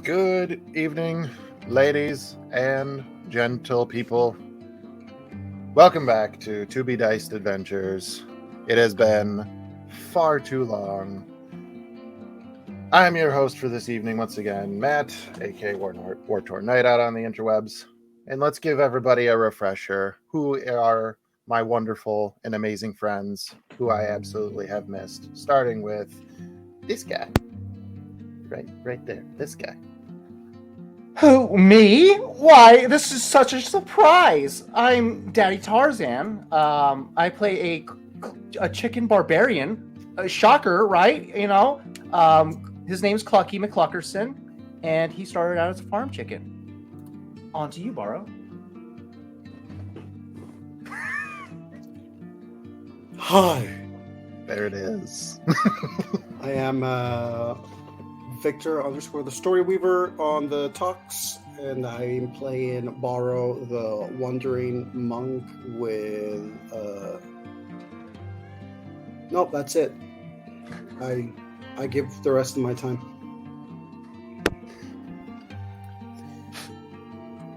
Good evening, ladies and gentle people. Welcome back to Be Diced Adventures. It has been far too long. I'm your host for this evening once again, Matt, aka War-Torn Night out on the interwebs. And let's give everybody a refresher. Who are my wonderful and amazing friends who I absolutely have missed? Starting with this guy. Right there. This guy. Who, me? Why, this is such a surprise. I'm Daddy Tarzan. I play a chicken barbarian. A shocker, right? His name's Clucky McCluckerson, and he started out as a farm chicken. On to you, Bahro. Hi, There it is. I am Victor _ the Story Weaver on the talks, and I'm playing Bahro, the Wandering Monk with Nope, that's it. I give the rest of my time.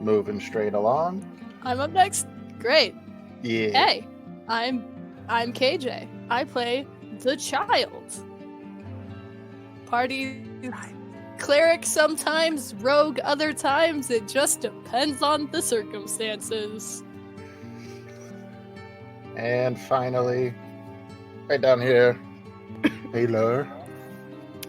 Moving straight along. I'm up next. Great. Yeah. Hey, I'm KJ. I play the child. Party cleric sometimes, rogue other times. It just depends on the circumstances. And finally, right down here, Taylor.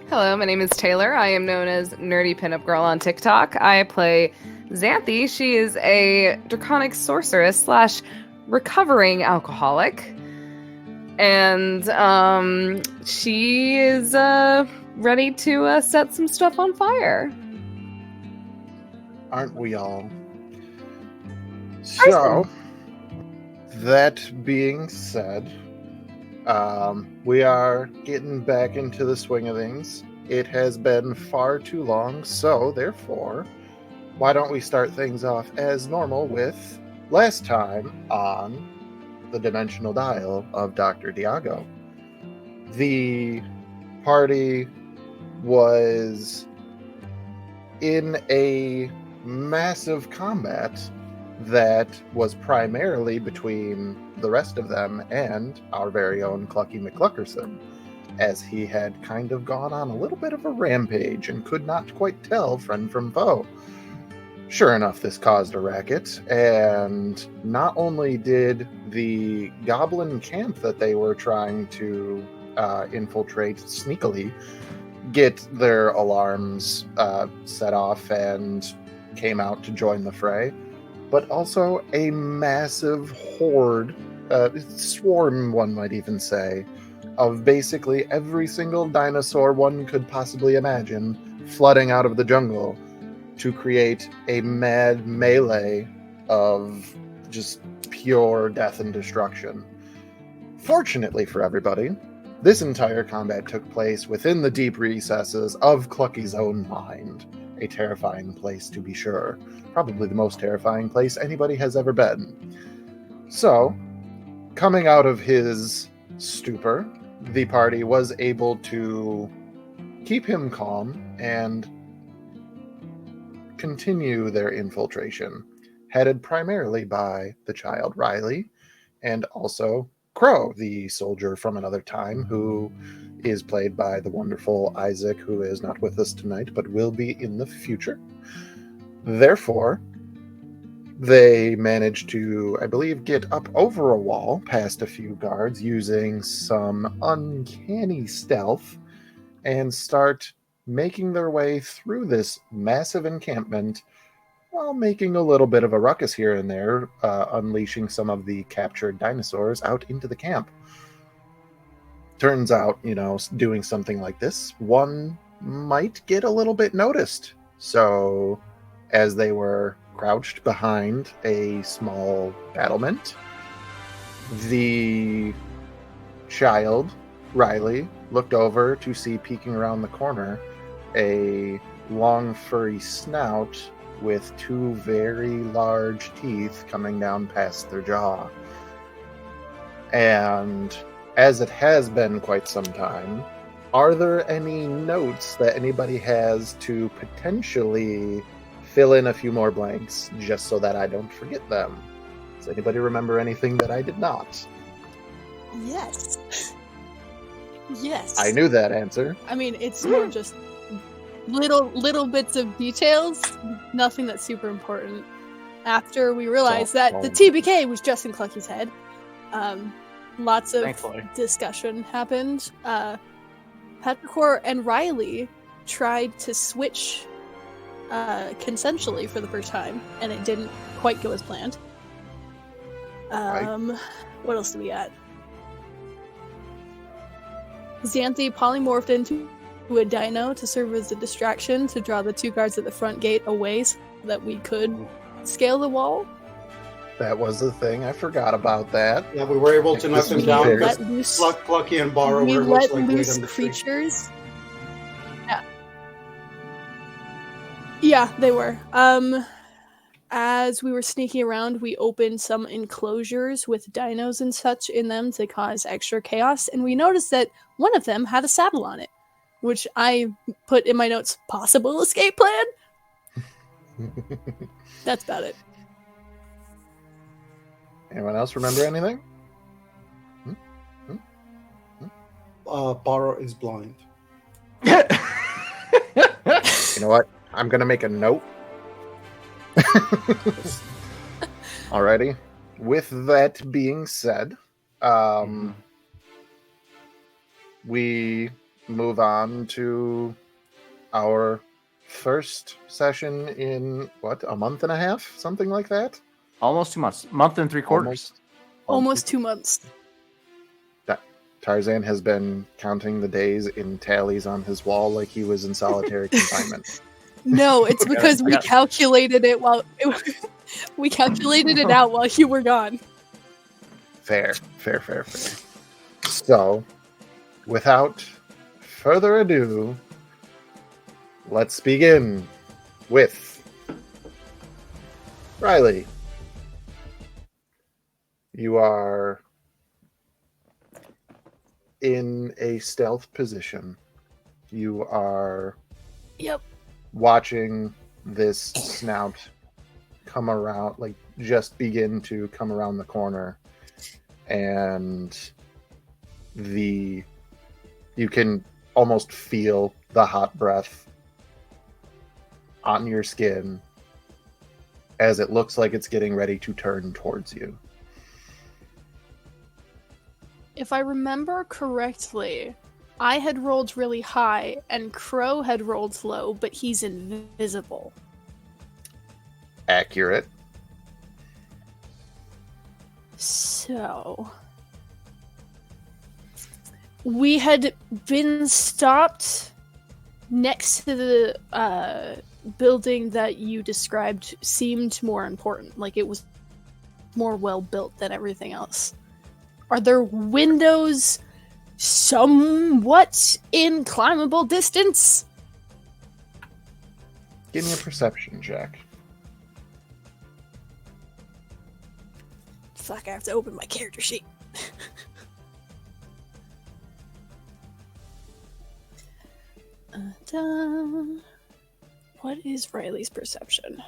Hello, my name is Taylor. I am known as Nerdy Pinup Girl on TikTok. I play Xanthi. She is a draconic sorceress / recovering alcoholic. And she is ready to set some stuff on fire. Aren't we all? So, that being said, we are getting back into the swing of things. It has been far too long, so therefore, why don't we start things off as normal with last time on the Dimensional Dial of Dr. Diago. The party was in a massive combat that was primarily between the rest of them and our very own Clucky McCluckerson, as he had kind of gone on a little bit of a rampage and could not quite tell friend from foe. Sure enough, this caused a racket, and not only did the goblin camp that they were trying to infiltrate sneakily get their alarms set off and came out to join the fray, but also a massive horde, swarm one might even say, of basically every single dinosaur one could possibly imagine flooding out of the jungle to create a mad melee of just pure death and destruction. Fortunately for everybody, this entire combat took place within the deep recesses of Clucky's own mind. A terrifying place, to be sure. Probably the most terrifying place anybody has ever been. So, coming out of his stupor, the party was able to keep him calm and continue their infiltration, headed primarily by the child Riley, and also Crow, the soldier from another time, who is played by the wonderful Isaac, who is not with us tonight, but will be in the future. Therefore, they managed to, I believe, get up over a wall, past a few guards, using some uncanny stealth, and start making their way through this massive encampment while making a little bit of a ruckus here and there, unleashing some of the captured dinosaurs out into the camp. Turns out, doing something like this, one might get a little bit noticed. So, as they were crouched behind a small battlement, the child, Riley, looked over to see, peeking around the corner, a long furry snout with two very large teeth coming down past their jaw. And as it has been quite some time, Are there any notes that anybody has to potentially fill in a few more blanks just so that I don't forget them? Does anybody remember anything that I did not? Yes. Yes. I knew that answer. I mean, it's more just little bits of details, nothing that's super important. After we realized that the TBK was just in Clucky's head, lots of Thankfully. discussion happened. Petrichor and Riley tried to switch consensually for the first time, and it didn't quite go as planned. What else do we got? Xanthi polymorphed into a dino to serve as a distraction to draw the two guards at the front gate away so that we could scale the wall. That was the thing. I forgot about that. Yeah, we were able to knock them We down let because loose- Clucky and Bahro we were let like loose on the street. creatures. Yeah, they were. As we were sneaking around, we opened some enclosures with dinos and such in them to cause extra chaos, and we noticed that one of them had a saddle on it, which I put in my notes, possible escape plan? That's about it. Anyone else remember anything? Bahro is blind. You know what? I'm going to make a note. Alrighty. With that being said, we move on to our first session in, what, a month and a half? Something like that? Almost 2 months. Month and 3/4. Almost 2 months. Tarzan has been counting the days in tallies on his wall like he was in solitary confinement. No, it's because we got- calculated it we calculated it out while you were gone. Fair. So, without further ado, let's begin with Riley. You are in a stealth position. You are Yep. watching this snout come around, like just begin to come around the corner, and you can almost feel the hot breath on your skin as it looks like it's getting ready to turn towards you. If I remember correctly, I had rolled really high and Crow had rolled low, but he's invisible. Accurate. So, we had been stopped next to the building that you described seemed more important, like it was more well built than everything else. Are there windows somewhat in climbable distance? Give me a perception check. Fuck, I have to open my character sheet. What is Riley's perception?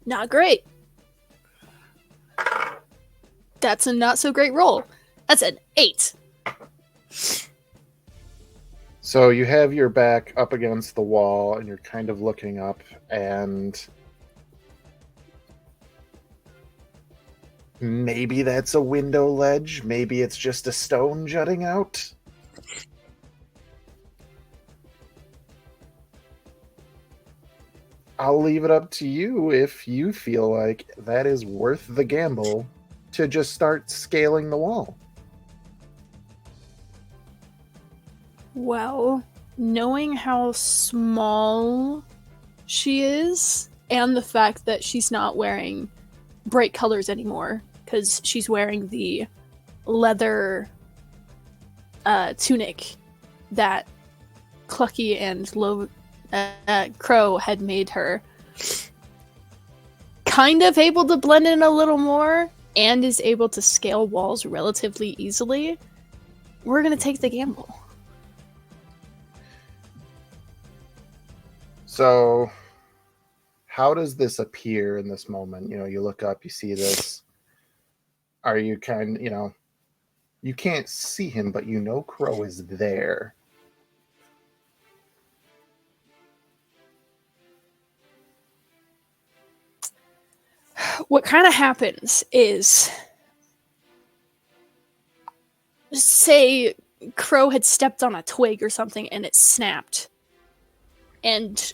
Not great. That's a not so great roll. That's an 8. So you have your back up against the wall and you're kind of looking up, and maybe that's a window ledge. Maybe it's just a stone jutting out. I'll leave it up to you if you feel like that is worth the gamble to just start scaling the wall. Well, knowing how small she is, and the fact that she's not wearing bright colors anymore, because she's wearing the leather tunic that Clucky and Crow had made her, kind of able to blend in a little more, and is able to scale walls relatively easily, we're going to take the gamble. So, how does this appear in this moment? You look up, you see this. Are you you can't see him, but Crow is there. What kind of happens is, say Crow had stepped on a twig or something and it snapped, and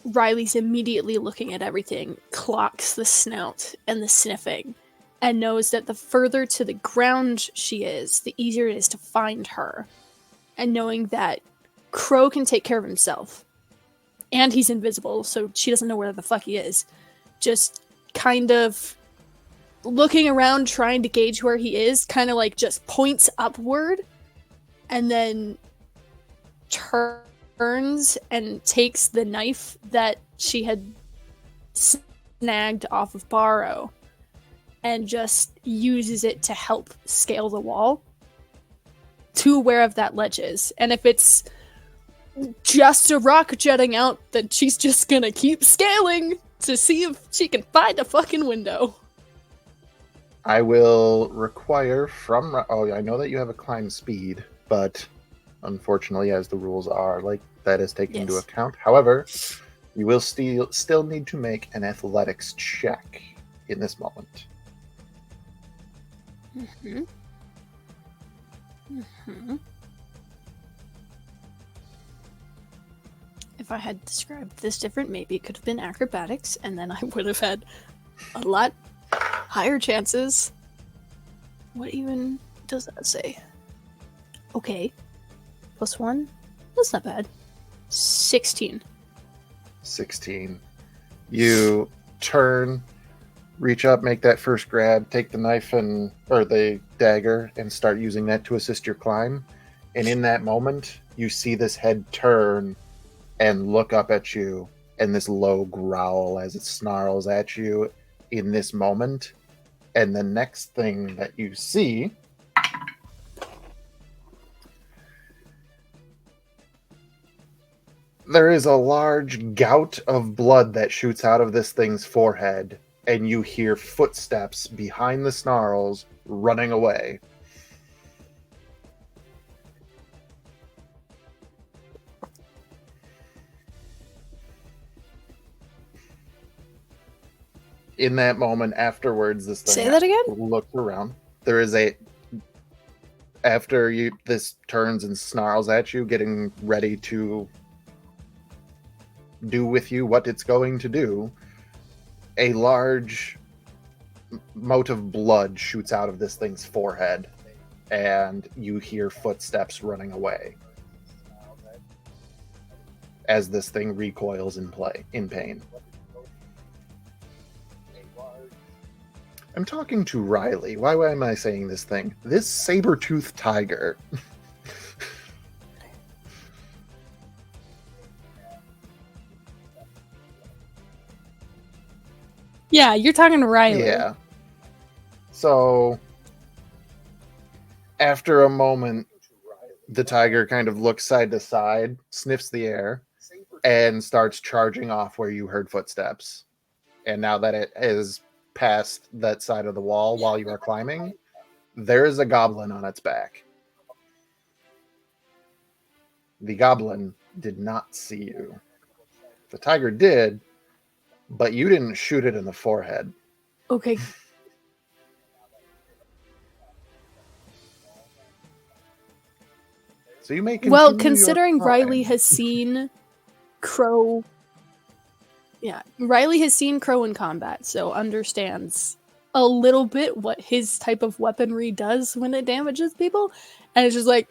Riley's immediately looking at everything, clocks the snout and the sniffing, and knows that the further to the ground she is, the easier it is to find her. And knowing that Crow can take care of himself, and he's invisible, so she doesn't know where the fuck he is, just kind of looking around trying to gauge where he is, kind of like just points upward, and then turns and takes the knife that she had snagged off of Bahro and just uses it to help scale the wall to where that ledge is. And if it's just a rock jutting out, then she's just gonna keep scaling to see if she can find a fucking window. I will require from... Oh, I know that you have a climb speed, but unfortunately, as the rules are, that is taken into account. However, you will still need to make an athletics check in this moment. Mm-hmm. Mm-hmm. If I had described this different, maybe it could have been acrobatics, and then I would have had a lot higher chances. What even does that say? Okay. +1? That's not bad. 16. 16. You turn, reach up, make that first grab, take the knife or the dagger and start using that to assist your climb. And in that moment, you see this head turn and look up at you, and this low growl as it snarls at you in this moment. And the next thing that you see there is a large gout of blood that shoots out of this thing's forehead, and you hear footsteps behind the snarls running away. In that moment afterwards, this thing Say that again? looks around. There is this turns and snarls at you, getting ready to do with you what it's going to do. A large mote of blood shoots out of this thing's forehead, and you hear footsteps running away as this thing recoils in pain. I'm talking to Riley. Why am I saying this thing? This saber-toothed tiger. Yeah, you're talking to Riley. Yeah. So, after a moment, the tiger kind of looks side to side, sniffs the air, and starts charging off where you heard footsteps. And now that it is past that side of the wall while you are climbing, there is a goblin on its back. The goblin did not see you. The tiger did, but you didn't shoot it in the forehead. Okay. So you may continue Well, considering your climb. Riley has seen Crow... Yeah, Riley has seen Crow in combat, so understands a little bit what his type of weaponry does when it damages people. And it's just like,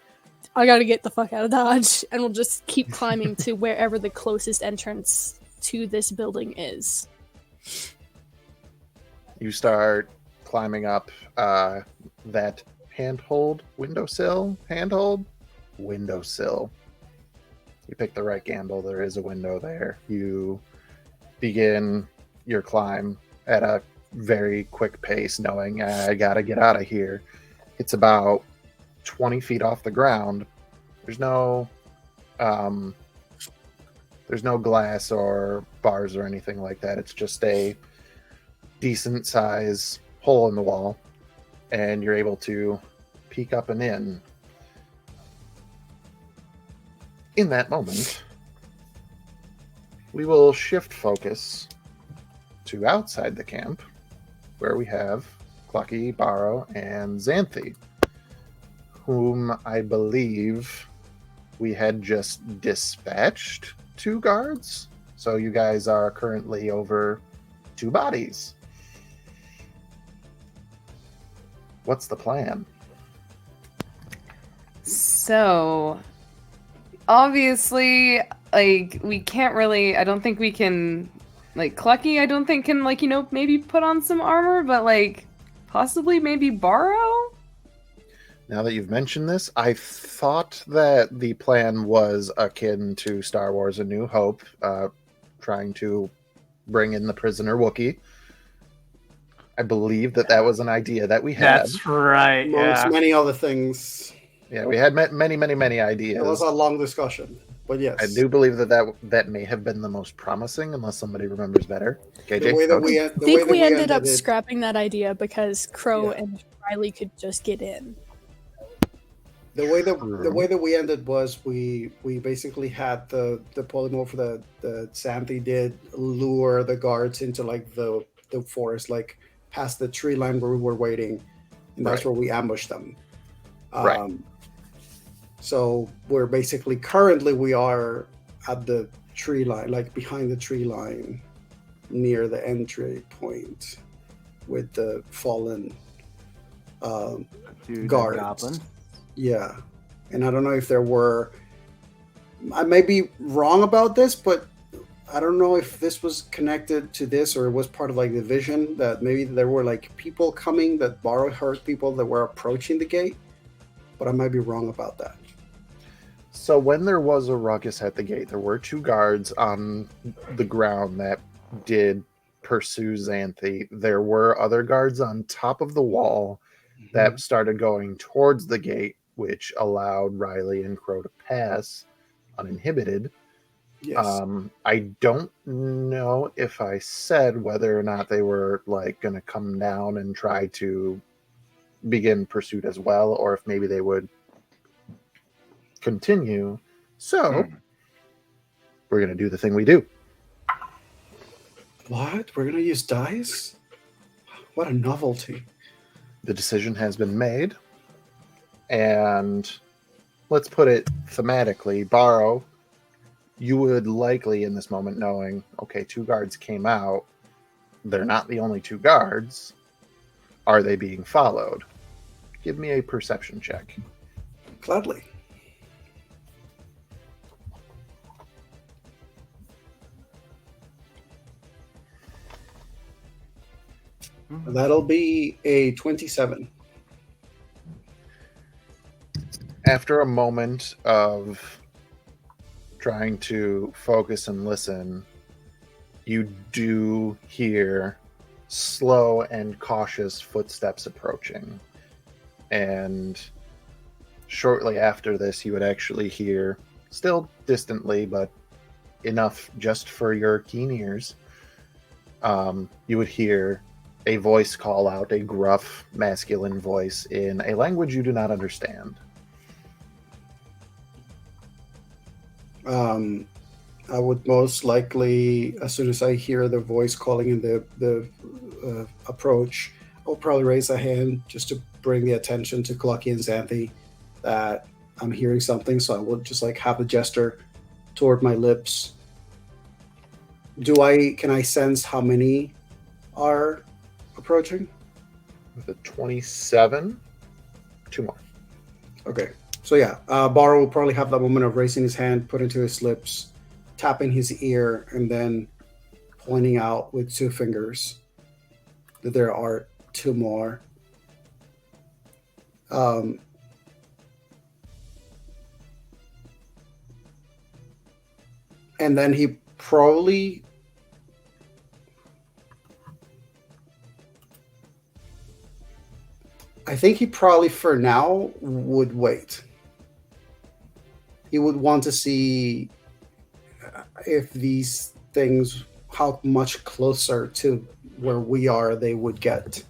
I gotta get the fuck out of Dodge, and we'll just keep climbing to wherever the closest entrance to this building is. You start climbing up that windowsill. You pick the right gamble. There is a window there. You begin your climb at a very quick pace, knowing I gotta get out of here. It's about 20 feet off the ground. Um, there's no glass or bars or anything like that. It's just a decent size hole in the wall, and you're able to peek up and in. In that moment, we will shift focus to outside the camp, where we have Clucky, Bahro, and Xanthi, whom I believe we had just dispatched 2 guards. So you guys are currently over 2 bodies. What's the plan? So, obviously, like, we can't really, I don't think we can, like, Clucky, I don't think can, like, maybe put on some armor, but, like, possibly maybe Bahro? Now that you've mentioned this, I thought that the plan was akin to Star Wars A New Hope, trying to bring in the prisoner Wookiee. I believe that was an idea that we had. That's right. Amongst Yeah. many other things. Yeah, we had many ideas. It was a long discussion, but yes. I do believe that may have been the most promising, unless somebody remembers better. KJ, The way that we, I think we ended up it, scrapping that idea because Crow Yeah. and Riley could just get in. the way that we ended was we basically had the polymorph that Xanthi did lure the guards into like the forest, like past the tree line where we were waiting, and that's Right. where we ambushed them. Right. So we're basically currently we are at the tree line, like behind the tree line, near the entry point, with the fallen Dude, guards. goblin. Yeah, and I don't know if there were. I may be wrong about this, but I don't know if this was connected to this or it was part of like the vision that maybe there were like people coming that Bahro heard people that were approaching the gate, but I might be wrong about that. So when there was a ruckus at the gate, there were 2 guards on the ground that did pursue Xanthi. There were other guards on top of the wall that started going towards the gate, which allowed Riley and Crow to pass uninhibited. Yes. I don't know if I said whether or not they were like going to come down and try to begin pursuit as well, or if maybe they would continue. So we're going to do the thing we do. What? We're gonna use dice? What a novelty! The decision has been made, and let's put it thematically. Bahro, you would likely in this moment knowing, okay, 2 guards came out. They're not the only 2 guards. Are they being followed? Give me a perception check. Gladly. That'll be a 27. After a moment of trying to focus and listen, you do hear slow and cautious footsteps approaching. And shortly after this, you would actually hear, still distantly, but enough just for your keen ears, you would hear a voice call out, a gruff, masculine voice in a language you do not understand. I would most likely, as soon as I hear the voice calling in the approach, I'll probably raise a hand just to bring the attention to Clucky and Xanthi that I'm hearing something. So I will just like have a gesture toward my lips. Can I sense how many are approaching? With a 27, 2 more. Okay. So yeah, Bahro will probably have that moment of raising his hand, putting to his lips, tapping his ear, and then pointing out with 2 fingers that there are 2 more. And then he probably I think he probably for now would wait. He would want to see if these things, how much closer to where we are they would get.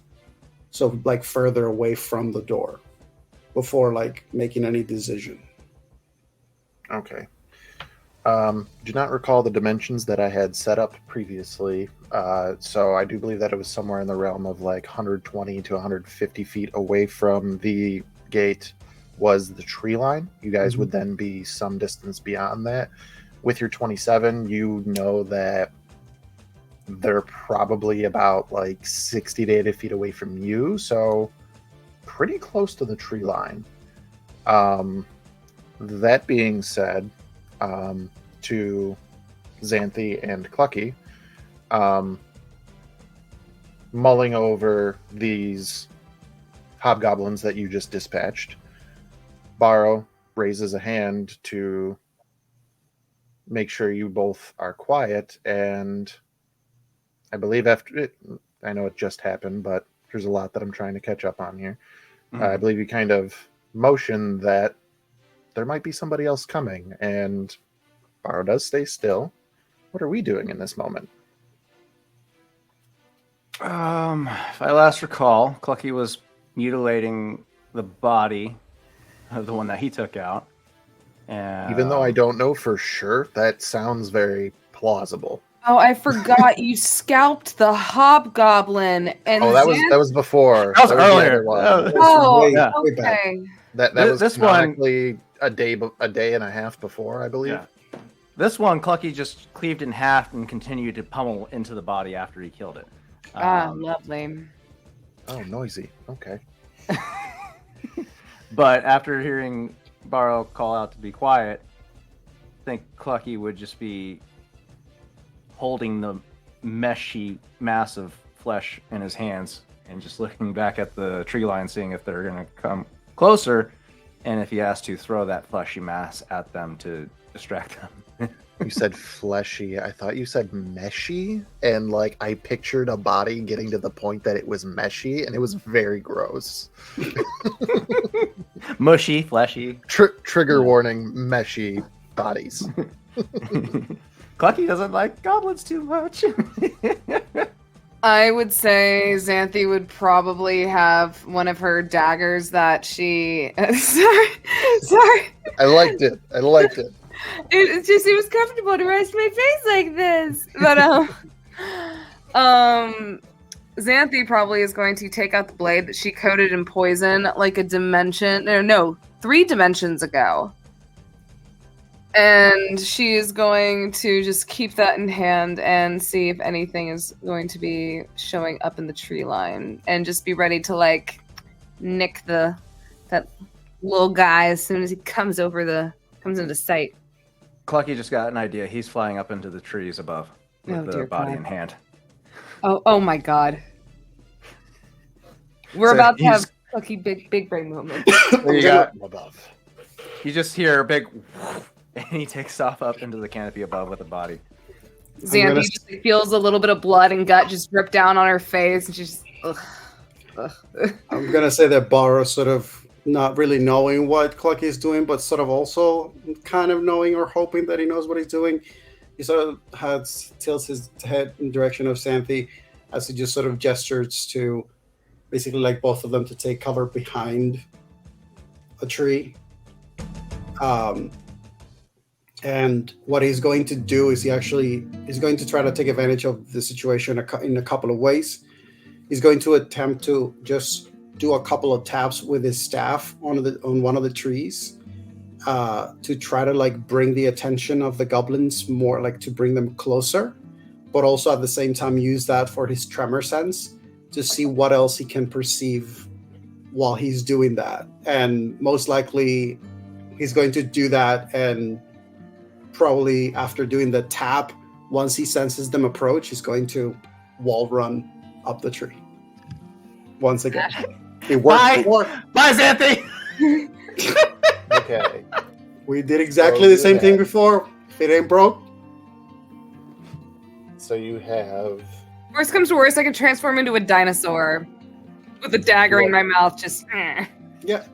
So like further away from the door before like making any decision. Okay. Do not recall the dimensions that I had set up previously. So I do believe that it was somewhere in the realm of like 120 to 150 feet away from the gate was the tree line. You guys would then be some distance beyond that. With your 27, you know that they're probably about like 60 to 80 feet away from you. So pretty close to the tree line. That being said, to Xanthi and Clucky, mulling over these hobgoblins that you just dispatched, Bahro raises a hand to make sure you both are quiet, and I believe after it, I know it just happened, but there's a lot that I'm trying to catch up on here. I believe you kind of motion that there might be somebody else coming, and Bahro does stay still. What are we doing in this moment? If I last recall, Clucky was mutilating the body of the one that he took out. And, Even though I don't know for sure, that sounds very plausible. Oh, I forgot you scalped the hobgoblin. And Oh, that was before. That was the earlier. other one. Oh, Yeah. Way back. okay. That was This one- canonically a day and a half before, I believe. Yeah. This one, Clucky just cleaved in half and continued to pummel into the body after he killed it. Lovely. Oh, noisy. Okay. But after hearing Bahro call out to be quiet, I think Clucky would just be holding the meshy mass of flesh in his hands and just looking back at the tree line, seeing if they're going to come closer, and if he has to throw that fleshy mass at them to distract them. You said fleshy. I thought you said meshy, and like I pictured a body getting to the point that it was meshy, and it was very gross. Mushy, fleshy. Trigger warning: meshy bodies. Clucky doesn't like goblins too much. I would say Xanthi would probably have one of her daggers that she. Sorry. I liked it. It was comfortable to rest my face like this. But Xanthi probably is going to take out the blade that she coated in poison like a dimension. No, 3 dimensions ago. And she is going to just keep that in hand and see if anything is going to be showing up in the tree line, and just be ready to like nick that little guy as soon as he comes into sight. Clucky just got an idea. He's flying up into the trees above with the dear body God. in hand. Oh my God. We're So about to have he's- Clucky big brain moment. You got- above. You just hear a big and he takes off up into the canopy above with the body. Xanthi just feels a little bit of blood and gut just drip down on her face, and she's ugh. I'm gonna say that Bahro sort of not really knowing what Clucky is doing, but sort of also kind of knowing or hoping that he knows what he's doing. He sort of tilts his head in the direction of Xanthi as he just sort of gestures to basically like both of them to take cover behind a tree. And what he's going to do is he's going to try to take advantage of the situation in a couple of ways. He's going to attempt to just do a couple of taps with his staff on one of the trees to try to like bring the attention of the goblins more, like to bring them closer, but also at the same time use that for his tremor sense to see what else he can perceive while he's doing that. And most likely he's going to do that, and probably after doing the tap, once he senses them approach, he's going to wall run up the tree. Once again. It worked before. Bye, Xanthi! Okay. We did exactly the same thing before. If it ain't broke. So you have Worst comes to worst, I can transform into a dinosaur. With a dagger in my mouth, just. Yeah.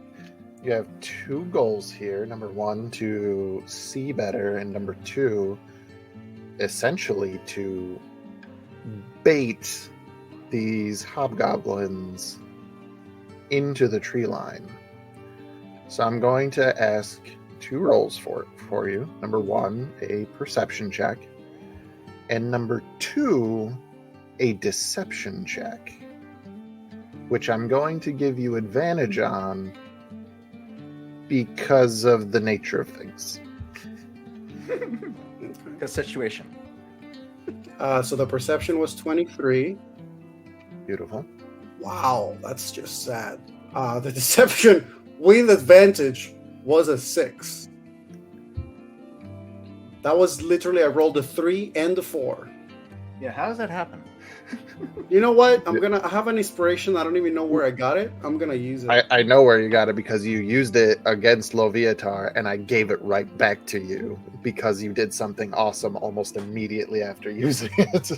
You have two goals here. Number one, to see better, and number two, essentially to bait these hobgoblins into the tree line. So I'm going to ask two rolls for you. Number one, a perception check, and number two, a deception check, which I'm going to give you advantage on because of the nature of things. The situation. So the perception was 23. Beautiful. Wow, that's just sad. The deception with advantage was a 6. That was literally, I rolled a 3 and a 4. Yeah, how does that happen? You know what? I have an inspiration. I don't even know where I got it. I'm gonna use it. I know where you got it because you used it against Loviatar, and I gave it right back to you because you did something awesome almost immediately after using it.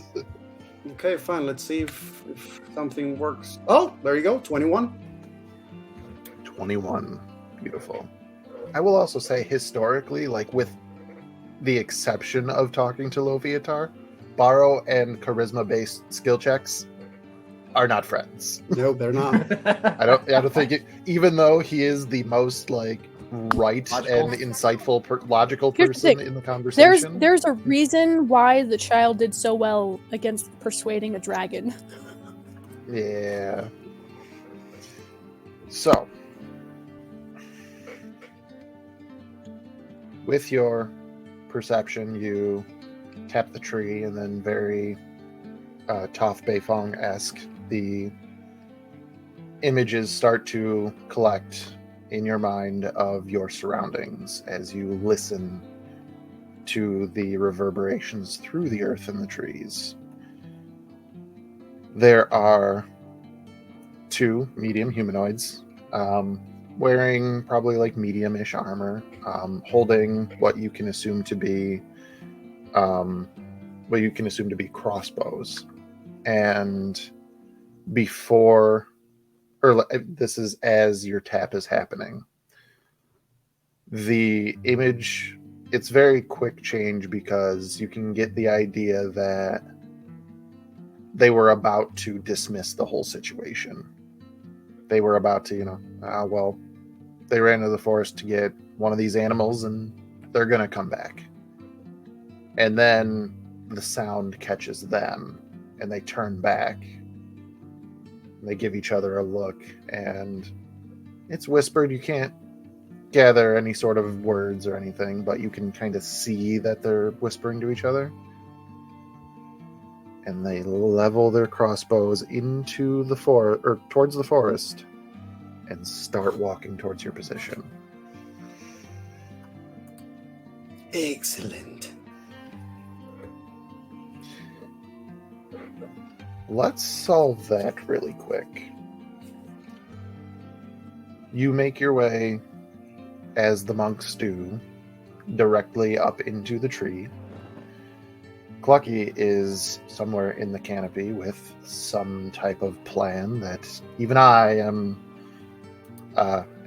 Okay, fine. Let's see if something works. Oh, there you go. 21. 21. Beautiful. I will also say historically, like with the exception of talking to Loviatar, Bahro and charisma-based skill checks are not friends. No, they're not. I don't think it, even though he is the most like right Logical. and insightful, logical Here's the person thing. in the conversation. There's a reason why the child did so well against persuading a dragon. Yeah. So, with your perception, you tap the tree, and then very Toph Beifong-esque, the images start to collect in your mind of your surroundings as you listen to the reverberations through the earth and the trees. There are two medium humanoids wearing probably like medium-ish armor, holding what you can assume to be crossbows. And before, or this is as your tap is happening, the image, it's very quick change because you can get the idea that they were about to dismiss the whole situation. They were about to, they ran into the forest to get one of these animals and they're going to come back. And then the sound catches them and they turn back. They give each other a look and it's whispered. You can't gather any sort of words or anything, but you can kind of see that they're whispering to each other. And they level their crossbows into the forest, or towards the forest, and start walking towards your position. Excellent. Let's solve that really quick. You make your way, as the monks do, directly up into the tree. Clucky is somewhere in the canopy with some type of plan that even I am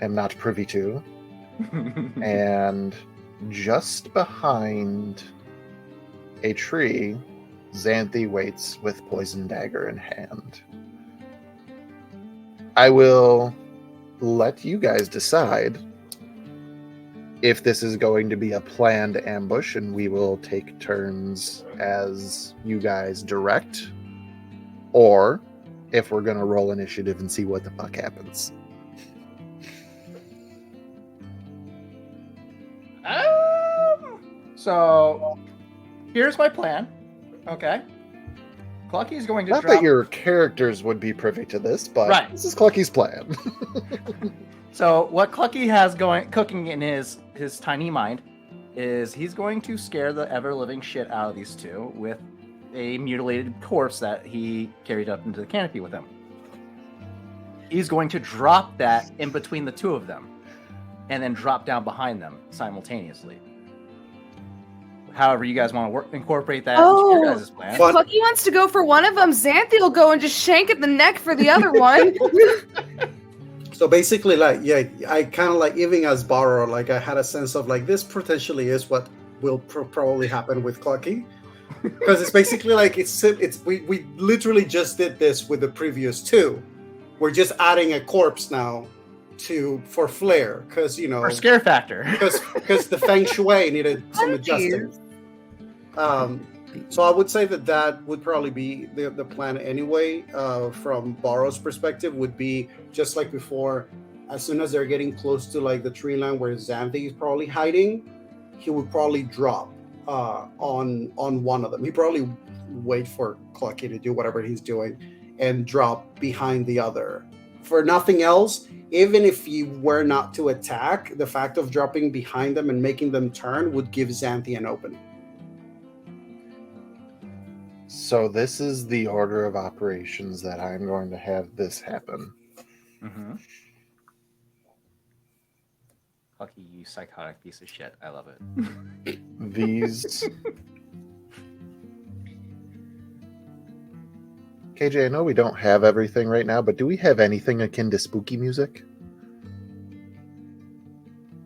not privy to. And just behind a tree, Xanthi waits with poison dagger in hand. I will let you guys decide if this is going to be a planned ambush and we will take turns as you guys direct, or if we're going to roll initiative and see what the fuck happens. So, here's my plan. Okay. Clucky is going to Not drop... that your characters would be privy to this, but Right. This is Clucky's plan. So what Clucky has cooking in his tiny mind is he's going to scare the ever-living shit out of these two with a mutilated corpse that he carried up into the canopy with him. He's going to drop that in between the two of them and then drop down behind them simultaneously. however you guys want to incorporate that into your guys' plan. If Clucky wants to go for one of them, Xanthi will go and just shank at the neck for the other one. So basically, like, yeah, I kind of like, even as Bahro, like, I had a sense of like, this potentially is what will probably happen with Clucky, because it's basically like we literally just did this with the previous two. We're just adding a corpse now for flair, because For scare factor. because the feng shui needed some adjusting. So I would say that would probably be the plan anyway. From Bahro's perspective, would be just like before. As soon as they're getting close to like the tree line where Xanthi is probably hiding, he would probably drop on one of them. He probably wait for Clucky to do whatever he's doing and drop behind the other. For nothing else, even if he were not to attack, the fact of dropping behind them and making them turn would give Xanthi an opening. So this is the order of operations that I'm going to have this happen. Mm-hmm. Clucky, you psychotic piece of shit. I love it. These... KJ, I know we don't have everything right now, but do we have anything akin to spooky music?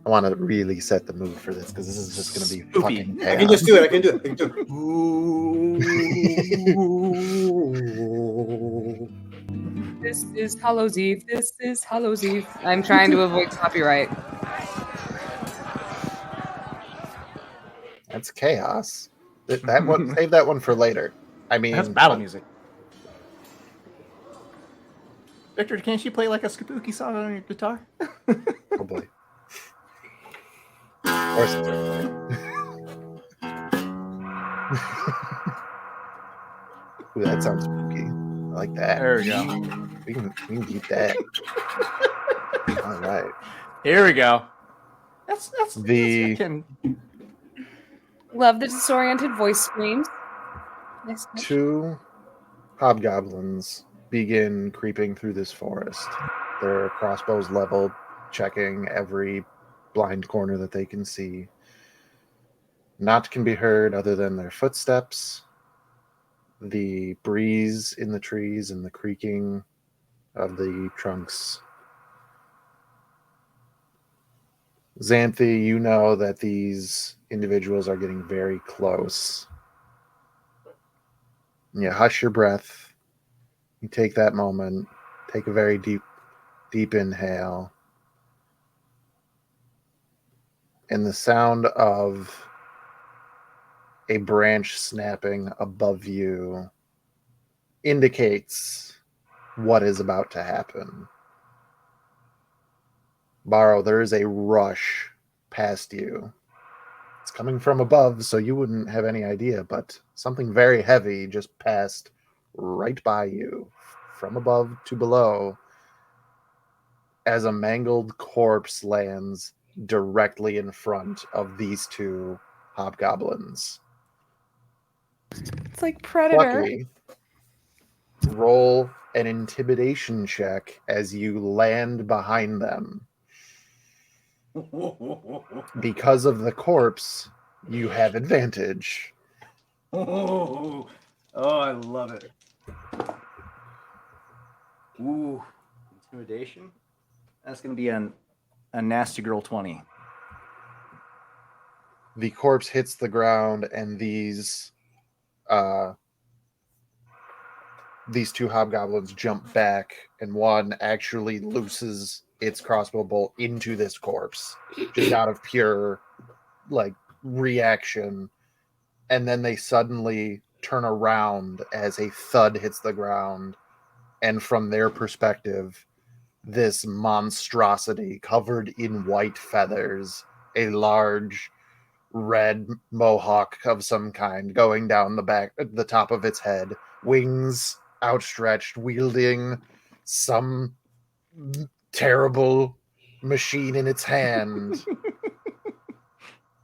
I want to really set the mood for this, because this is just going to be Spooky. fucking I chaos. can just do it. I can do it. This is Hallows Eve. This is Hallows Eve. I'm trying to avoid copyright. That's chaos. That one, save that one for later. I mean, That's battle music. Victor, can't you play like a spooky song on your guitar? Probably. Or something. Ooh, that sounds spooky. I like that. There we go. We can keep that. All right. Here we go. That's Love the disoriented voice screams. Nice touch. Two hobgoblins begin creeping through this forest. Their crossbows leveled, checking every blind corner that they can see. Naught can be heard other than their footsteps, the breeze in the trees, and the creaking of the trunks. Xanthi, you know that these individuals are getting very close. You hush your breath. You take that moment, take a very deep inhale. And the sound of a branch snapping above you indicates what is about to happen. Bahro, there is a rush past you. It's coming from above, so you wouldn't have any idea, but something very heavy just passed right by you, from above to below, as a mangled corpse lands directly in front of these two hobgoblins. It's like Predator. Luckily, roll an intimidation check as you land behind them. Because of the corpse, you have advantage. Oh, I love it. Ooh, intimidation. That's going to be a nasty girl 20. The corpse hits the ground, and these two hobgoblins jump back, and one actually looses its crossbow bolt into this corpse, just out of pure reaction. And then they suddenly turn around as a thud hits the ground, and from their perspective, this monstrosity covered in white feathers, a large red mohawk of some kind going down the top of its head, wings outstretched, wielding some terrible machine in its hand,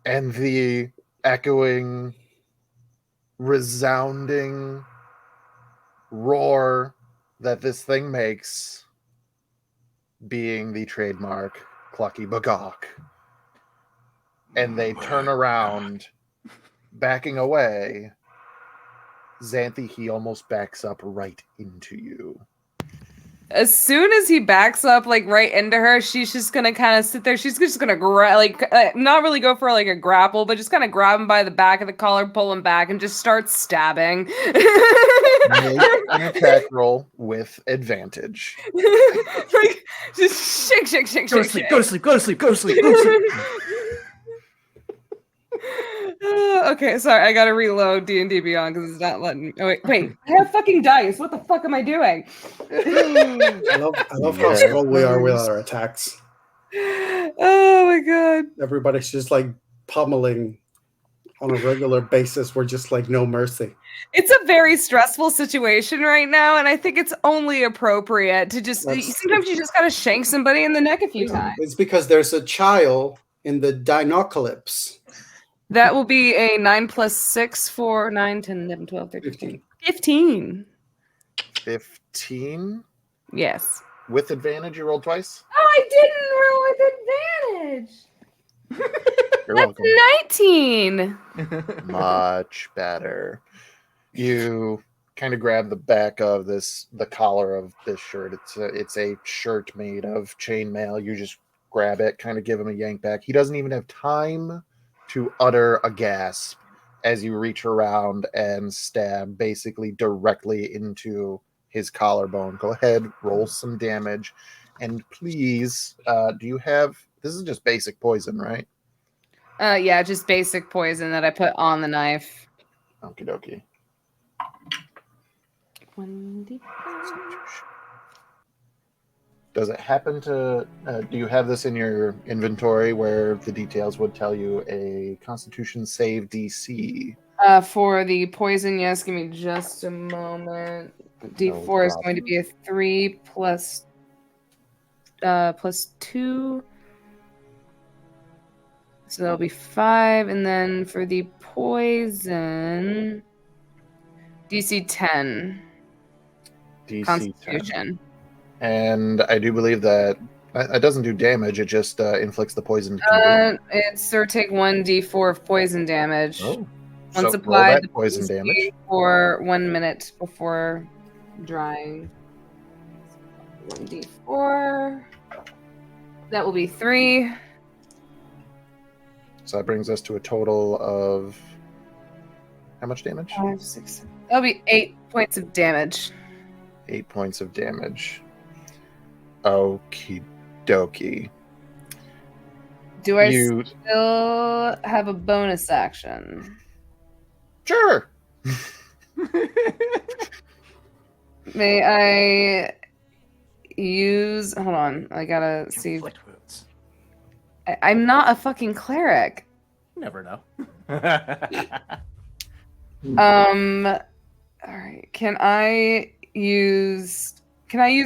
and the echoing, resounding roar that this thing makes being the trademark Clucky Bagok. And they turn around backing away, Xanthi, he almost backs up right into you. As soon as he backs up, like right into her, she's just gonna kind of sit there. She's just gonna not really go for like a grapple, but just kind of grab him by the back of the collar, pull him back, and just start stabbing. Make an attack roll with advantage. Like just shake. Go to sleep. Go to sleep. Go to sleep. Go to sleep. Go to sleep. Okay, sorry, I gotta reload D&D Beyond because it's not letting me. Oh, wait, I have fucking dice. What the fuck am I doing? I love how slow we are with our attacks. Oh my god. Everybody's just like pummeling on a regular basis. We're just like no mercy. It's a very stressful situation right now, and I think it's only appropriate to just sometimes you just gotta shank somebody in the neck a few times. It's because there's a child in the dinocalypse. That will be a 9 plus 6 for 9, 10, 11, 12, 13, 15. 15? Yes. With advantage, you rolled twice? Oh, I didn't roll with advantage. You're That's welcome. 19. Much better. You kind of grab the back of the collar of this shirt. It's a shirt made of chainmail. You just grab it, kind of give him a yank back. He doesn't even have time to utter a gasp as you reach around and stab basically directly into his collarbone. Go ahead, roll some damage. And please, do you have... This is just basic poison, right? Yeah, just basic poison that I put on the knife. Okie dokie. 1d4. Does it happen to... do you have this in your inventory where the details would tell you a Constitution save DC? For the poison, yes. Give me just a moment. D4 is going to be a 3 plus 2. So that'll be 5. And then for the poison, DC 10. DC Constitution. 10. And I do believe that it doesn't do damage, it just inflicts the poison. It's or take 1d4 of poison damage. Oh. Once So applied, the poison damage for 1 minute before drying. 1d4. That will be 3. So that brings us to a total of how much damage? 5, 6. That'll be 8 points of damage. 8 points of damage. Okie dokie. Do I still have a bonus action? Sure. May I use... Hold on. I gotta see. I'm not a fucking cleric. Never know. Alright. Can I use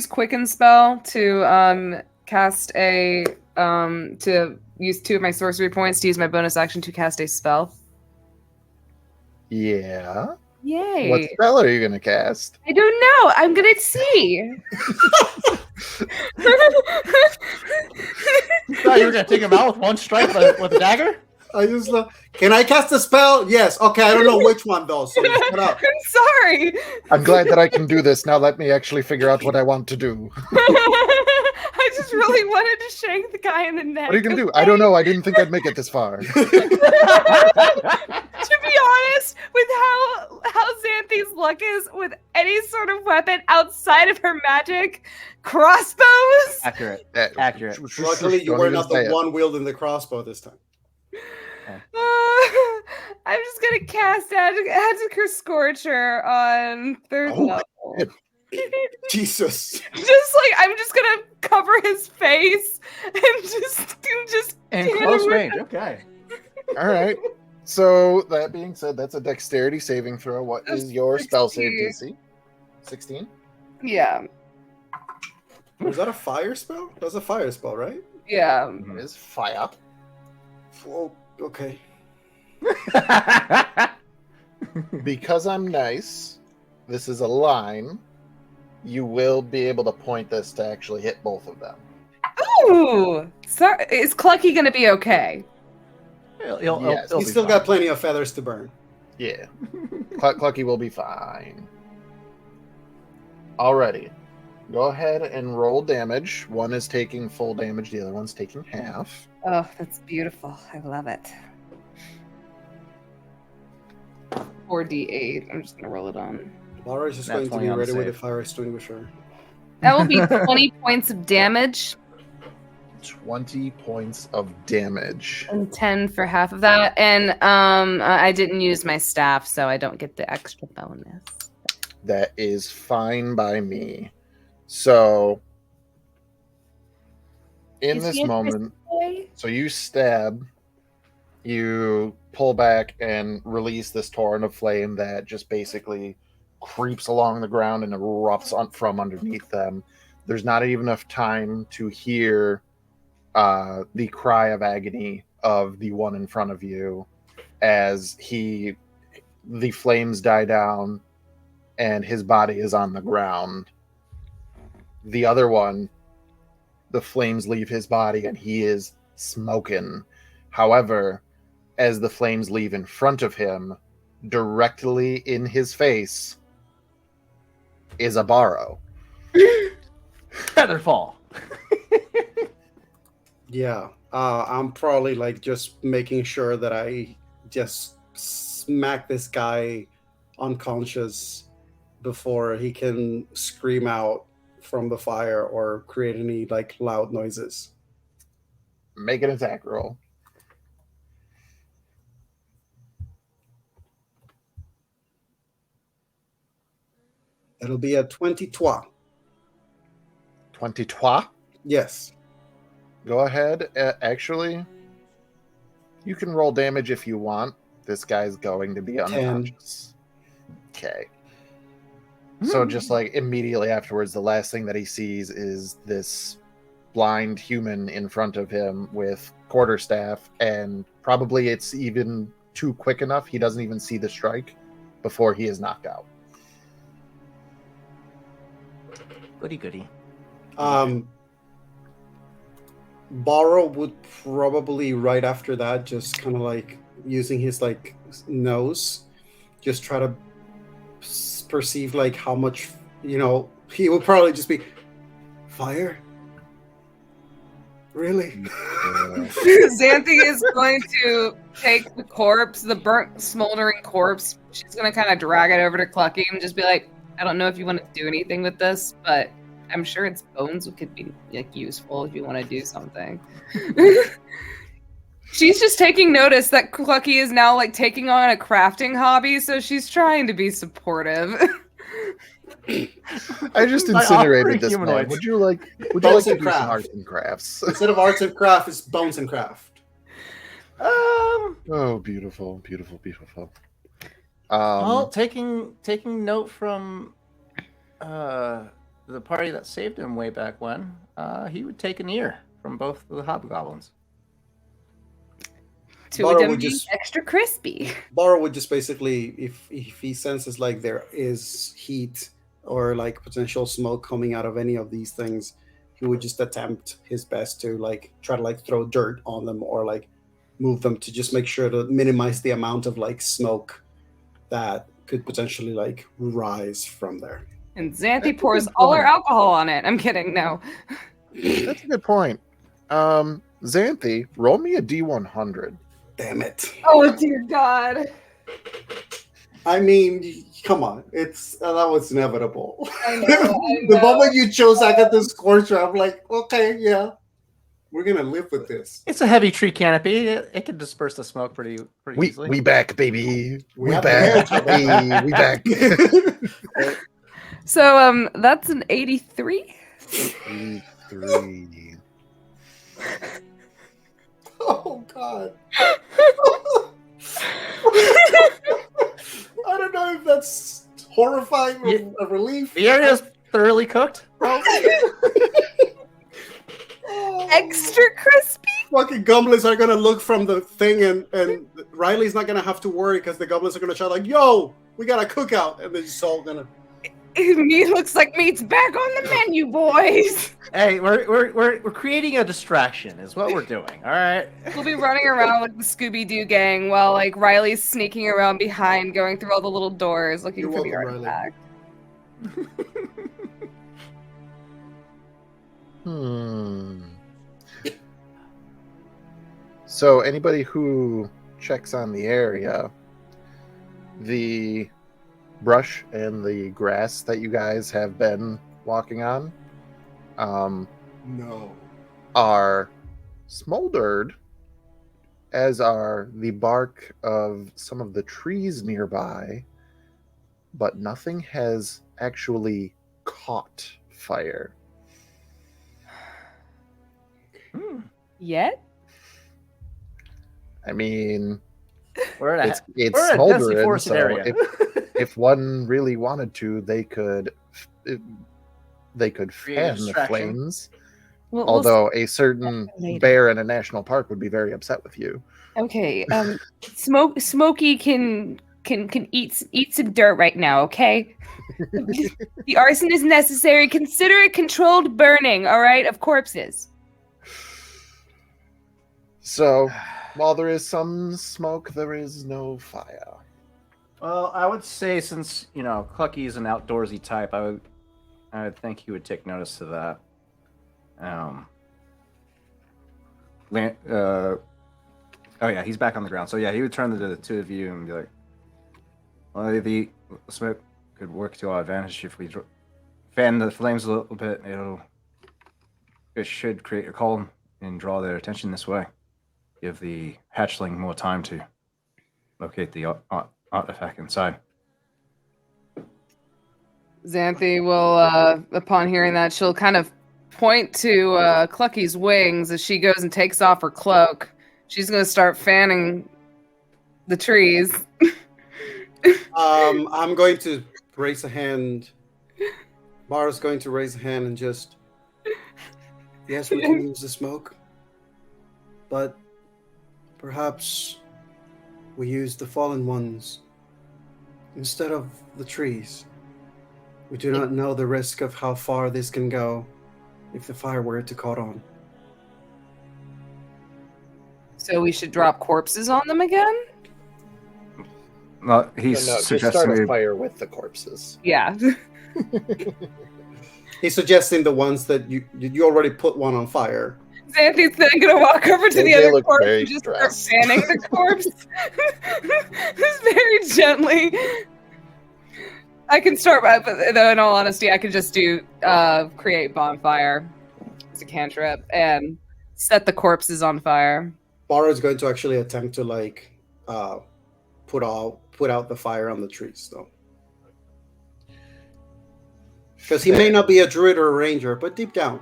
Quicken Spell to cast a to use 2 of my sorcery points to use my bonus action to cast a spell? Yeah. Yay. What spell are you going to cast? I don't know. I'm going to see. You thought you were going to take him out with one strike with a dagger? I just can I cast a spell? Yes. Okay, I don't know which one though. So shut up. I'm sorry. I'm glad that I can do this. Now let me actually figure out what I want to do. I just really wanted to shank the guy in the neck. What are you going to do? I don't know. I didn't think I'd make it this far. To be honest, with how Xanthi's luck is with any sort of weapon outside of her magic, crossbows. Accurate. Accurate. Luckily, you were not the one wielding the crossbow this time. I'm just gonna cast Adjecure Scorcher on 3rd level. Jesus. I'm just gonna cover his face and just in close range. Okay. All right. So that being said, that's a dexterity saving throw. What is your spell save DC? 16? Yeah. Was that a fire spell? That was a fire spell, right? Yeah. It is fire. Oh, okay. Because I'm nice, this is a line. You will be able to point this to actually hit both of them. Ooh! Sorry, is Clucky gonna be okay? Yes. He'll He's be still fine. got plenty of feathers to burn. Yeah. Clucky will be fine. Alrighty. Go ahead and roll damage. One is taking full damage, the other one's taking half. Oh, that's beautiful. I love it. 4d8. I'm just gonna roll it on. Laura is just Nat going to 20 be on the ready with a save. fire extinguisher. That will be 20 points of damage 20 points of damage. and 10 for half of that. And I didn't use my staff, so I don't get the extra bonus. That is fine by me. So, in Is this he a moment, boy? so you stab, you pull back and release this torrent of flame that just basically creeps along the ground and erupts from underneath them. There's not even enough time to hear the cry of agony of the one in front of you as the flames die down and his body is on the ground. The other one, the flames leave his body and he is smoking. However, as the flames leave in front of him, directly in his face is a Bahro. Featherfall. Yeah, I'm probably like just making sure that I just smack this guy unconscious before he can scream out from the fire or create any like loud noises. Make an attack roll. It'll be a 23. 23. Yes. Go ahead. Actually, you can roll damage if you want. This guy's going to be unconscious. Okay. So just like immediately afterwards, the last thing that he sees is this blind human in front of him with quarterstaff, and probably it's even too quick enough. He doesn't even see the strike before he is knocked out. Goody. Bahro would probably right after that just kind of like using his like nose, just try to perceive like how much, he would probably just be fire. Really? Xanthi is going to take the corpse, the burnt, smoldering corpse. She's going to kind of drag it over to Clucky and just be like, I don't know if you want to do anything with this, but I'm sure its bones could be like useful if you want to do something. She's just taking notice that Clucky is now like taking on a crafting hobby, so she's trying to be supportive. I just incinerated this man. Would you like to do some arts and crafts? Instead of arts and craft, it's bones and craft. Oh, beautiful. Well, taking note from the party that saved him way back when, he would take an ear from both of the hobgoblins. To it be extra crispy. Bahro would just basically, if he senses like there is heat or like potential smoke coming out of any of these things, he would just attempt his best to like try to like throw dirt on them or like move them to just make sure to minimize the amount of like smoke that could potentially like rise from there. And Xanthi pours all her alcohol on it. I'm kidding, no. That's a good point. Xanthi, roll me a D100. Damn it. Oh, dear God. I mean, come on. That was inevitable. I know. The moment you chose Agatha Scorcher, I'm like, okay, yeah. We're going to live with this. It's a heavy tree canopy. It can disperse the smoke pretty easily. We back, baby. We back. Hey, we back. So, that's an 83. 83. Oh, God. I don't know if that's horrifying or a relief. The area is thoroughly cooked. Extra crispy. Fucking goblins are going to look from the thing and Riley's not going to have to worry because the goblins are going to shout like, yo, we got a cookout. And they're just all going to... Meat looks like meat's back on the menu, boys. Hey, we're creating a distraction, is what we're doing. All right. We'll be running around like the Scooby-Doo gang while like Riley's sneaking around behind, going through all the little doors looking You're for the welcome, Riley. artifact. So anybody who checks on the area, the brush and the grass that you guys have been walking on No. are smoldered, as are the bark of some of the trees nearby, but nothing has actually caught fire. Yet? I mean, We're at it's we're at a densely smoldering, forested so area. if one really wanted to, they could Create a fan the distraction. flames. We'll Although a certain later. bear in a national park would be very upset with you. okay. Smokey can eat some dirt right now. Okay. The arson is necessary. Consider it controlled burning. All right, of corpses. So, while there is some smoke, there is no fire. Well, I would say since Clucky is an outdoorsy type, I would think he would take notice of that. Oh yeah, he's back on the ground. So yeah, he would turn to the two of you and be like, "Well, the smoke could work to our advantage if we fan the flames a little bit. It should create a calm and draw their attention this way. Give the hatchling more time to locate the artifact inside." Xanthi will, upon hearing that, she'll kind of point to Clucky's wings as she goes and takes off her cloak. She's going to start fanning the trees. I'm going to raise a hand. Bahro's going to raise a hand and just... Yes, we can use the smoke. But perhaps we use the fallen ones instead of the trees. We do not know the risk of how far this can go if the fire were to caught on. So we should drop corpses on them again? Well, he's No, just suggesting start a we fire with the corpses. Yeah. He's suggesting the ones that you already put one on fire. Xanthi's then going to walk over to They the other look corpse very and just stressed. start fanning the corpse. Just very gently. I can start by, but though in all honesty, I can just do create bonfire as a cantrip and set the corpses on fire. Bahro is going to actually attempt to put out the fire on the trees, though, because he may not be a druid or a ranger, but deep down,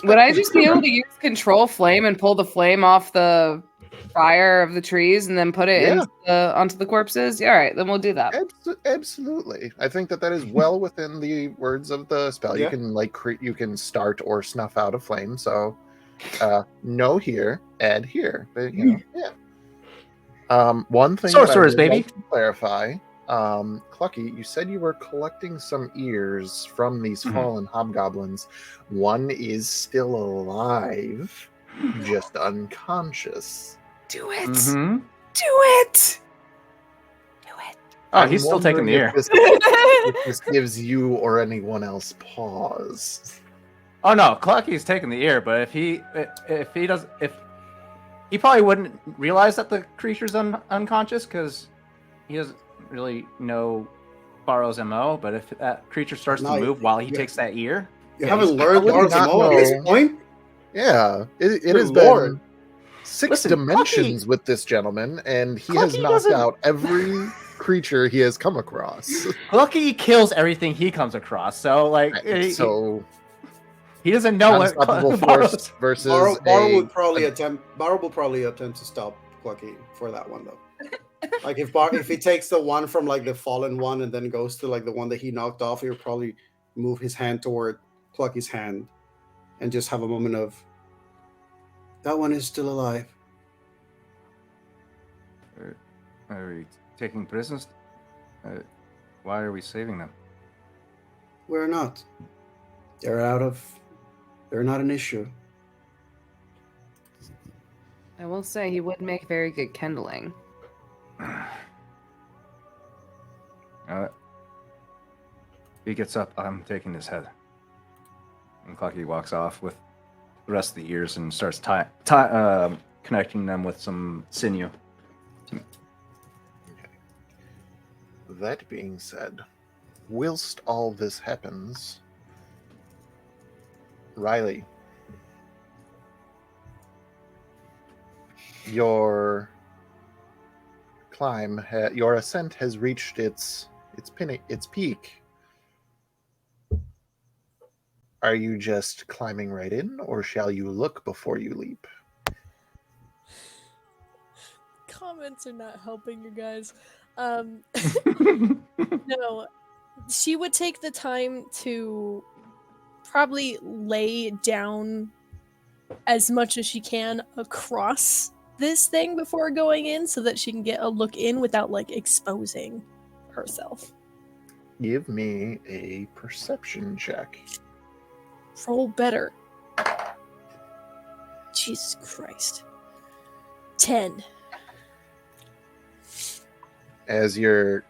Would I just be able to use control flame and pull the flame off the fire of the trees and then put it onto the corpses? Yeah, all right, then we'll do that. Absolutely. I think that is well within the words of the spell. Yeah. You can you can start or snuff out a flame. So, no here, add here. But, yeah. One thing Sorcerers, that I would baby. like to clarify. Clucky, you said you were collecting some ears from these fallen hobgoblins. One is still alive, just unconscious. Do it! Mm-hmm. Do it! Do it! Oh, I'm he's still taking the wondering ear. if this gives you or anyone else pause. Oh no, Clucky's taking the ear, but if he probably wouldn't realize that the creature's unconscious because he doesn't really know Bahro's MO. But if that creature starts to move while he takes that ear, you haven't learned probably Bahro's not MO at this know. point. Yeah, it Good has Lord. been 6 Listen, dimensions with this gentleman, and he has Clucky knocked doesn't- out every creature he has come across. Clucky kills everything he comes across. So like, So he doesn't know what unstoppable Bahro's- force versus Bahro will a probably attempt to stop Clucky for that one, though. Like if he takes the one from like the fallen one and then goes to like the one that he knocked off, he'll probably move his hand toward Clucky's hand and just have a moment of, that one is still alive. Are we taking prisoners? Why are we saving them? We're not. They're not an issue. I will say he would make very good kindling. He gets up. I'm taking his head. And Clucky walks off with the rest of the ears and starts connecting them with some sinew. That being said, whilst all this happens, Riley, your your ascent has reached its peak. Are you just climbing right in, or shall you look before you leap? Comments are not helping you guys. No, she would take the time to probably lay down as much as she can across this thing before going in so that she can get a look in without like exposing herself. Give me a perception check. Roll better. Jesus Christ. 10. As you're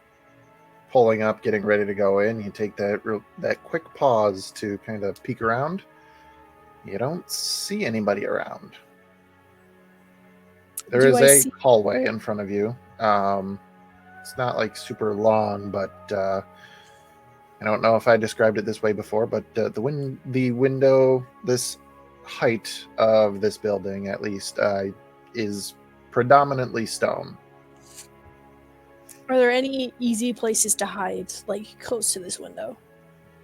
pulling up, getting ready to go in, you take that quick pause to kind of peek around. You don't see anybody around. There is a hallway in front of you. It's not like super long, but I don't know if I described it this way before, but the window, this height of this building at least, is predominantly stone. Are there any easy places to hide, like close to this window?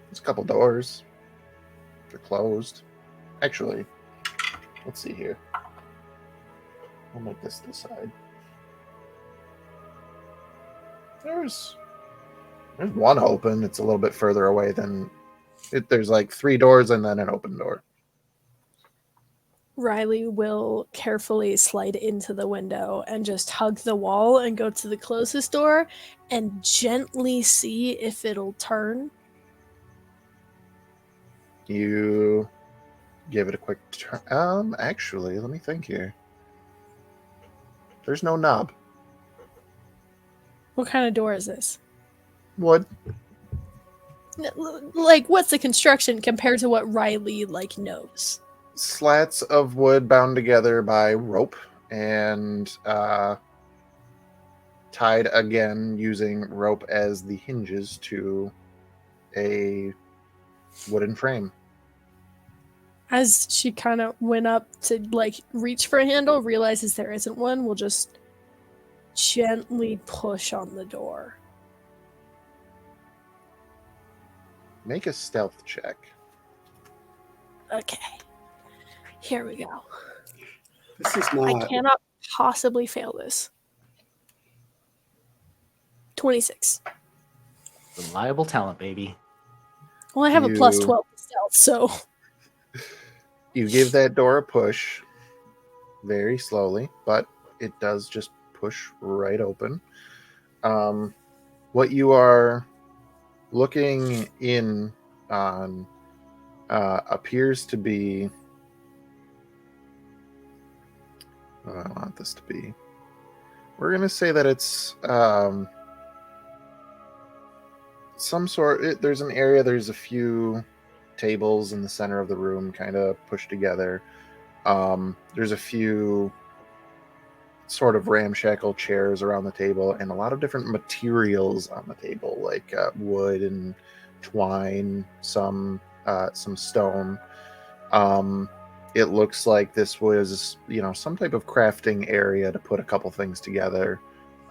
There's a couple doors. They're closed. Actually, let's see here. I'll make this side. There's one open. It's a little bit further away than it. There's like 3 doors and then an open door. Riley will carefully slide into the window and just hug the wall and go to the closest door and gently see if it'll turn. You give it a quick turn. Actually, let me think here. There's no knob. What kind of door is this? Wood. Like, what's the construction compared to what Riley, like, knows? Slats of wood bound together by rope and tied again using rope as the hinges to a wooden frame. As she kind of went up to, like, reach for a handle, realizes there isn't one, will just gently push on the door. Make a stealth check. Okay. Here we go. This is not. I cannot possibly fail this. 26. Reliable talent, baby. Well, I have a plus 12 to stealth, so... You give that door a push very slowly, but it does just push right open. What you are looking in on appears to be... What do I want this to be? We're going to say that it's some sort... There's an area, there's a few tables in the center of the room kind of pushed together. There's a few sort of ramshackle chairs around the table and a lot of different materials on the table, like wood and twine, some stone. It looks like this was, some type of crafting area to put a couple things together.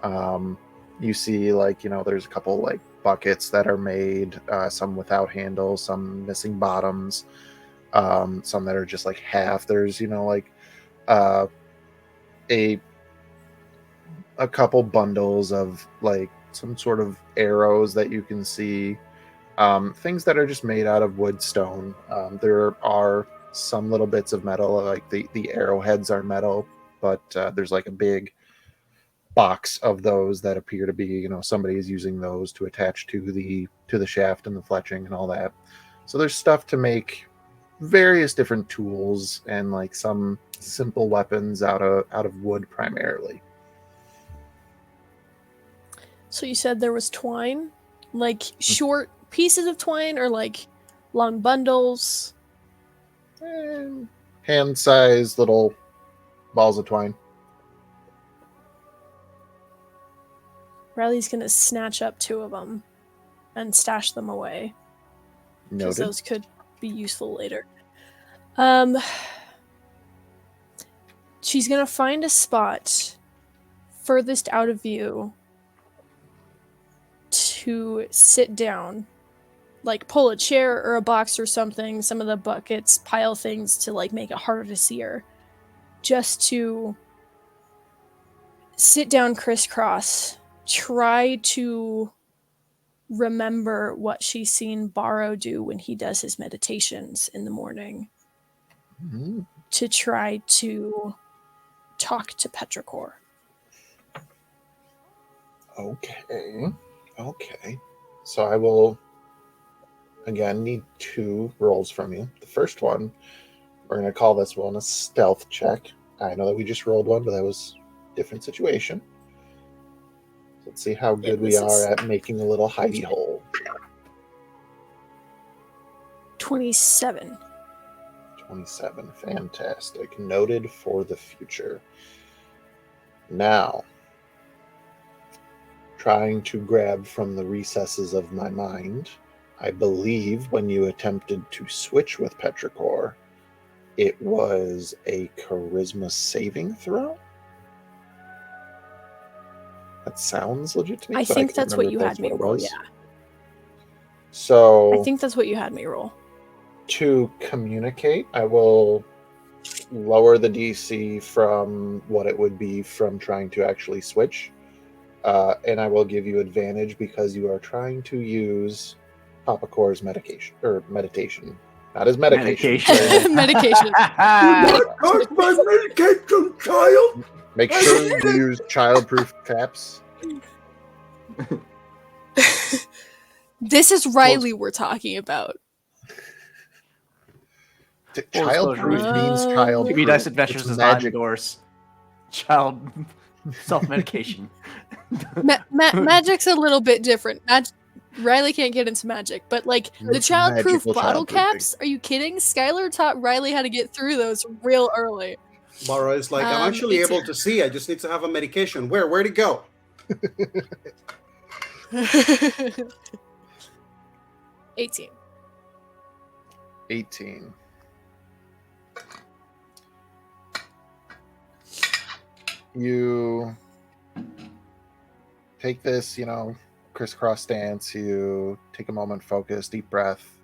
You see, there's a couple like buckets that are made, some without handles, some missing bottoms, some that are just like half. There's a couple bundles of like some sort of arrows that you can see, things that are just made out of wood, stone. There are some little bits of metal, like the arrowheads are metal, but there's like a big box of those that appear to be, somebody is using those to attach to the shaft and the fletching and all that. So there's stuff to make various different tools and like some simple weapons out of wood primarily. So you said there was twine? Like short pieces of twine or like long bundles? Hand-sized little balls of twine. Riley's gonna snatch up 2 of them and stash them away. Because Noted. those could be useful later. She's gonna find a spot furthest out of view to sit down. Like pull a chair or a box or something, some of the buckets, pile things to like make it harder to see her. Just to sit down crisscross, try to remember what she's seen Bahro do when he does his meditations in the morning. Mhm. To try to talk to Petrichor. Okay. So I will again need 2 rolls from you. The first one, we're going to call this one a stealth check. I know that we just rolled one, but that was a different situation. Let's see how good we are at making a little hidey hole. 27. 27. Fantastic. Noted for the future. Now, trying to grab from the recesses of my mind, I believe when you attempted to switch with Petrichor, it was a charisma saving throw? That sounds legit to me. I but think can't that's what remember you if had that's me what it roll, was. yeah. So I think that's what you had me roll. to communicate, I will lower the DC from what it would be from trying to actually switch. And I will give you advantage because you are trying to use Papa Core's medication. Not his medication. Medication. Medication. Not my medication, child. Make sure you use childproof caps. This is Riley we're talking about. Childproof means Oh. childproof. To be Dice Adventures It's does not magic. endorse child self-medication. Magic's a little bit different. Riley can't get into magic, but like the It's childproof magical bottle childproofing. caps? Are you kidding? Skylar taught Riley how to get through those real early. Bahro is like, I'm actually 18. able to see. I just need to have a medication. Where'd it go? 18. 18. You take this, crisscross stance. You take a moment, focus, deep breath.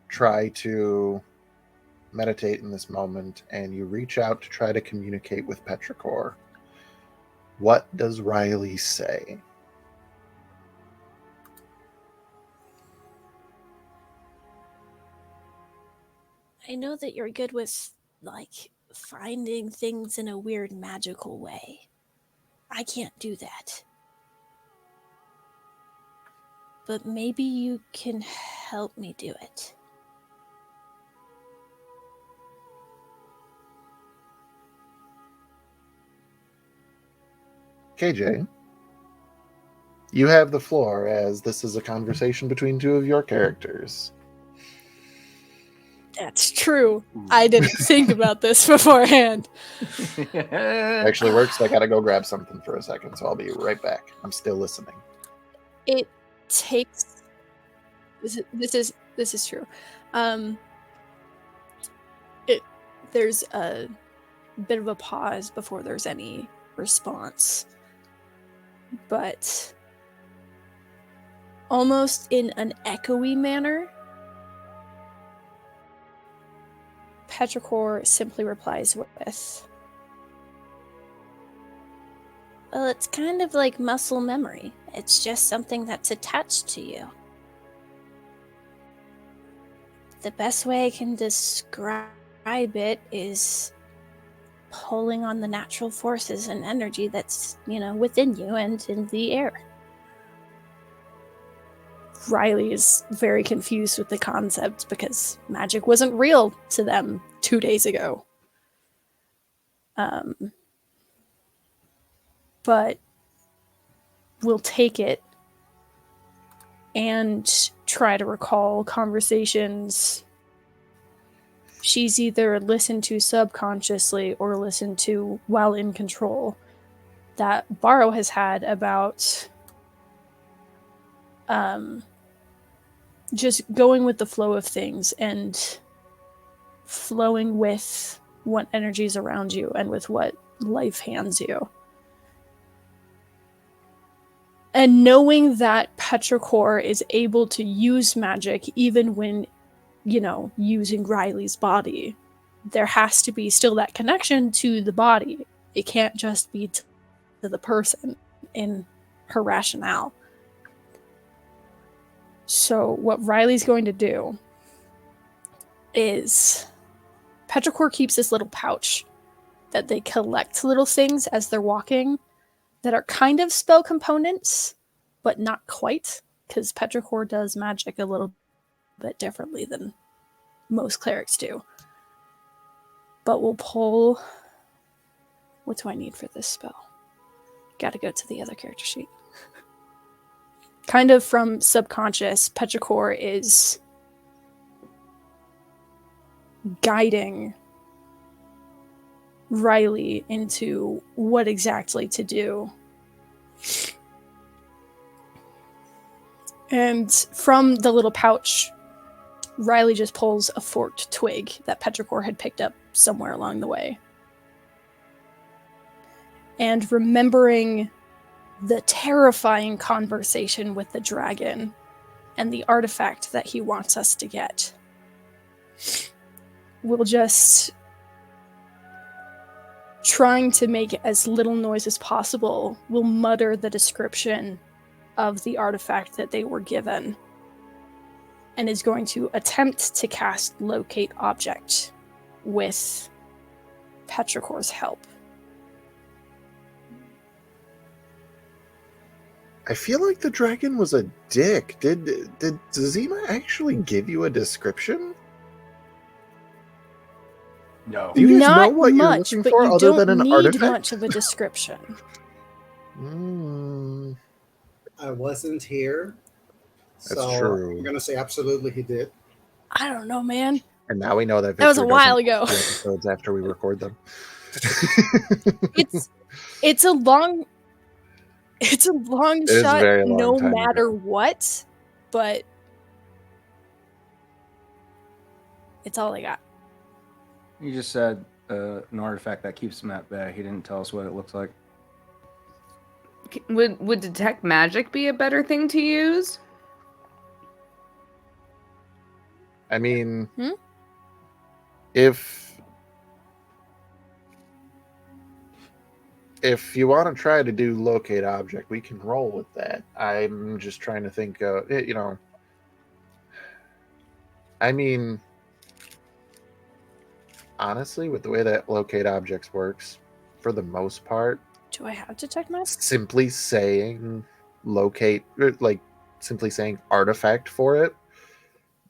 Try to meditate in this moment, and you reach out to try to communicate with Petrichor. What does Riley say? I know that you're good with, like, finding things in a weird magical way. I can't do that. But maybe you can help me do it. KJ, you have the floor as this is a conversation between 2 of your characters. That's true. I didn't think about this beforehand. Actually works. I gotta go grab something for a second, so I'll be right back. I'm still listening. It takes this is true. There's a bit of a pause before there's any response. But almost in an echoey manner, Petrichor simply replies with, Well, it's kind of like muscle memory. It's just something that's attached to you. The best way I can describe it is pulling on the natural forces and energy that's, within you and in the air. Riley is very confused with the concept because magic wasn't real to them 2 days ago. But we'll take it and try to recall conversations she's either listened to subconsciously or listened to while in control that Bahro has had about just going with the flow of things and flowing with what energies around you and with what life hands you. And knowing that Petrichor is able to use magic even when, using Riley's body, there has to be still that connection to the body. It can't just be to the person in her rationale. So what Riley's going to do is Petrichor keeps this little pouch that they collect little things as they're walking that are kind of spell components, but not quite, because Petrichor does magic a little bit differently than most clerics do. But we'll pull... What do I need for this spell? Gotta go to the other character sheet. Kind of from subconscious, Petrichor is guiding Riley into what exactly to do. And from the little pouch, Riley just pulls a forked twig that Petrichor had picked up somewhere along the way. And remembering the terrifying conversation with the dragon and the artifact that he wants us to get, we'll just, trying to make as little noise as possible, we'll mutter the description of the artifact that they were given, and is going to attempt to cast Locate Object with Petrichor's help. I feel like the dragon was a dick. Did Zima actually give you a description? No. Do you guys Not know what you're much, looking but for you other don't than an need artifact? much of a description. I wasn't here, That's so true. I'm gonna say absolutely he did. I don't know, man. And now we know that Victor That was a while doesn't ago. watch the episodes after we record them. It's a long is a shot very long no time matter ago. what, but it's all I got. You just said an artifact that keeps them at bay. He didn't tell us what it looks like. Would detect magic be a better thing to use? I mean, Hmm? if you want to try to do Locate Object, we can roll with that. I'm just trying to think, I mean, honestly, with the way that Locate Objects works, for the most part, Do I have detect magic? simply saying locate, simply saying artifact for it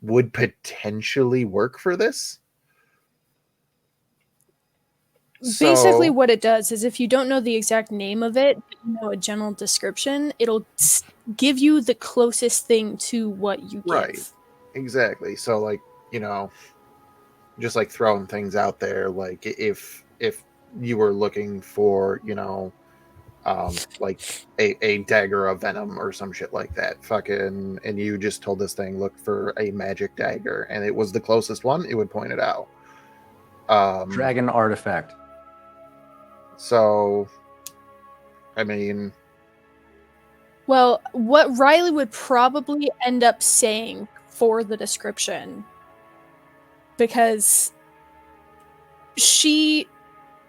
would potentially work for this. Basically, So, what it does is if you don't know the exact name of it, but you know a general description, it'll give you the closest thing to what you give. Right. Exactly. So, just like throwing things out there, like if you were looking for, like a dagger of venom or some shit like that, fucking, and you just told this thing look for a magic dagger, and it was the closest one, it would point it out. Dragon artifact. So, I mean, Well, what Riley would probably end up saying for the description, because she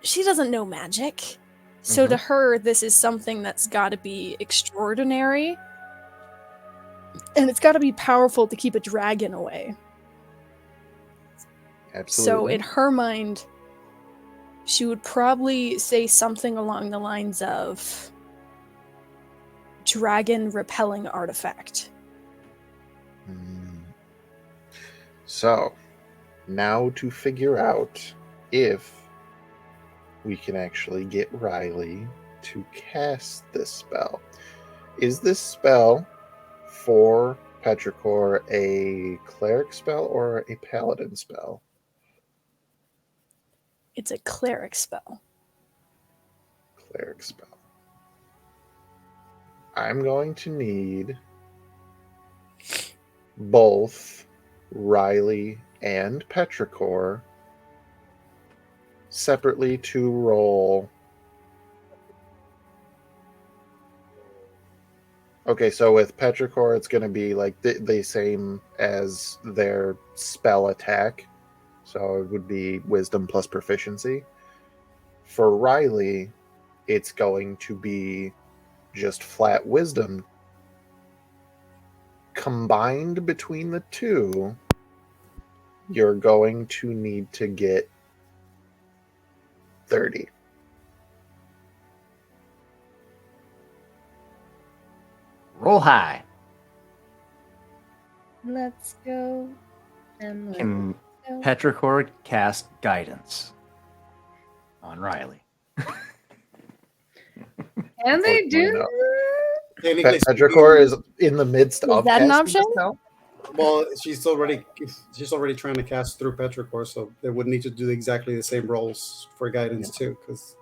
doesn't know magic, so to her this is something that's got to be extraordinary, and it's got to be powerful to keep a dragon away. absolutely. So in her mind, She would probably say something along the lines of dragon repelling artifact. So, now to figure out if we can actually get Riley to cast this spell. Is this spell for Petrichor a cleric spell or a paladin spell? It's a cleric spell. Cleric spell. I'm going to need both Riley and Petrichor separately to roll. Okay, so with Petrichor, it's going to be like the same as their spell attack. So it would be wisdom plus proficiency. For Riley, it's going to be just flat wisdom. Combined between the two, you're going to need to get 30. Roll high. Let's go. And Can go. Petrichor cast guidance on Riley? And they Unfortunately, do. no. Technically Petrichor is in the midst Is of that an casting option? the spell. well, she's already trying to cast through Petrichor, so they would need to do exactly the same rolls for guidance too, because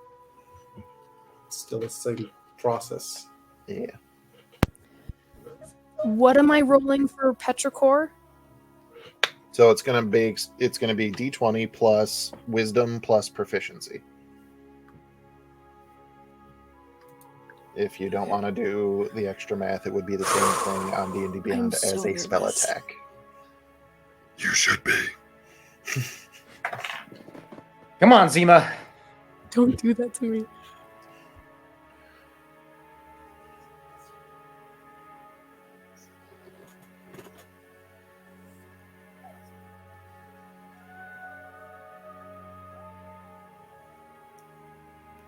it's still the same process. Yeah. What am I rolling for Petrichor? So it's gonna be D20 plus wisdom plus proficiency. If you don't want to do the extra math, it would be the same thing on D&D Beyond so as a spell nervous. attack. You should be. Come on, Zima. Don't do that to me.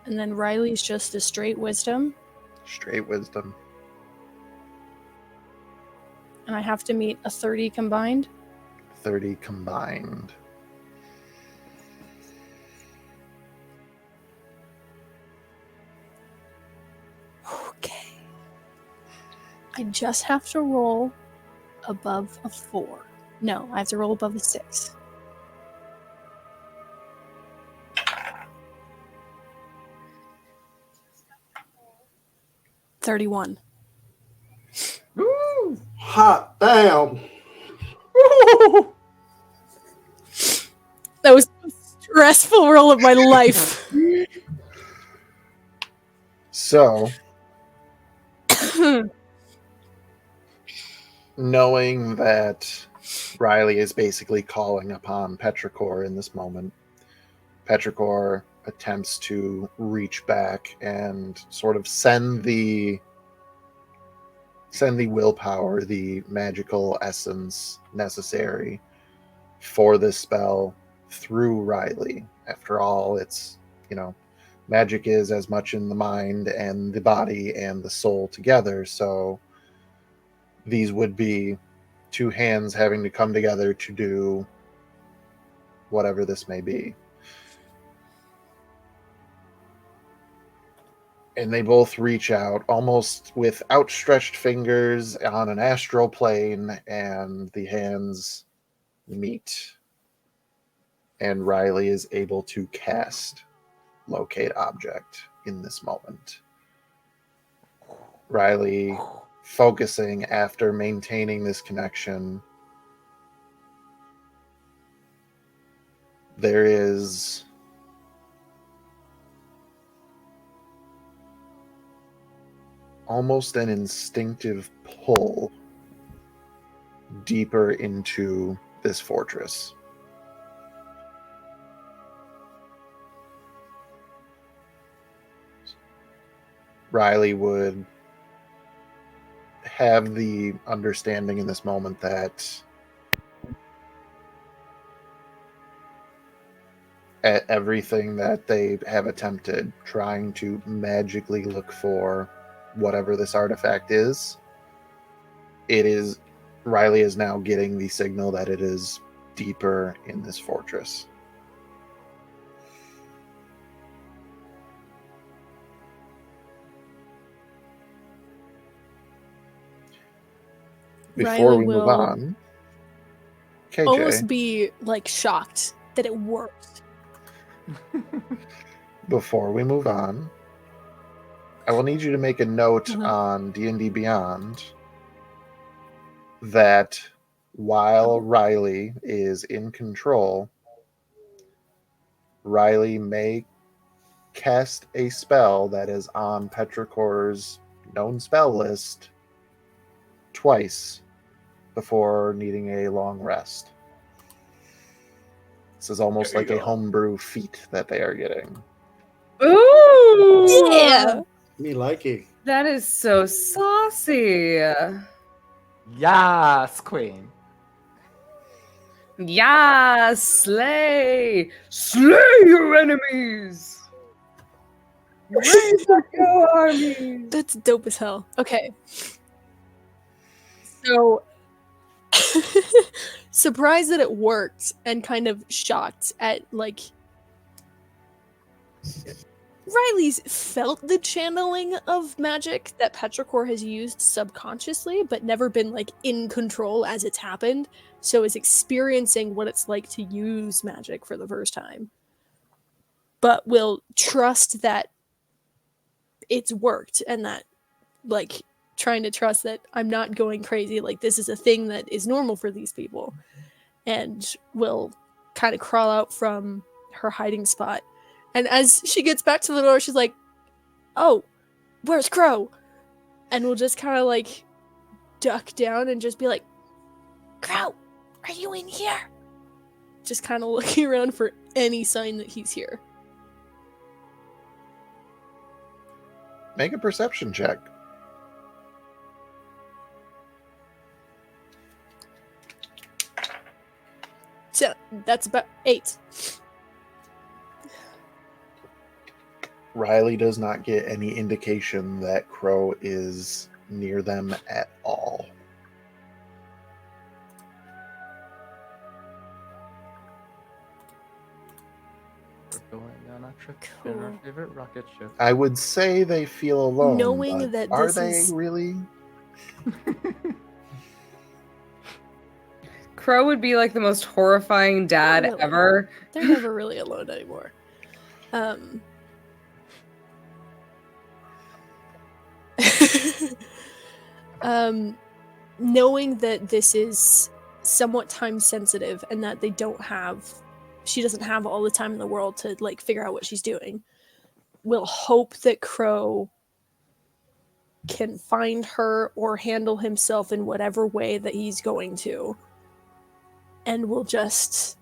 And then Riley's just a straight wisdom, Straight wisdom. and I have to meet a 30 combined. 30 combined. Okay. I just have to roll above a 4. No, I have to roll above a 6. $31. Woo! Hot damn! That was the most stressful roll of my life. So, knowing that Riley is basically calling upon Petrichor in this moment, Petrichor attempts to reach back and sort of send the willpower, the magical essence necessary for this spell through Riley. After all, it's, magic is as much in the mind and the body and the soul together. So these would be two hands having to come together to do whatever this may be. And they both reach out almost with outstretched fingers on an astral plane, and the hands meet. And Riley is able to cast Locate Object in this moment. Riley focusing after maintaining this connection. There is almost an instinctive pull deeper into this fortress. Riley would have the understanding in this moment that at everything that they have attempted, trying to magically look for whatever this artifact is. It is Riley is now getting the signal that it is deeper in this fortress. Before Riley we move will on, KJ, almost be like shocked that it worked. before we move on, I will need you to make a note Uh-huh. on D&D Beyond that while Riley is in control, Riley may cast a spell that is on Petrichor's known spell list twice before needing a long rest. This is almost There you like a go. homebrew feat that they are getting. Ooh! Yeah. Me likey. That is so saucy. Yes, queen. Yeah, slay! Slay your enemies! Raise up your armies! That's dope as hell. Okay. So surprised that it worked and kind of shocked at like Riley's felt the channeling of magic that Petrichor has used subconsciously, but never been like in control as it's happened. So is experiencing what it's like to use magic for the first time. But will trust that it's worked and that like trying to trust that I'm not going crazy, like this is a thing that is normal for these people, and will kind of crawl out from her hiding spot. And as she gets back to the door, she's like, oh, where's Crow? And we'll just kind of like duck down and just be like, Crow, are you in here? Just kind of looking around for any sign that he's here. Make a perception check. So that's about 8. Riley does not get any indication that Crow is near them at all. We're going on a trip in our Cool. favorite rocket ship. I would say they feel alone. Knowing but that are this they is- really? Crow would be like the most horrifying dad really. ever. They're never really alone anymore. Knowing that this is somewhat time sensitive and that she doesn't have all the time in the world to like figure out what she's doing, will hope that Crow can find her or handle himself in whatever way that he's going to, and will just,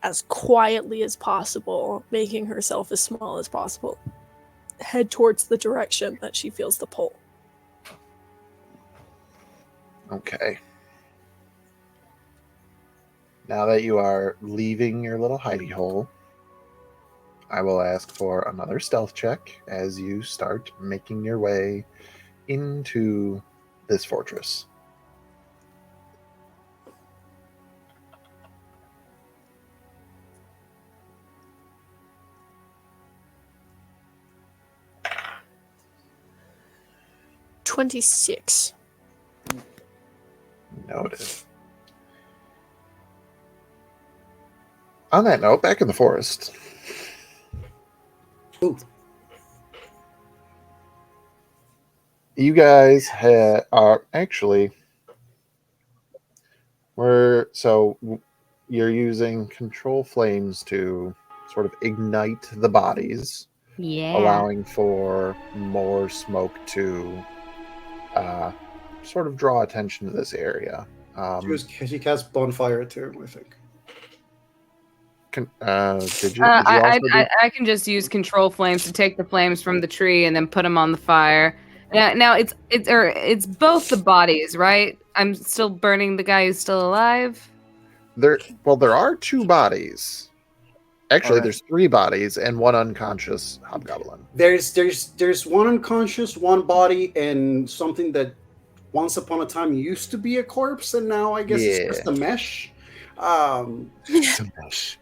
as quietly as possible, making herself as small as possible, head towards the direction that she feels the pull. Okay. Now that you are leaving your little hidey hole, I will ask for another stealth check as you start making your way into this fortress. $26. Noted. On that note, back in the forest. Ooh. You guys are actually you're using control flames to sort of ignite the bodies, allowing for more smoke to sort of draw attention to this area. She cast bonfire too, I think. Did you also do? I can just use control flames to take the flames from the tree and then put them on the fire. Now it's both the bodies, right? I'm still burning the guy who's still alive. There are two bodies. Actually, Alright. there's 3 bodies and 1 unconscious hobgoblin. There's one unconscious, one body, and something that once upon a time used to be a corpse, and now I guess it's just Yeah. a mesh. Smash.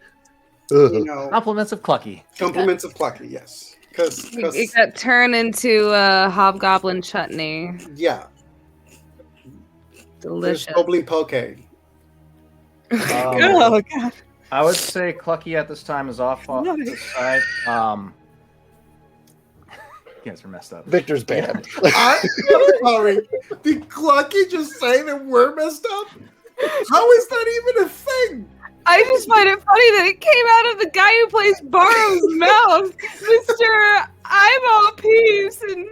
You know, Compliments of Clucky. compliments of Clucky, yes. Because It got turned into hobgoblin chutney. yeah, there's Delicious. goblin poke. Oh god. I would say Clucky at this time is off to the side. You guys are messed up. Victor's bad. I'm sorry. Did Clucky just say that we're messed up? How is that even a thing? I just find it funny that it came out of the guy who plays Bahro's mouth, Mr. I'm all peace and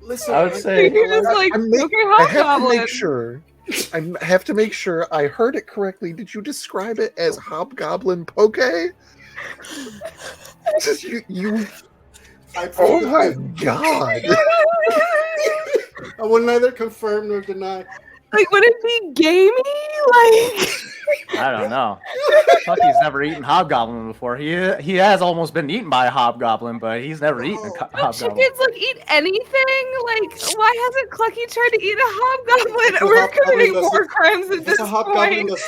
Listen, I would say- you're just like, I'm ma- okay, I have to hobgoblin. make sure. I have to make sure I heard it correctly. Did you describe it as hobgoblin poke? you I oh my god! I will neither confirm nor deny. Like, would it be gamey? Like, I don't know. Clucky's never eaten hobgoblin before. He has almost been eaten by a hobgoblin, but he's never eaten a hobgoblin. chickens like eat anything? Like, why hasn't Clucky tried to eat a hobgoblin? If a We're hobgoblin committing doesn't- war crimes at If this it's a hobgoblin, point.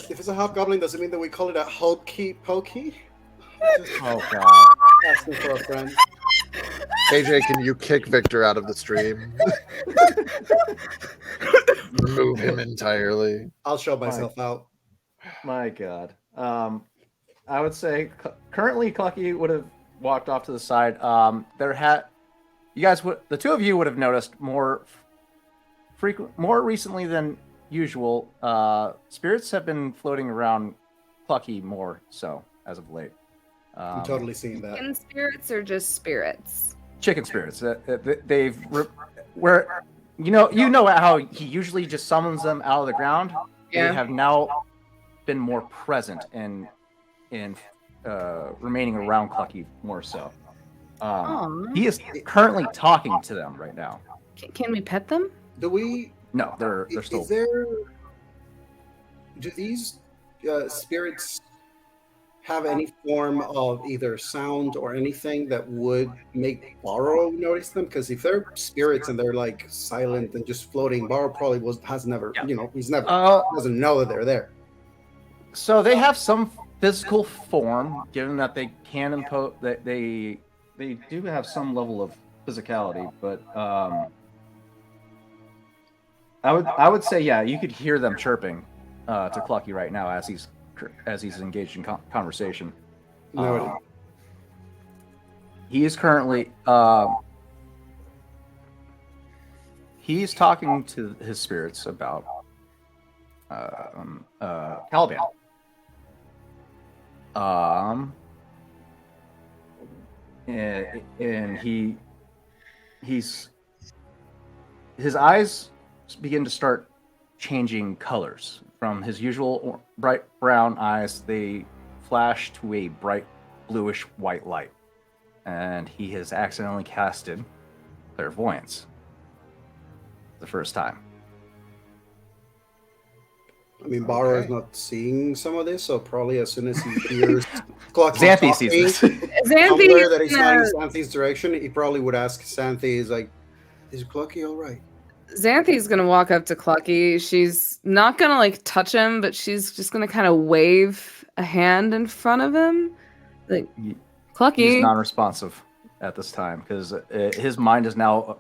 if it's a hobgoblin, does it mean that we call it a hokey pokey? Just Oh god. asking for a friend. KJ, can you kick Victor out of the stream? Remove him entirely. I'll show myself out. My god. I would say currently Clucky would have walked off to the side. You guys would, the two of you would have noticed more recently than usual. Spirits have been floating around Clucky more so as of late. I'm totally seeing that. Chicken spirits or just spirits? Chicken spirits. Where you know how he usually just summons them out of the ground. Yeah. They have now been more present in remaining around Clucky more so. Aw. He is currently talking to them right now. Can we pet them? Do we? No, they're still. Is there? Do these spirits have any form of either sound or anything that would make Bahro notice them? Because if they're spirits and they're like silent and just floating, Bahro probably has never, Yeah. he's never Uh, doesn't know that they're there. so they have some physical form, given that they can impose that they do have some level of physicality, but I would say you could hear them chirping to Clucky right now as he's engaged in conversation. No, He is currently he's talking to his spirits about Caliban. And his eyes begin to start changing colors. From his usual bright brown eyes, they flash to a bright bluish white light. And he has accidentally casted clairvoyance the first time. I mean, Bahro is not seeing some of this, so probably as soon as he hears Clucky Xanthi talking sees this. somewhere that he's not in Xanthi's Xanthi's direction, he probably would ask Xanthi, "Is like, is Clucky all right?" Xanthi's gonna walk up to Clucky. She's not gonna like touch him, but she's just gonna kind of wave a hand in front of him, like He's Clucky. non-responsive at this time because his mind is now.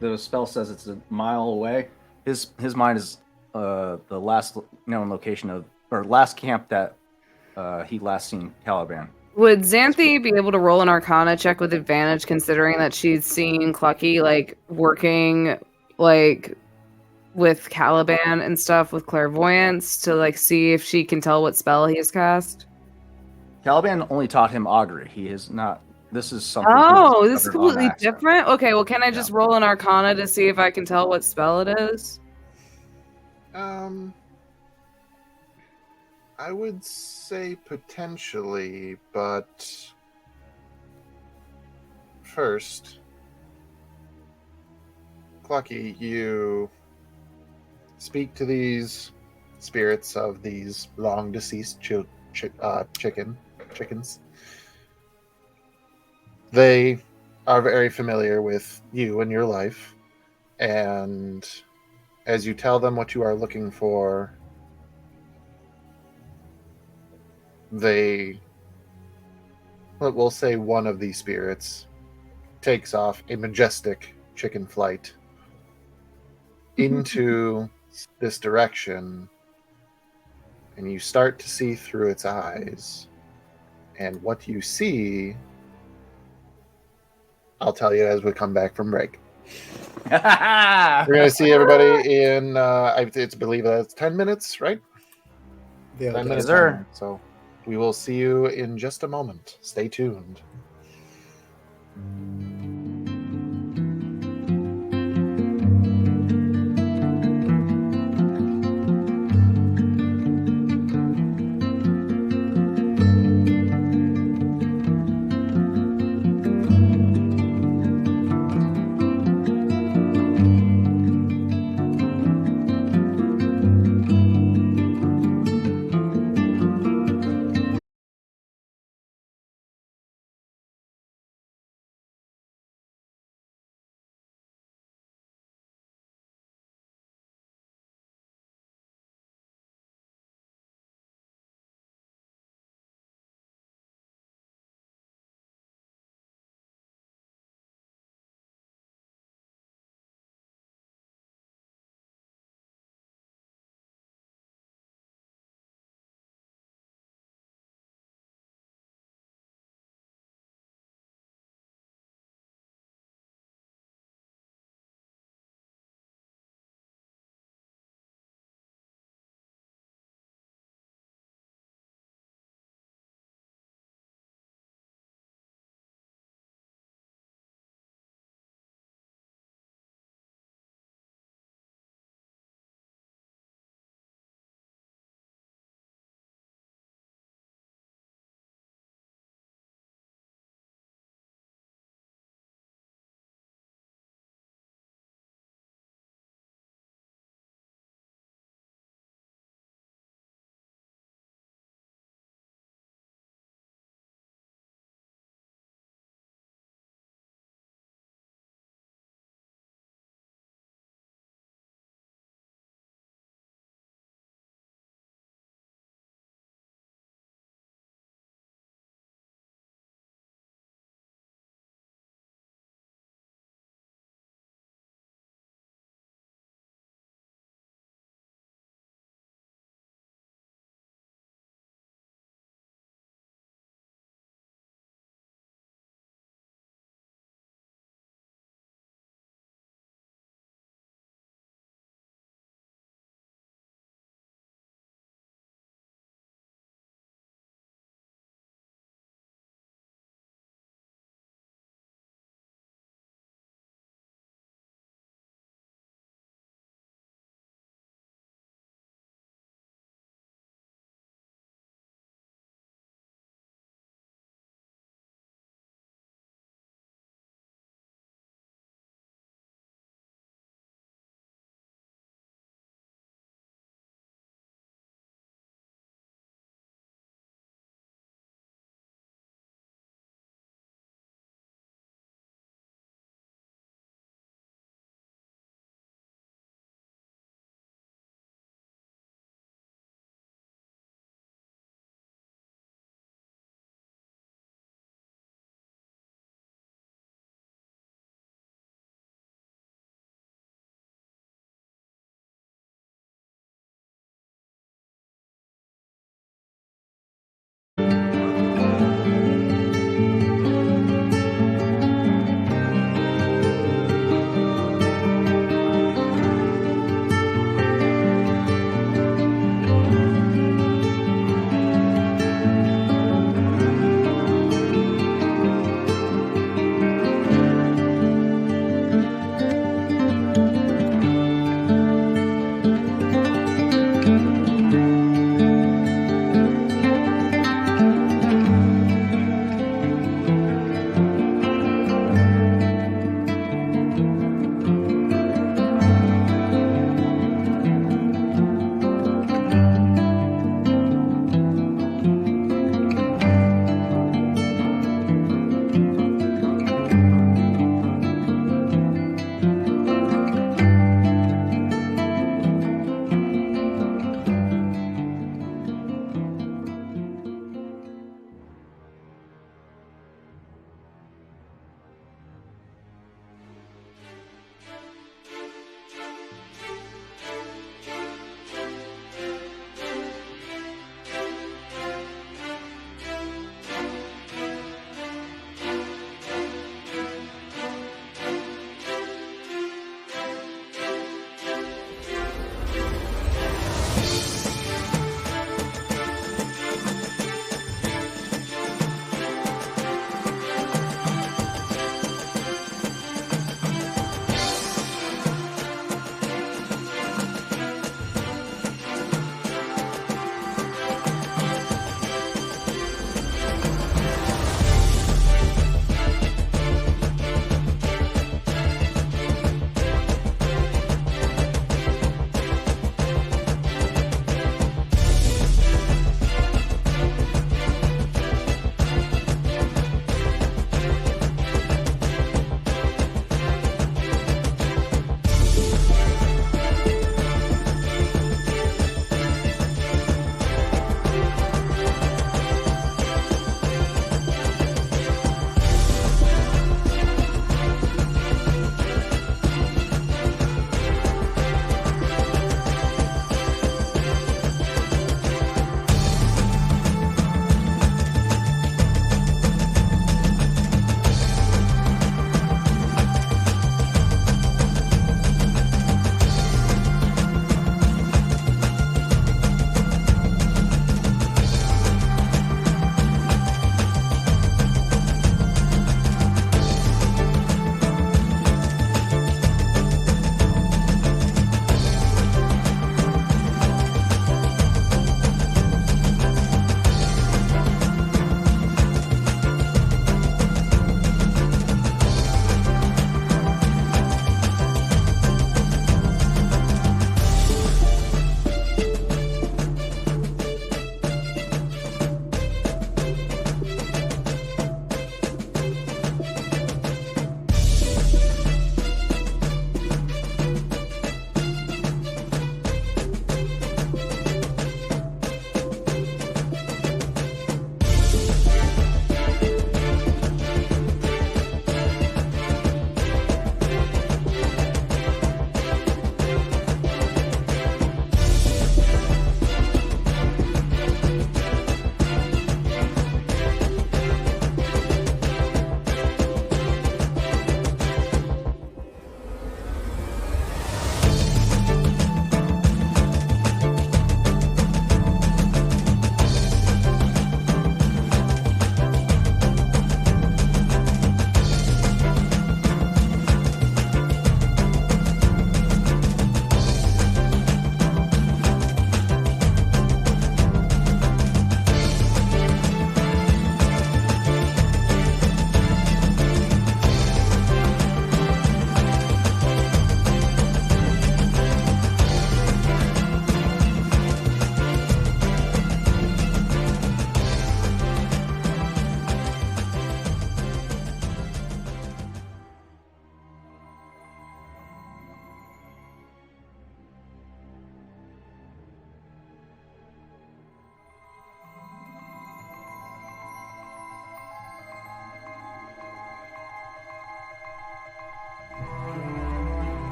The spell says it's a mile away. His mind is the last known location of or last camp that he last seen Caliban. Would Xanthi be able to roll an Arcana check with advantage, considering that she's seen Clucky like working like with Caliban and stuff with clairvoyance to like see if she can tell what spell he has cast? Caliban only taught him augury. He is not. This is something. Oh, this is discovered on completely accident. different. Okay, well, can I just roll an Arcana to see if I can tell what spell it is? I would say potentially, but first, Clucky, you speak to these spirits of these long deceased chickens. They are very familiar with you and your life, and as you tell them what you are looking for, we'll say one of these spirits takes off a majestic chicken flight into this direction, and you start to see through its eyes. And what you see, I'll tell you as we come back from break. We're going to see everybody in, I believe that's 10 minutes, right? Yeah, 10 it minutes. does. Sir. Time. So we will see you in just a moment. Stay tuned.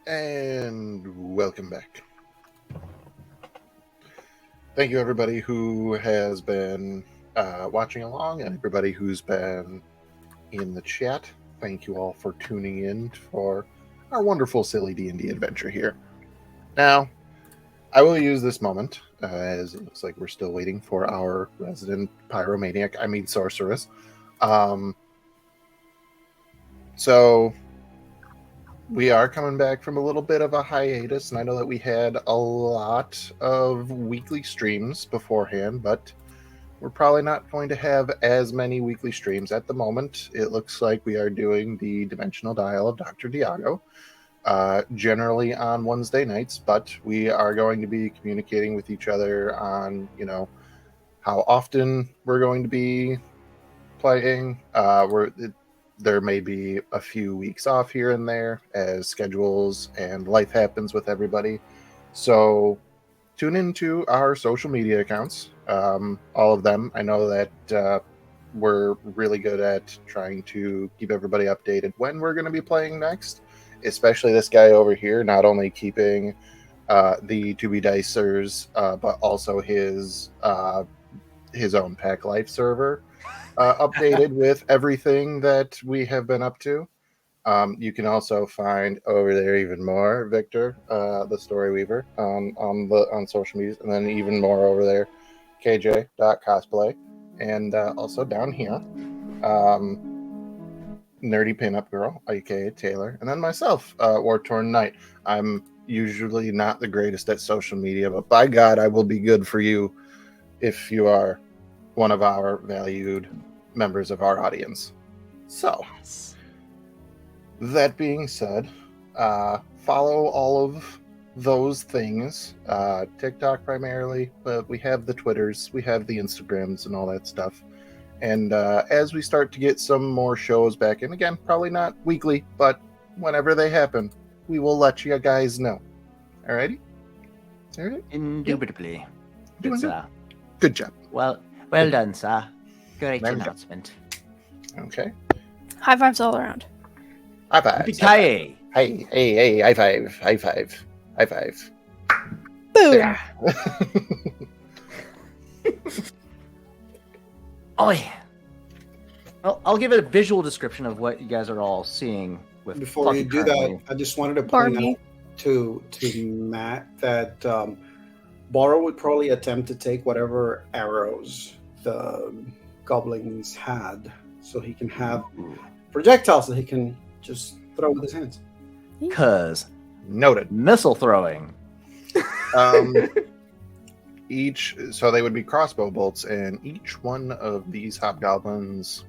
And welcome back. Thank you, everybody who has been watching along, and everybody who's been in the chat. Thank you all for tuning in for our wonderful, silly D&D adventure here. Now, I will use this moment, as it looks like we're still waiting for our resident sorceress. So we are coming back from a little bit of a hiatus, and I know that we had a lot of weekly streams beforehand, but we're probably not going to have as many weekly streams at the moment. It looks like we are doing the Dimensional Dial of Dr. Diago, generally on Wednesday nights, but we are going to be communicating with each other on, how often we're going to be playing. There may be a few weeks off here and there as schedules and life happens with everybody. So tune into our social media accounts, all of them. I know that we're really good at trying to keep everybody updated when we're going to be playing next, especially this guy over here, not only keeping the 2B Dicers, but also his own Pack Life server updated with everything that we have been up to. You can also find over there even more Victor, the Story Weaver, on social media, and then even more over there, KJ.cosplay, and also down here, Nerdy Pinup Girl, aka Taylor, and then myself, War Torn Knight. I'm usually not the greatest at social media, but by God, I will be good for you if you are one of our valued members of our audience. So, that being said, follow all of those things. TikTok primarily, but we have the Twitters, we have the Instagrams, and all that stuff. And as we start to get some more shows back in, again, probably not weekly, but whenever they happen, we will let you guys know. Alrighty? Alright? Indubitably. Doing It's, good. Good job. well done, sir. Great There we go. announcement. Okay. High fives all around. High five. Yippee-ki-yay. Hey, high five. High five. High five. Boom. Yeah. Oh yeah. I'll give it a visual description of what you guys are all seeing. With Before Clucky you do currently. that, I just wanted to point Barbie. out to Matt that Bahro would probably attempt to take whatever arrows the goblins had, so he can have projectiles that he can just throw with his hands. Cause Noted. missile throwing. So they would be crossbow bolts, and each one of these hobgoblins,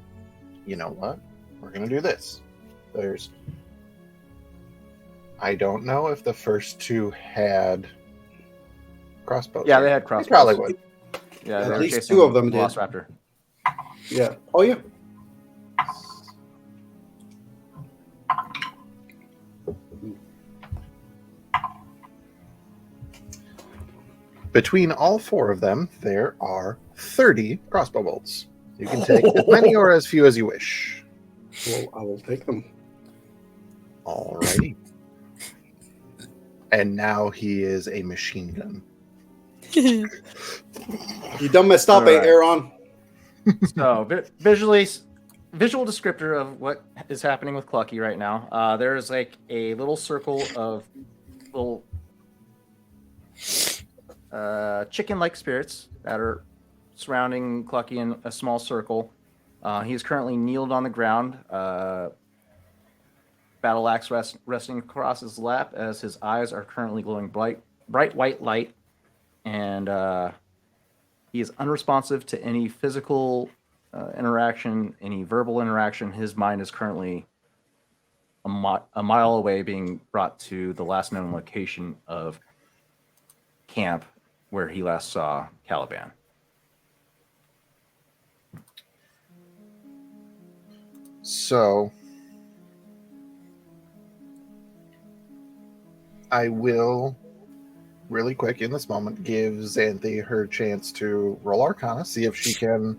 you know what? We're going to do this. I don't know if the first two had crossbows. Yeah, they had crossbows. They probably would. Yeah, At they were least chasing two of them did. Velociraptor. Yeah. Oh yeah. Between all four of them, there are 30 crossbow bolts. You can take as many or as few as you wish. Well, I will take them. Alrighty. And now he is a machine gun. You done messed up, All right. Aaron? So visual descriptor of what is happening with Clucky right now. There's like a little circle of little chicken-like spirits that are surrounding Clucky in a small circle. He is currently kneeled on the ground, battle axe resting across his lap as his eyes are currently glowing bright white light, and he is unresponsive to any physical interaction, any verbal interaction. His mind is currently a mile away, being brought to the last known location of camp where he last saw Caliban. So I will, really quick in this moment, give Xanthi her chance to roll Arcana, see if she can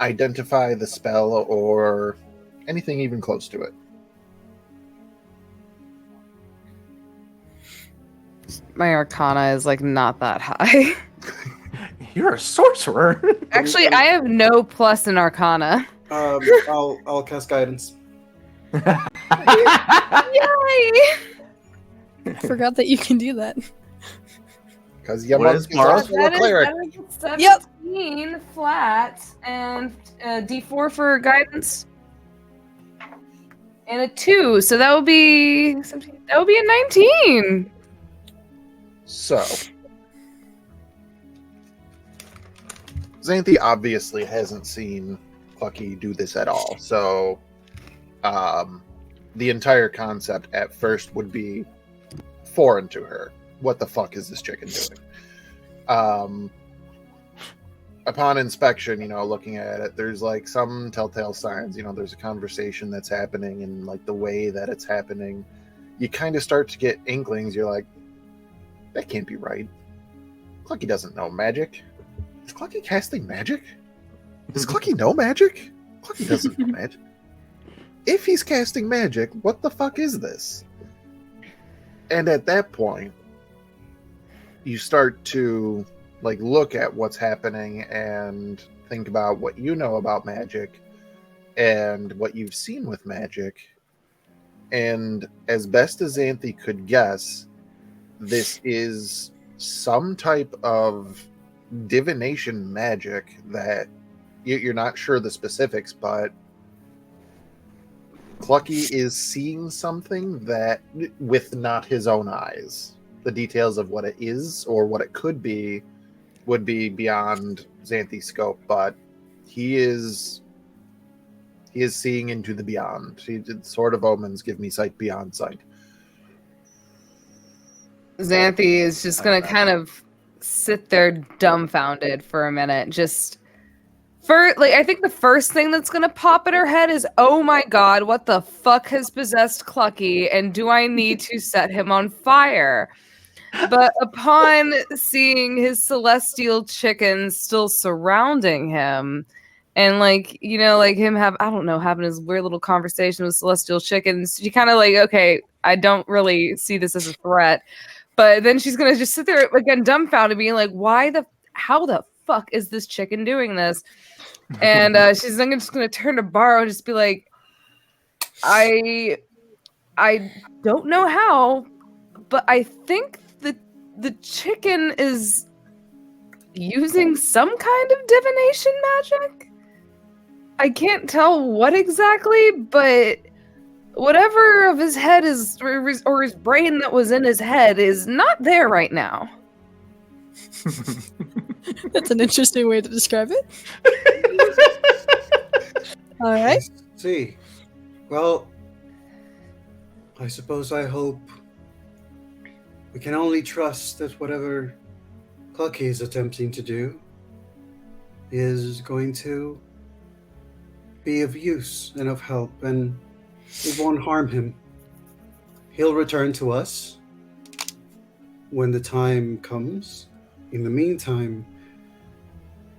identify the spell or anything even close to it. My Arcana is like not that high. You're a sorcerer. Actually, I have no plus in Arcana. I'll cast guidance. Yay! I forgot that you can do that. Because your What monk is is Bahro? also a cleric. That is 17 flat and D4 for guidance. And a 2, so that would be 17. That would be a 19. So, Xanthi obviously hasn't seen Clucky do this at all. So, the entire concept at first would be foreign to her. What the fuck is this chicken doing? Upon inspection, looking at it, there's like some telltale signs. There's a conversation that's happening, and like the way that it's happening, you kind of start to get inklings. You're like, that can't be right. Clucky doesn't know magic. Is Clucky casting magic? Does Clucky know magic? Clucky doesn't know magic. If he's casting magic, what the fuck is this? And at that point, you start to look at what's happening and think about what you know about magic and what you've seen with magic. And as best as Xanthi could guess, this is some type of divination magic that you're not sure the specifics, but Clucky is seeing something that with not his own eyes. The details of what it is or what it could be would be beyond Xanthi's scope, but he is seeing into the beyond. Sort of omens give me sight beyond sight. Xanthi is just gonna kind of sit there dumbfounded for a minute. I think the first thing that's gonna pop in her head is, oh my god, what the fuck has possessed Clucky, and do I need to set him on fire? But upon seeing his celestial chickens still surrounding him, and him having his weird little conversation with celestial chickens, you kind of okay, I don't really see this as a threat. But then she's gonna just sit there again, dumbfounded, being like, how the fuck is this chicken doing this? And she's then just gonna turn to Bahro and just be like, I don't know how, but I think the chicken is using some kind of divination magic. I can't tell what exactly, but whatever of his head is, or his brain that was in his head is not there right now. That's an interesting way to describe it. All right. I see. Well, I suppose I hope we can only trust that whatever Clucky is attempting to do is going to be of use and of help, and it won't harm him. He'll return to us when the time comes. In the meantime,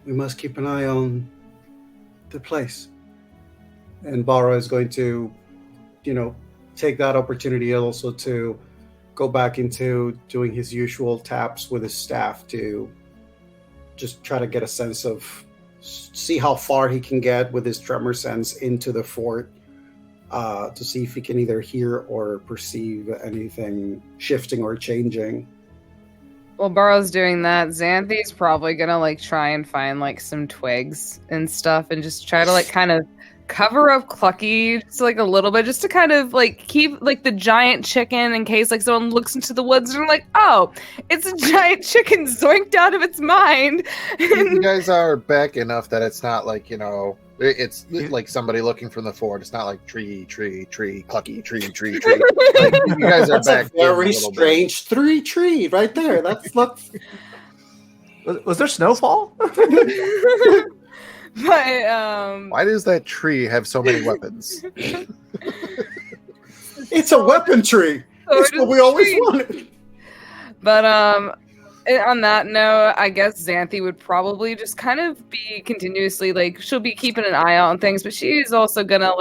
we must keep an eye on the place. And Bahro is going to, take that opportunity also to go back into doing his usual taps with his staff to just try to get a sense of, see how far he can get with his tremor sense into the fort, to see if he can either hear or perceive anything shifting or changing. While Bahro's doing that, Xanthi's probably gonna try and find some twigs and stuff and just try to kind of cover up Clucky just a little bit, just to kind of keep the giant chicken in case someone looks into the woods and they're oh, it's a giant chicken zoinked out of its mind. You guys are back enough that it's not it's like somebody looking from the fort. It's not like tree, Clucky, tree. You guys are That's back. A very strange tree right there. That's Was there snowfall? But why does that tree have so many weapons? It's a weapon tree. It's what we always wanted. But on that note, I guess Xanthi would probably just kind of be continuously she'll be keeping an eye out on things, but she's also gonna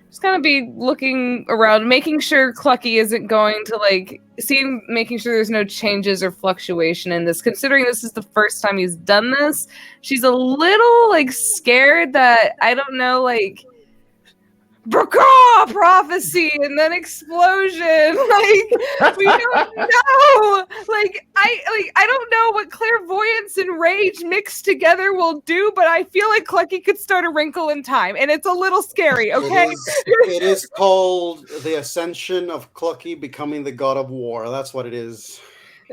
just kind of be looking around, making sure Clucky isn't going to making sure there's no changes or fluctuation in this. Considering this is the first time he's done this, she's a little like scared that I don't know, like Bracaw prophecy and then explosion. Like we don't know. I don't know what clairvoyance and rage mixed together will do, but I feel like Clucky could start a wrinkle in time, and it's a little scary. Okay, it is called the ascension of Clucky becoming the god of war. That's what it is.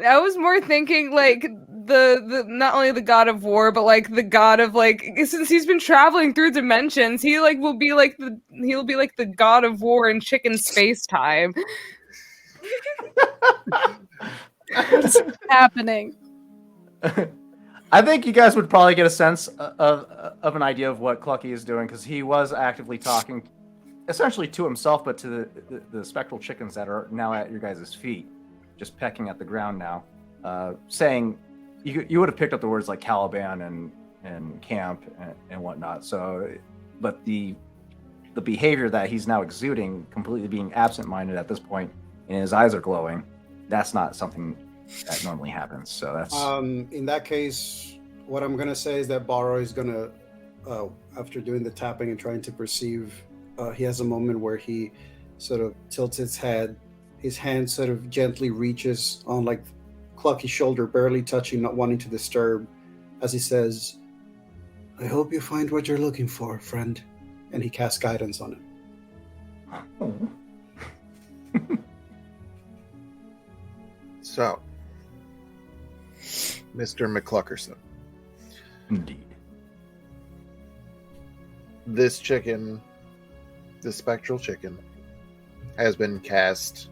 I was more thinking like the not only the god of war, but like the god of like, since he's been traveling through dimensions, he'll be like the god of war in chicken space time. What's happening? I think you guys would probably get a sense of an idea of what Clucky is doing, because he was actively talking essentially to himself, but to the spectral chickens that are now at your guys' feet, just pecking at the ground now, saying you would have picked up the words like Caliban and camp and whatnot. So, but the behavior that he's now exuding, completely being absent-minded at this point, and his eyes are glowing, that's not something that normally happens. So that's in that case, what I'm gonna say is that Bahro is gonna, after doing the tapping and trying to perceive, he has a moment where he sort of tilts his head. His hand sort of gently reaches on like Clucky's shoulder, barely touching, not wanting to disturb, as he says, "I hope you find what you're looking for, friend." And he casts guidance on it. So, Mr. McCluckerson. indeed. This chicken, the spectral chicken, has been cast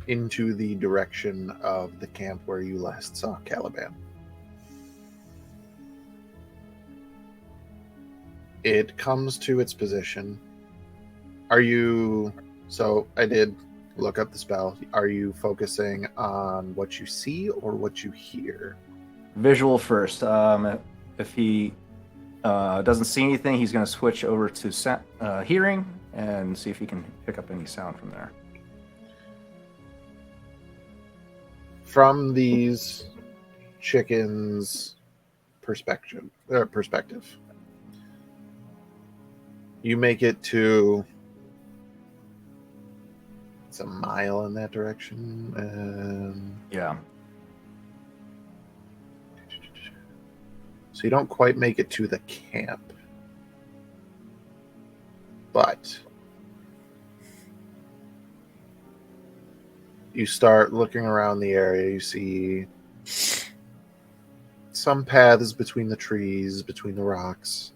into the direction of the camp where you last saw Caliban. It comes to its position. So I did look up the spell. Are you focusing on what you see or what you hear? Visual first. If he doesn't see anything, he's going to switch over to hearing and see if he can pick up any sound from there. From these chickens' perspective, you make it to, it's a mile in that direction. Yeah. So you don't quite make it to the camp. But you start looking around the area. You see some paths between the trees, between the rocks.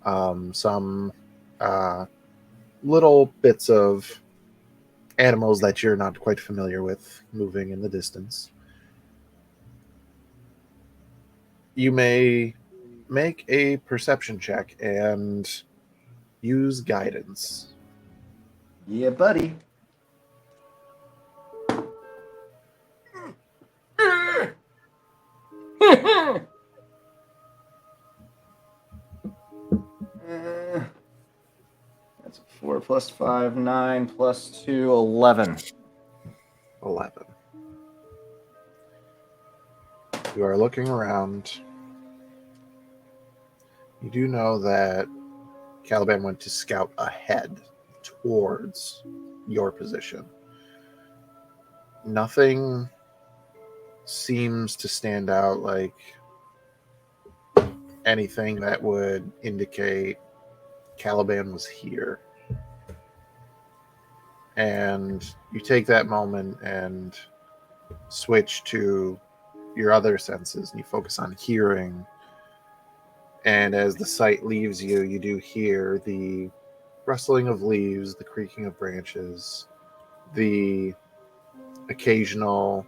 Some little bits of animals that you're not quite familiar with moving in the distance. You may make a perception check and use guidance. Yeah, buddy. That's 4 plus 5, 9 plus 2, 11. 11. You are looking around. You do know that Caliban went to scout ahead towards your position. Nothing seems to stand out like anything that would indicate Caliban was here. And you take that moment and switch to your other senses and you focus on hearing. And as the sight leaves you, you do hear the rustling of leaves, the creaking of branches, the occasional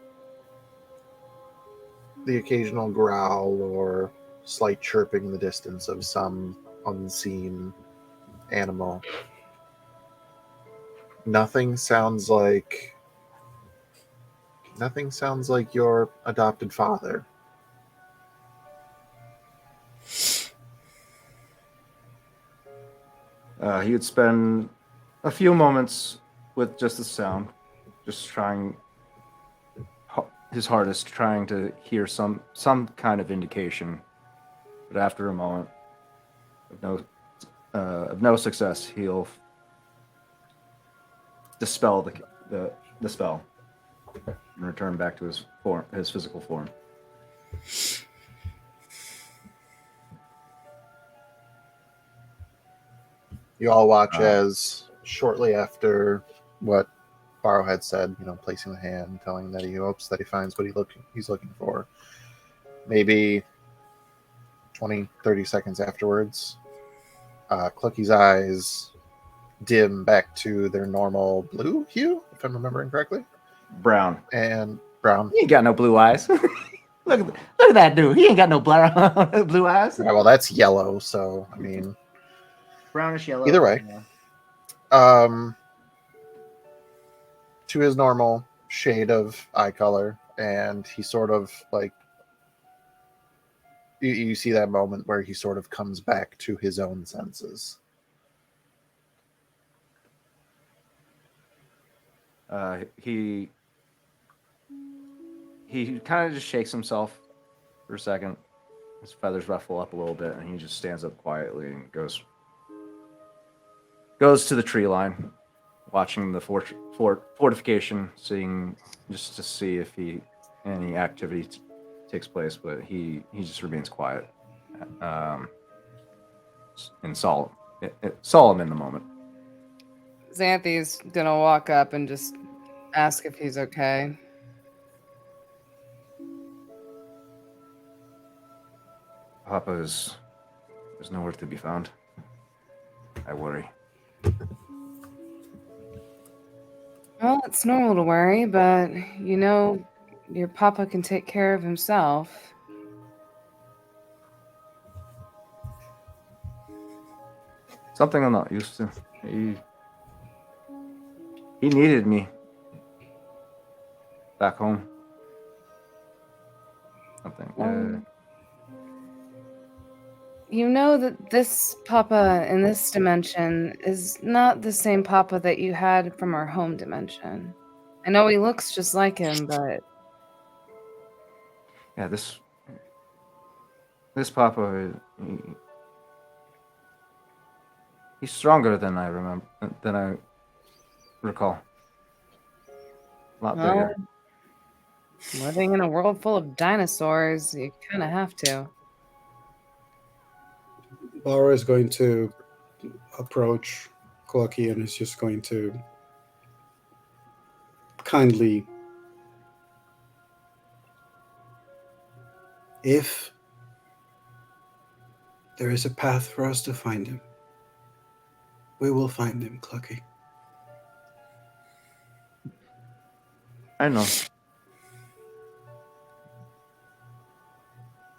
growl or slight chirping in the distance of some unseen animal. Nothing sounds like your adopted father. He would spend a few moments with just the sound, just trying his hardest trying to hear some kind of indication, but after a moment of no success, he'll dispel the spell and return back to his physical form. You all watch as shortly after what Bahro had said, placing the hand, telling that he hopes that he finds what he's looking for. Maybe 20, 30 seconds afterwards, Clucky's eyes dim back to their normal blue hue, if I'm remembering correctly. Brown. And brown. He ain't got no blue eyes. look at that dude. He ain't got no blue eyes. Yeah, well, that's yellow, so, I mean... Brownish yellow. Either way. Yeah. To his normal shade of eye color, and he sort of, like... You see that moment where he sort of comes back to his own senses. He kind of just shakes himself for a second. His feathers ruffle up a little bit, and he just stands up quietly and goes to the tree line, watching the fortification, just to see if any activity takes place. But he just remains quiet, and solemn in the moment. Xanthi's gonna walk up and just ask if he's okay. Papa is nowhere to be found. I worry. Well, it's normal to worry, but your papa can take care of himself. Something I'm not used to. He needed me back home. Something. You know that this papa in this dimension is not the same papa that you had from our home dimension. I know he looks just like him, but... Yeah, this papa, he's stronger than I recall. A lot bigger. Living in a world full of dinosaurs, you kind of have to. Bahro is going to approach Clucky and is just going to kindly, if there is a path for us to find him, we will find him, Clucky. I know.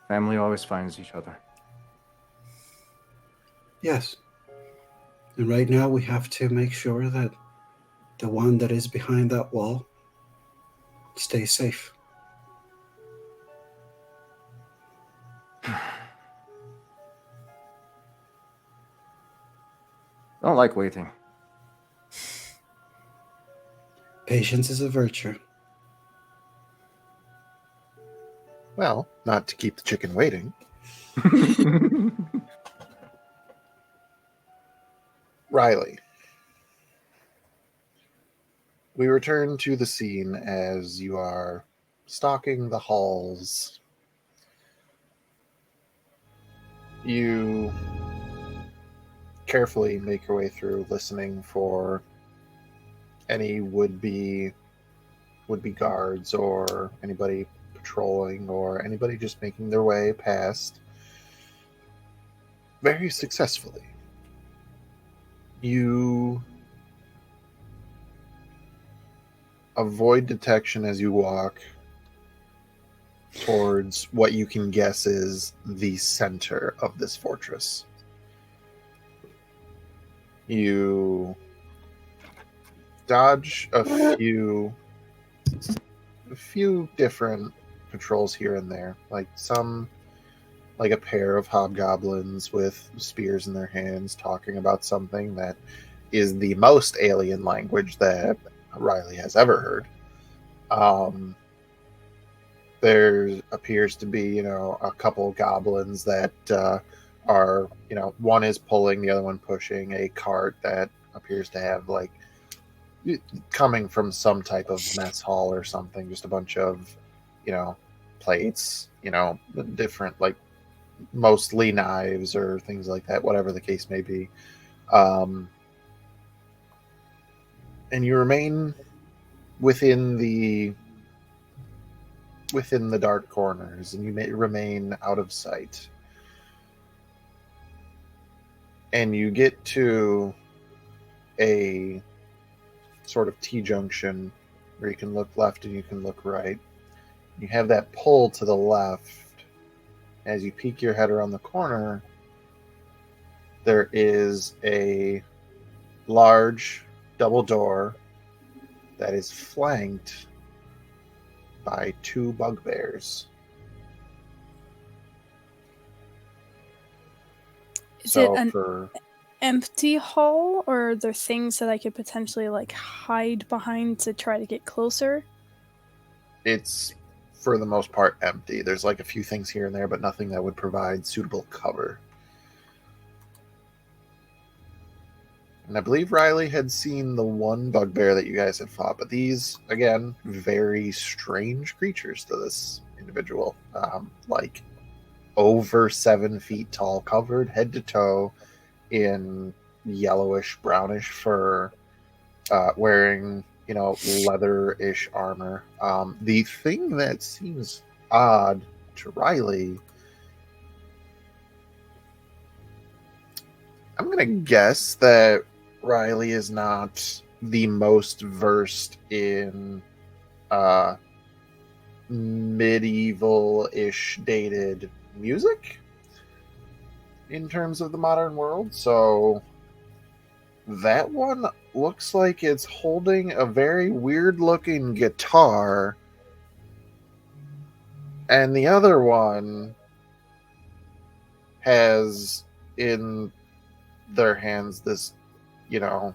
Family always finds each other. Yes. And right now we have to make sure that the one that is behind that wall stays safe. Don't like waiting. Patience is a virtue. Well, not to keep the chicken waiting. Riley. We return to the scene as you are stalking the halls. You carefully make your way through, listening for any would-be guards or anybody patrolling or anybody just making their way past very successfully. You avoid detection as you walk towards what you can guess is the center of this fortress. You dodge a few different patrols here and there, like a pair of hobgoblins with spears in their hands talking about something that is the most alien language that Riley has ever heard. there appears to be, a couple goblins that are, one is pulling, the other one pushing a cart that appears to have like coming from some type of mess hall or something, just a bunch of, plates, different, like mostly knives or things like that, whatever the case may be. And you remain within the dark corners, and you may remain out of sight. And you get to a sort of T-junction where you can look left and you can look right. You have that pull to the left. As you peek your head around the corner, there is a large double door that is flanked by 2 bugbears. Is it an empty hall, or are there things that I could potentially like hide behind to try to get closer? It's for the most part empty. There's like a few things here and there, but nothing that would provide suitable cover. And I believe Riley had seen the one bugbear that you guys had fought, but these, again, very strange creatures to this individual. Like over 7 feet tall, covered head to toe in yellowish, brownish fur, wearing, leather-ish armor. The thing that seems odd to Riley, I'm going to guess that Riley is not the most versed in medieval-ish dated music in terms of the modern world. So that one looks like it's holding a very weird-looking guitar, and the other one has in their hands this, they're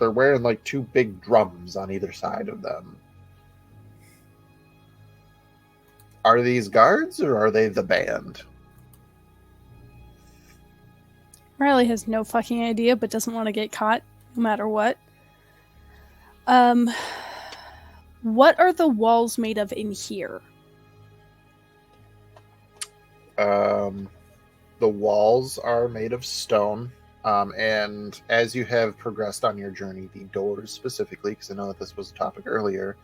wearing like 2 big drums on either side of them. Are these guards or are they the band? Riley has no fucking idea, but doesn't want to get caught no matter what. What are the walls made of in here? The walls are made of stone. And as you have progressed on your journey, the doors specifically, because I know that this was a topic earlier,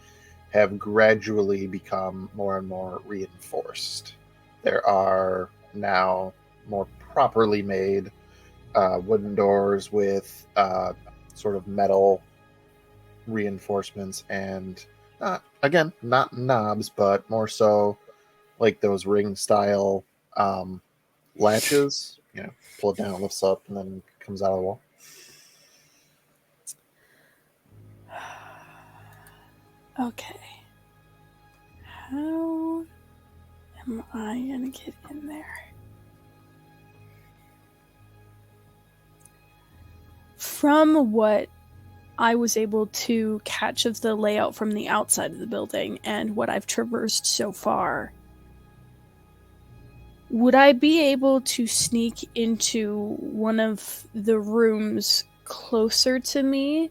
have gradually become more and more reinforced. There are now more properly made wooden doors with sort of metal reinforcements and, again, not knobs, but more so like those ring style latches. Pull it down, lifts up, and then comes out of the wall. Okay. How am I gonna get in there? From what I was able to catch of the layout from the outside of the building and what I've traversed so far, would I be able to sneak into one of the rooms closer to me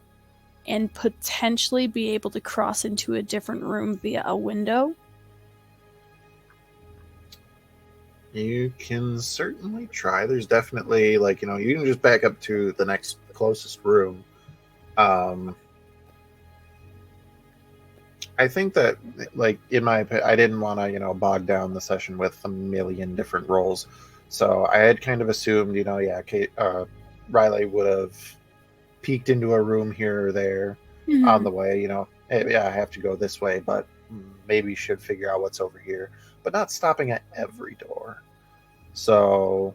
and potentially be able to cross into a different room via a window? You can certainly try. There's definitely, you can just back up to the next closest room. I think that, in my opinion, I didn't want to, bog down the session with a million different roles. So I had kind of assumed, Riley would have peeked into a room here or there on the way, hey, I have to go this way, but maybe should figure out what's over here, but not stopping at every door. So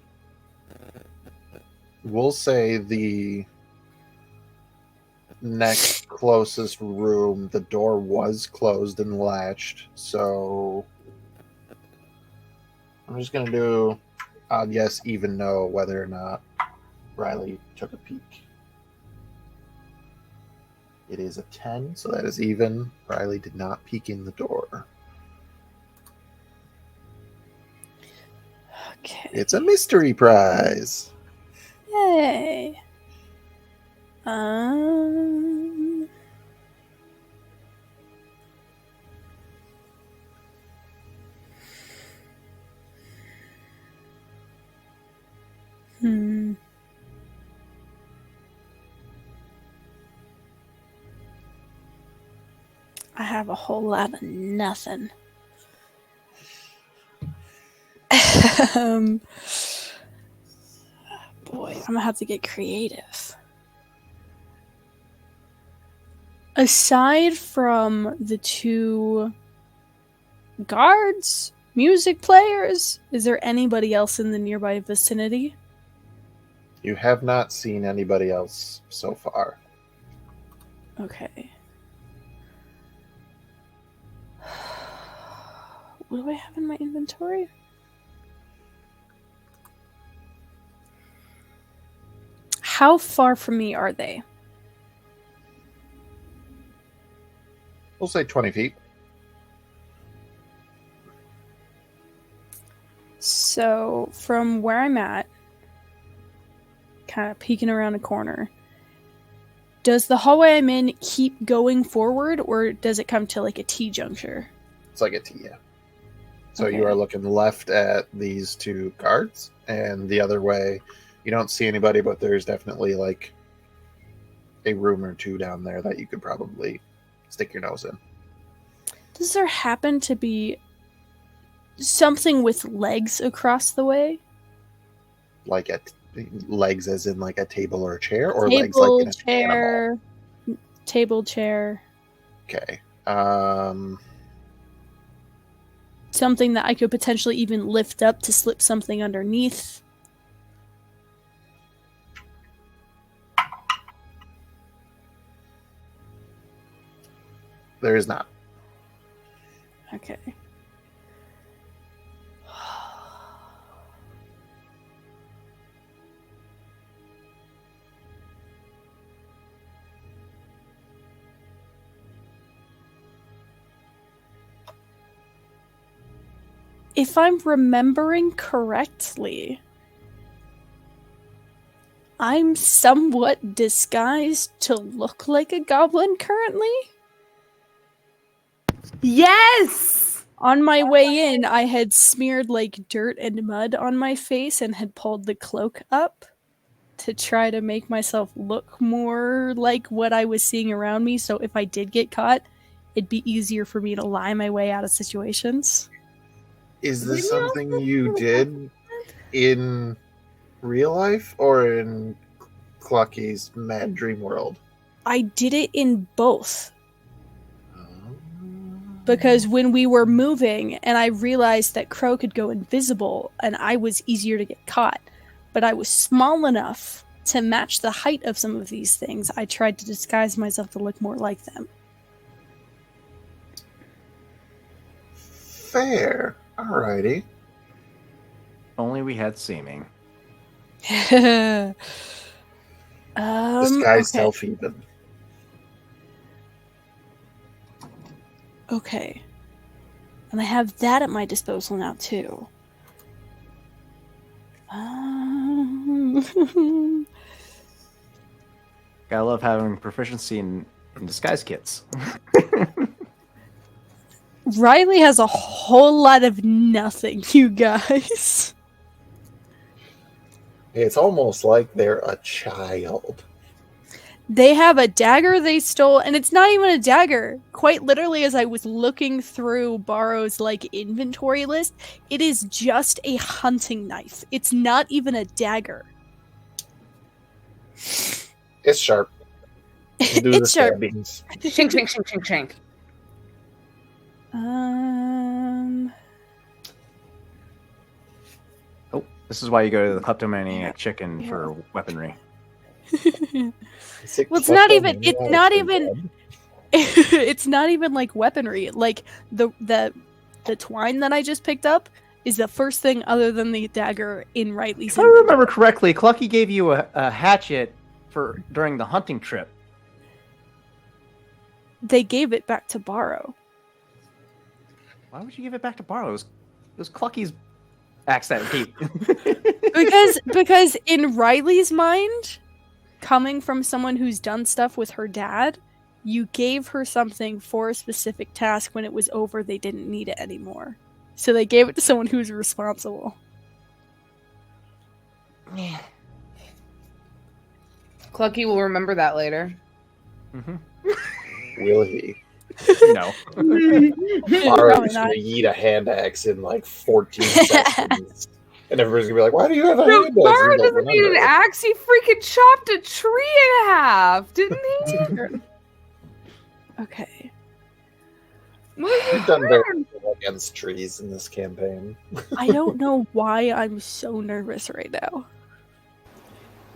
we'll say the next closest room, the door was closed and latched, so I'm just going to do odd yes, even no, whether or not Riley took a peek. It is a 10, so that is even. Riley did not peek in the door. Okay. It's a mystery prize. Yay. Hmm. I have a whole lot of nothing. um, boy, I'm gonna have to get creative. Aside from the two guards, music players, is there anybody else in the nearby vicinity? You have not seen anybody else so far. Okay. What do I have in my inventory? How far from me are they? We'll say 20 feet. So, from where I'm at, kind of peeking around a corner, does the hallway I'm in keep going forward, or does it come to like a T-juncture? It's like a T, yeah. So Okay. you are looking left at these two guards, and the other way, you don't see anybody, but there's definitely like a room or two down there that you could probably stick your nose in. Does there happen to be something with legs across the way? Like legs as in like a table or a chair, or legs like in an animal? Table, chair. Okay. Something that I could potentially even lift up to slip something underneath. There is not. Okay. If I'm remembering correctly, I'm somewhat disguised to look like a goblin currently. Yes! On my way in, I had smeared like dirt and mud on my face and had pulled the cloak up to try to make myself look more like what I was seeing around me. So if I did get caught, it'd be easier for me to lie my way out of situations. Is this something you did in real life or in Clucky's Mad Dream World? I did it in both. Because when we were moving and I realized that Crow could go invisible and I was easier to get caught, but I was small enough to match the height of some of these things, I tried to disguise myself to look more like them. Fair. Alrighty. Only we had seeming. Disguise Okay. self even. Okay. And I have that at my disposal now, too. Gotta love having proficiency in disguise kits. Riley has a whole lot of nothing, you guys. It's almost like they're a child. They have a dagger they stole, and it's not even a dagger. Quite literally, as I was looking through Bahro's like inventory list, it is just a hunting knife. It's not even a dagger. It's sharp. Do the It's sharp. stabbings. Shink, shink, shink, shink, shink. Oh, this is why you go to the kleptomaniac chicken for weaponry. Well, it's not even it's not even like weaponry. Like the twine that I just picked up is the first thing other than the dagger in Riley's If I remember correctly, Clucky gave you a hatchet during the hunting trip. they gave it back to Bahro. Why would you give it back to Bahro? It was Clucky's accent, Pete. because in Riley's mind, coming from someone who's done stuff with her dad, you gave her something for a specific task. When it was over, they didn't need it anymore. So they gave it to someone who's responsible. Clucky will remember that later. Will he? No. Bahro's Probably just not. gonna eat a hand axe in like 14 seconds. And everybody's gonna be like, why do you have a No, hand axe? Bahro He's like, doesn't need an "Remember." axe. He freaking chopped a tree in half, didn't he? Okay. You've done very well against trees in this campaign. I don't know why I'm so nervous right now.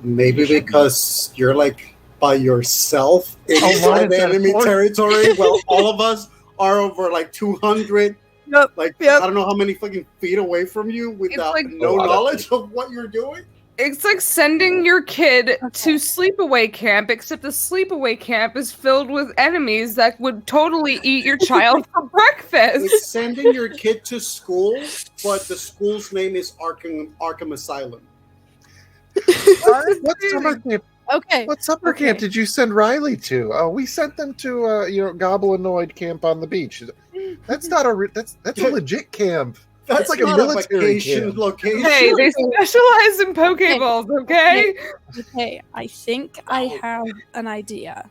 Maybe because you're like by yourself inside the enemy territory, while all of us are over like 200. Yep. Like Yep. I don't know how many fucking feet away from you without like no knowledge of what you're doing. It's like sending your kid to sleepaway camp, except the sleepaway camp is filled with enemies that would totally eat your child for breakfast. It's sending your kid to school, but the school's name is Arkham Asylum. What summer camp? Okay. What summer Okay. camp did you send Riley to? Oh, we sent them to Goblinoid camp on the beach. That's not that's a legit camp. That's like a not military vacation camp. location. Hey, they specialize in Pokeballs, okay? Okay, I think I have an idea.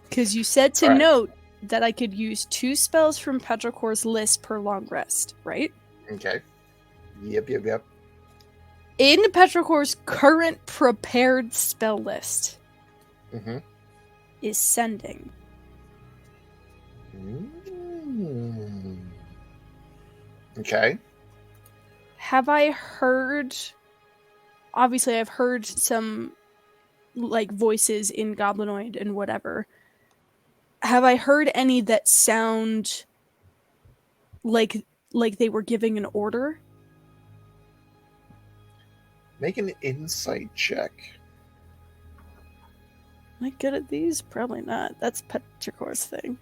Because you said to Alright. note that I could use 2 spells from Petrichor's list per long rest, right? Okay. Yep. In Petrichor's current prepared spell list Mm-hmm. is Sending. Okay. Have I heard... Obviously, I've heard some like voices in Goblinoid and whatever. Have I heard any that sound like they were giving an order? Make an insight check. Am I good at these? Probably not. That's Petrichor's thing.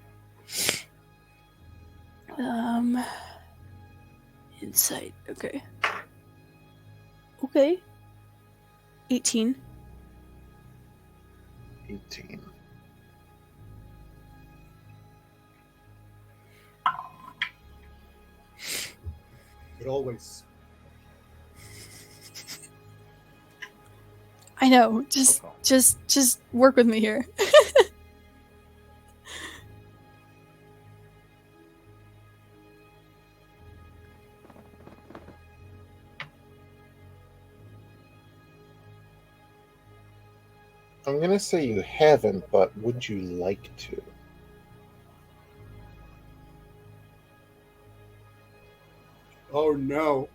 Insight. Okay. Okay. 18. 18. It always. I know. Just work with me here. I'm going to say you haven't, but would you like to? Oh no.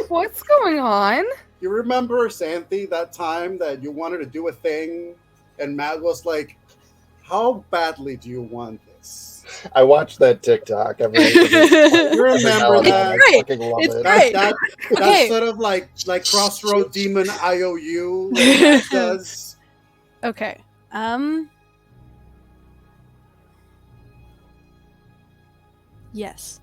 What's going on? You remember, Xanthi, that time that you wanted to do a thing and Matt was like, how badly do you want this? I watched that TikTok. You remember that? I fucking love It's it. great. That's Okay. sort of like Crossroad Demon IOU like does. Okay. Yes.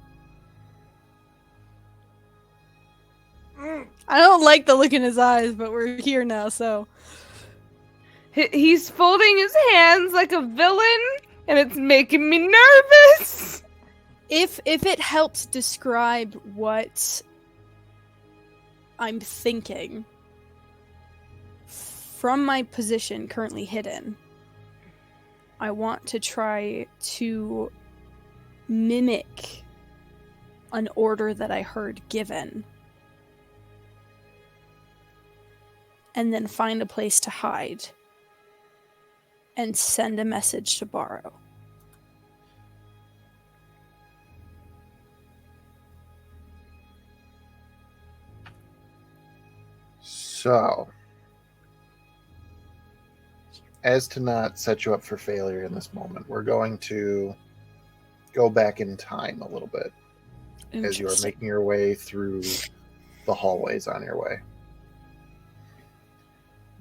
I don't like the look in his eyes, but we're here now, so. He's folding his hands like a villain, and it's making me nervous. If it helps describe what I'm thinking from my position currently hidden, I want to try to mimic an order that I heard given. And then find a place to hide. And send a message to Bahro. So, as to not set you up for failure in this moment, we're going to go back in time a little bit as you are Interesting. making your way through the hallways on your way.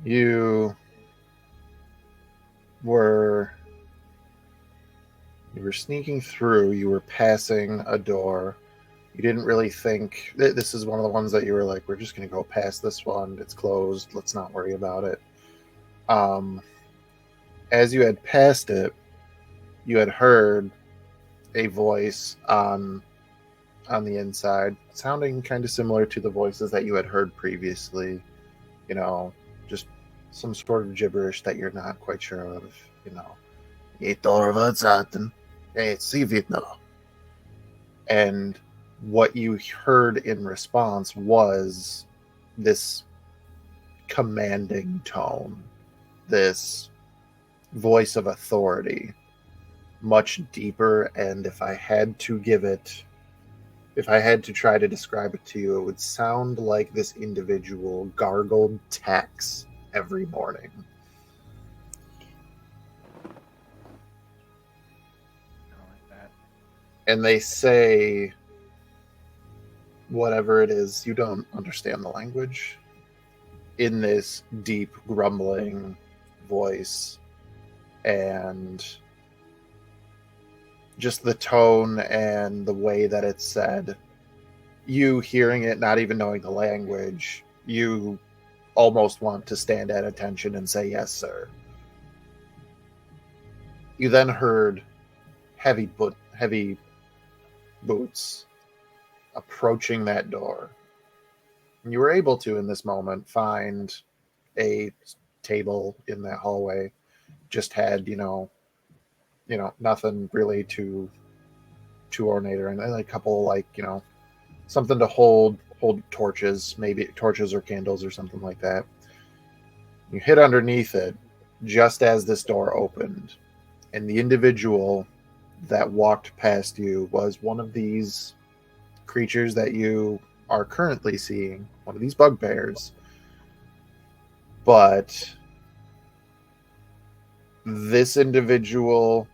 You were sneaking through, you were passing a door. You didn't really think this is one of the ones that you were like, we're just going to go past this one. It's closed. Let's not worry about it. As you had passed it, you had heard a voice on the inside, sounding kind of similar to the voices that you had heard previously. You know, just some sort of gibberish that you're not quite sure of. You know, and what you heard in response was this commanding tone, this voice of authority, much deeper. And if I had to try to describe it to you, it would sound like this individual gargled Tex every morning. And they say whatever it is, you don't understand the language, in this deep grumbling voice, and just the tone and the way that it's said, you hearing it, not even knowing the language, you almost want to stand at attention and say, yes, sir. You then heard heavy boots approaching that door. And you were able to, in this moment, find a table in that hallway. Just had, nothing really too ornate, or anything. Like a couple, something to hold torches, maybe torches or candles or something like that. You hit underneath it just as this door opened, and the individual that walked past you was one of these creatures that you are currently seeing, one of these bugbears. But this individual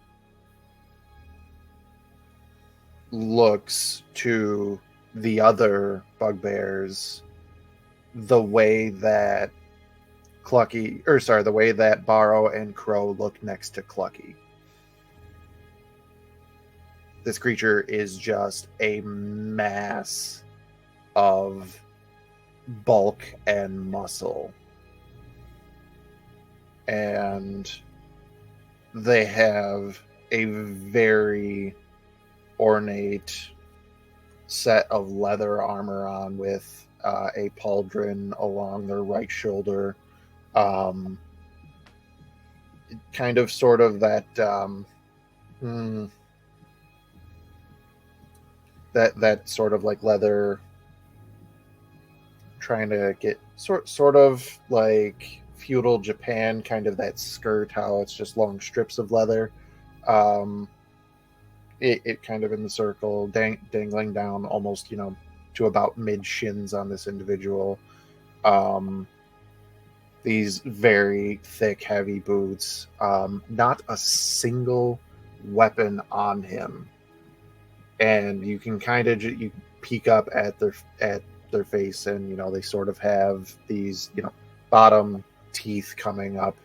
looks to the other bugbears the way that the way that Bahro and Crow look next to Clucky. This creature is just a mass of bulk and muscle. And they have a very ornate set of leather armor on with a pauldron along their right shoulder. Kind of sort of that that sort of like leather, trying to get sort of like feudal Japan, kind of that skirt, how it's just long strips of leather. It kind of in the circle, dangling down almost, to about mid shins on this individual. These very thick, heavy boots. Not a single weapon on him, and you can kind of you peek up at their face, and they sort of have these bottom teeth coming up.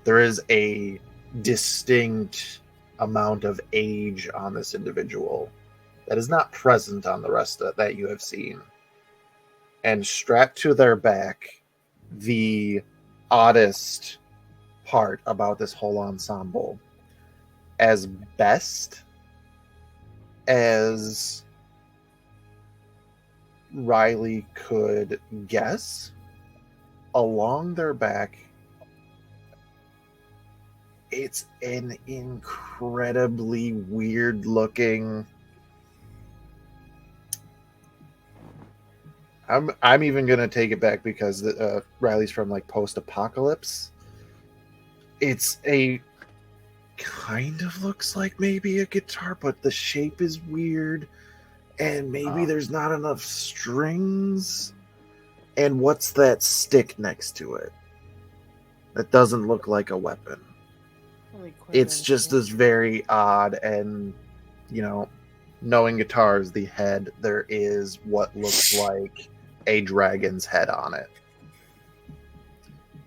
There is a distinct amount of age on this individual that is not present on the rest that you have seen. And strapped to their back, the oddest part about this whole ensemble, as best as Riley could guess, along their back, it's an incredibly weird looking. I'm even gonna take it back because Riley's from like post-apocalypse. It's a kind of looks like maybe a guitar, but the shape is weird, and maybe there's not enough strings. And what's that stick next to it? That doesn't look like a weapon. It's just this very odd, and knowing guitars, the head, there is what looks like a dragon's head on it.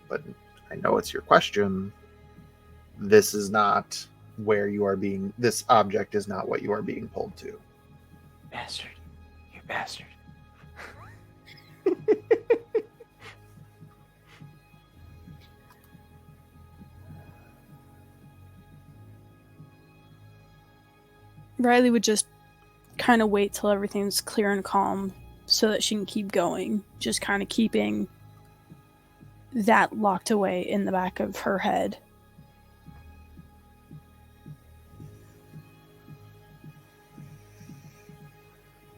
But I know it's your question. this is not where you are being. This object is not what you are being pulled to. Bastard. You bastard. Riley would just kind of wait till everything's clear and calm so that she can keep going, just kind of keeping that locked away in the back of her head.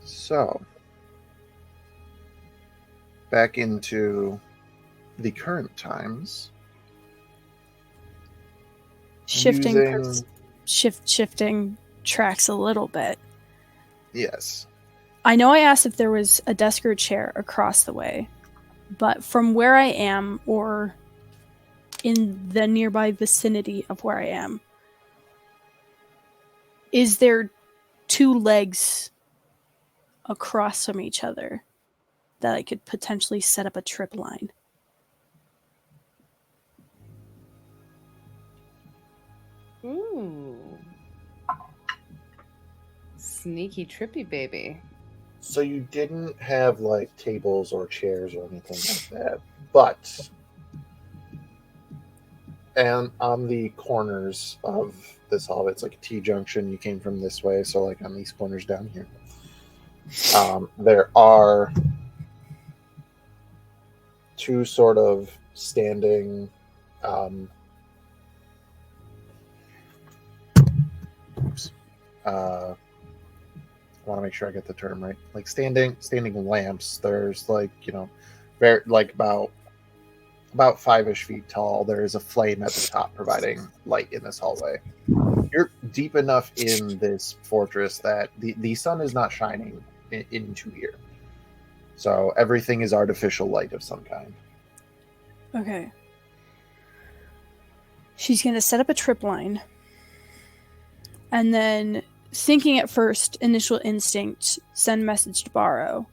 So, back into the current times. Shifting Using- shifting tracks a little bit. Yes. I know I asked if there was a desk or a chair across the way, but from where I am, or in the nearby vicinity of where I am, is there two legs across from each other that I could potentially set up a trip line? Ooh. Sneaky trippy baby. So you didn't have like tables or chairs or anything like that, but and on the corners of this hall, it's like a T junction. You came from this way, so like on these corners down here, there are two sort of standing. I want to make sure I get the term right. Like standing lamps. There's like, very like about 5-ish feet tall. There is a flame at the top providing light in this hallway. You're deep enough in this fortress that the sun is not shining into here. So everything is artificial light of some kind. Okay. She's going to set up a trip line. And then, thinking at first, initial instinct, send message to Bahro.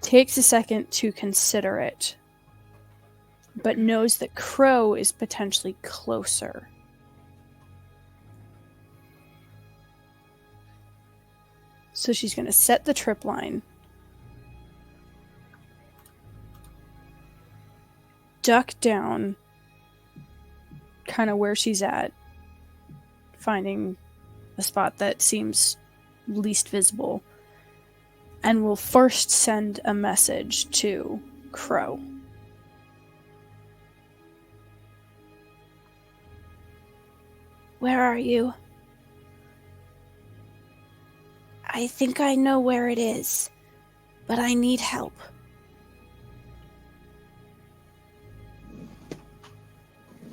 Takes a second to consider it, but knows that Crow is potentially closer. So she's going to set the trip line. Duck down, kind of where she's at, finding a spot that seems least visible, and will first send a message to Crow. Where are you? I think I know where it is, but I need help.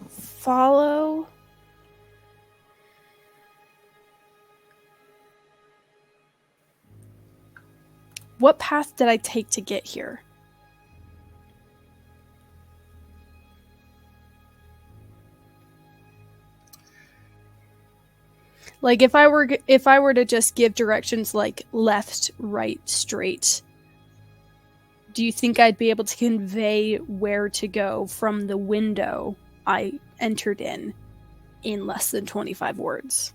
Follow. What path did I take to get here? Like if I were to just give directions like left, right, straight, do you think I'd be able to convey where to go from the window I entered in less than 25 words?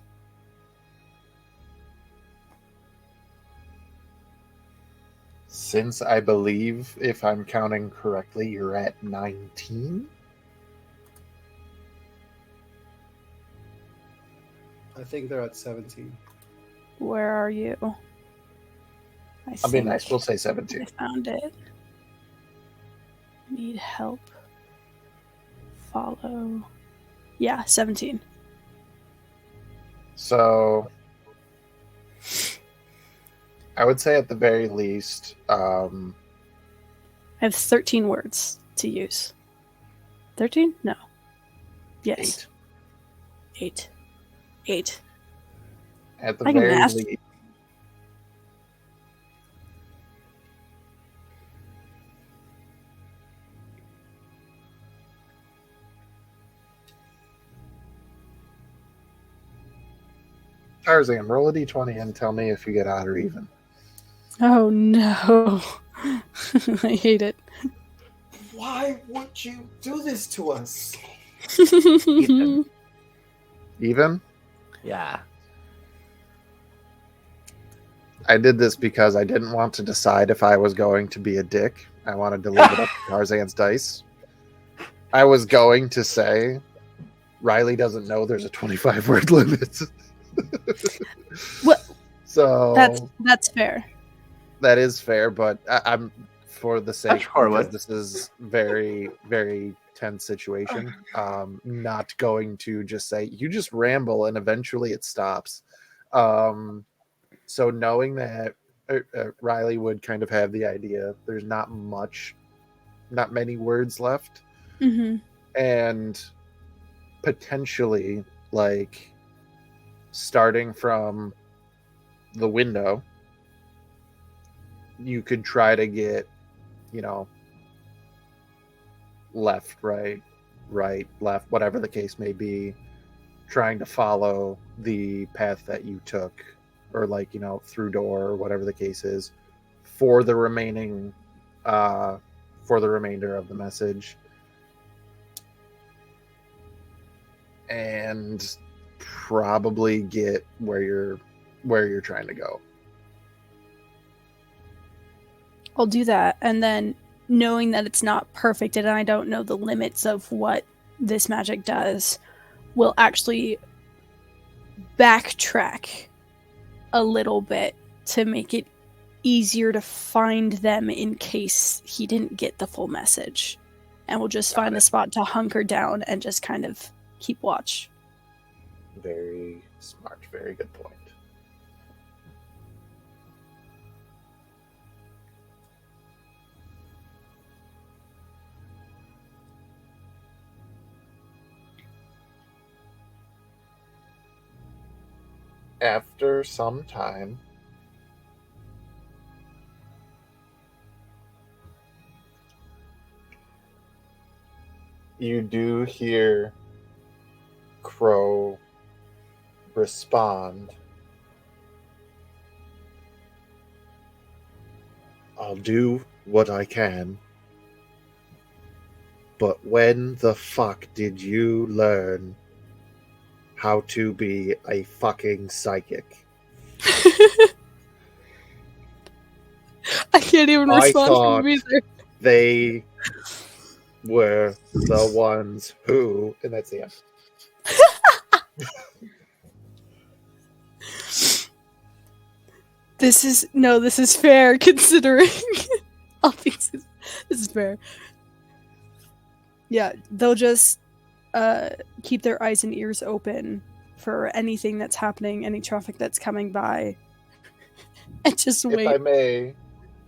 Since I believe, if I'm counting correctly, you're at 19? I think they're at 17. Where are you? I'll be nice. We'll say 17. I found it. Need help. Follow. Yeah, 17. So I would say at the very least, I have 13 words to use. 13? No. Yes. 8. 8. At the I can very math. least. Tarzan, roll a d20 and tell me if you get odd or even. Oh no. I hate it. Why would you do this to us? Ethan. Even? Yeah. I did this because I didn't want to decide if I was going to be a dick. I wanted to leave it up to Tarzan's dice. I was going to say Riley doesn't know there's a 25 word limit. What? So That's fair. that is fair, but I'm for the sake Sure because would. this is very, very tense situation. Not going to just say you just ramble and eventually it stops. So knowing that Riley would kind of have the idea, there's not many words left, Mm-hmm. and potentially like starting from the window, you could try to get, left, right, left, whatever the case may be, trying to follow the path that you took, or through door or whatever the case is, for the remaining for the remainder of the message, and probably get where you're trying to go. I'll do that, and then knowing that it's not perfect and I don't know the limits of what this magic does, will actually backtrack a little bit to make it easier to find them in case he didn't get the full message. And we'll just find a spot to hunker down and just kind of keep watch. Very smart, very good point. After some time, you do hear Crow respond, "I'll do what I can, but when the fuck did you learn how to be a fucking psychic?" I can't even I respond to thought him either. they were the ones who, and that's the end. This is fair considering. This is fair. Yeah, they'll just keep their eyes and ears open for anything that's happening, any traffic that's coming by, and just If I wait. may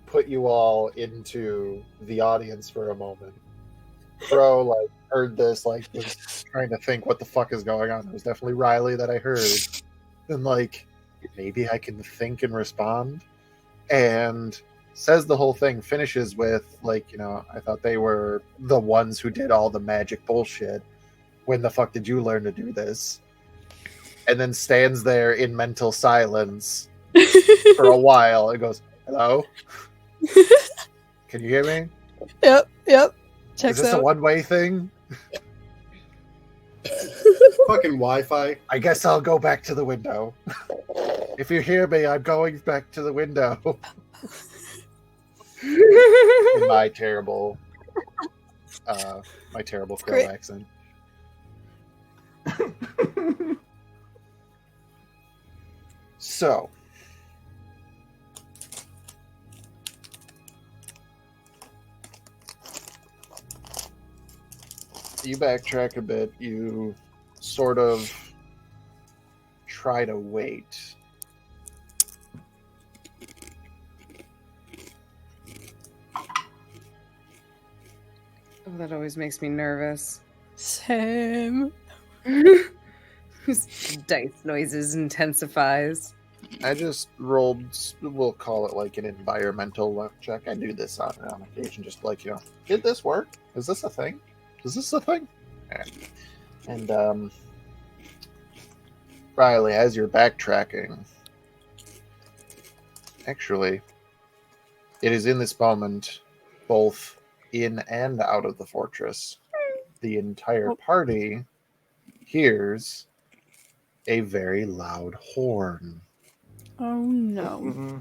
put you all into the audience for a moment. Crow heard this, was trying to think what the fuck is going on. It was definitely Riley that I heard. And maybe I can think and respond. And says the whole thing, finishes with I thought they were the ones who did all the magic bullshit. When the fuck did you learn to do this? And then stands there in mental silence for a while and goes, "Hello? Can you hear me? Yep. Is Checks this a out. one-way thing? Fucking Wi-Fi. I guess I'll go back to the window. If you hear me, I'm going back to the window." In my terrible Crow Great. accent. So, you backtrack a bit. You sort of try to wait. Oh, that always makes me nervous. Same. Dice noises intensifies. I just rolled, we'll call it an environmental luck check. I do this on occasion, just did this work? Is this a thing? Is this a thing? And Riley, as you're backtracking, actually, it is in this moment, both in and out of the fortress, the entire Oh. party hears a very loud horn. Oh no.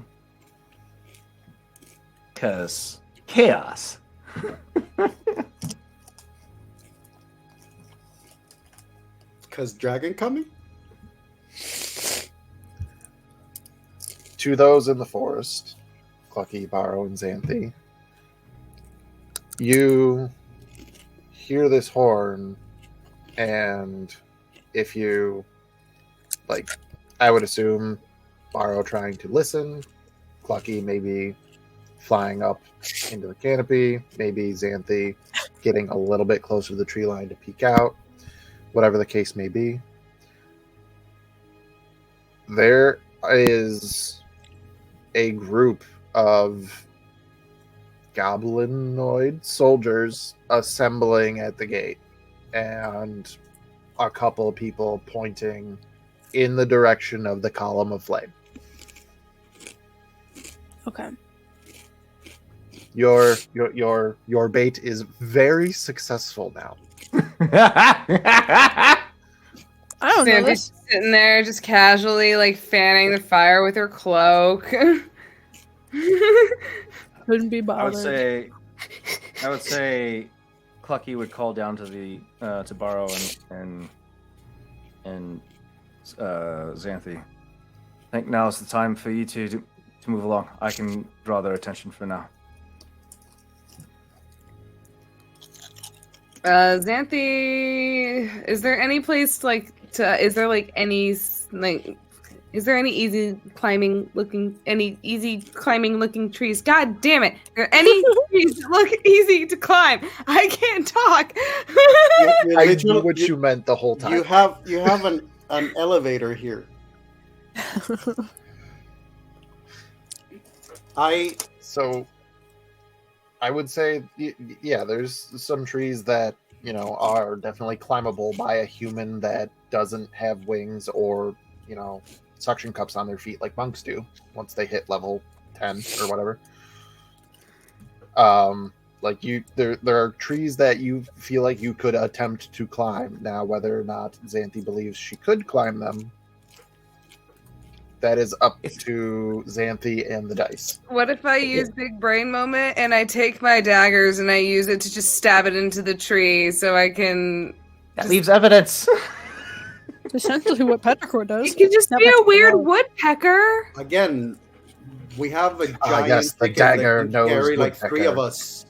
Because chaos. Because dragon coming? To those in the forest, Clucky, Bahro, and Xanthi, you hear this horn, and if you, like, I would assume Bahro trying to listen, Clucky maybe flying up into the canopy, maybe Xanthi getting a little bit closer to the tree line to peek out, whatever the case may be. There is a group of goblinoid soldiers assembling at the gate, and a couple of people pointing in the direction of the column of flame. Okay. Your bait is very successful now. I don't know Xanthi's this. sitting there just casually like fanning the fire with her cloak. Couldn't be I bothered. would say Clucky would call down to the to Bahro and Xanthi. I think now is the time for you to move along. I can draw their attention for now. Xanthi, is there any place is there any easy climbing looking trees? God damn it! Are there any trees that look easy to climb? I can't talk. I knew what you meant the whole time. You have an elevator here. So I would say, yeah, there's some trees that, are definitely climbable by a human that doesn't have wings or, suction cups on their feet like monks do once they hit level 10 or whatever. There are trees that you feel like you could attempt to climb. Now, whether or not Xanthi believes she could climb them, that is up to Xanthi and the dice. What if I use big brain moment and I take my daggers and I use it to just stab it into the tree so I can... That leaves evidence. Essentially what Petrichor does. It could just Stab be it a to the weird wall. woodpecker. Again, we have a giant yes, the chicken dagger that can knows carry like woodpecker. 3 of us.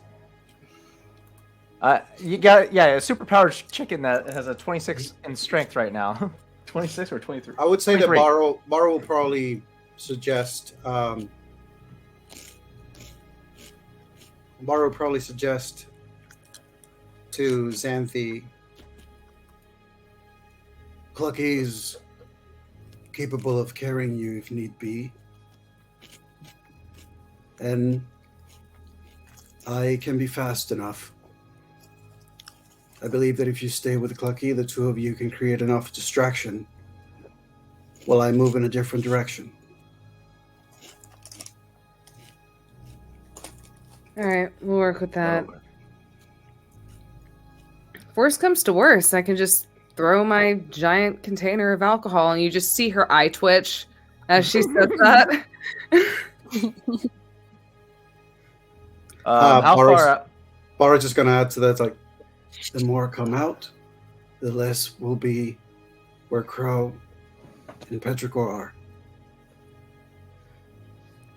You got a superpowered chicken that has a 26 in strength right now. 26 or 23? I would say 23. that Bahro will probably suggest to Xanthi, Clucky's capable of carrying you if need be, and I can be fast enough. I believe that if you stay with Clucky, the two of you can create enough distraction while I move in a different direction. All right, we'll work with that. If worst comes to worst, I can just throw my giant container of alcohol and you just see her eye twitch as she says that. How far out? Bahro's just going to add to that, it's like, the more come out, the less will be where Crow and Petrichor are.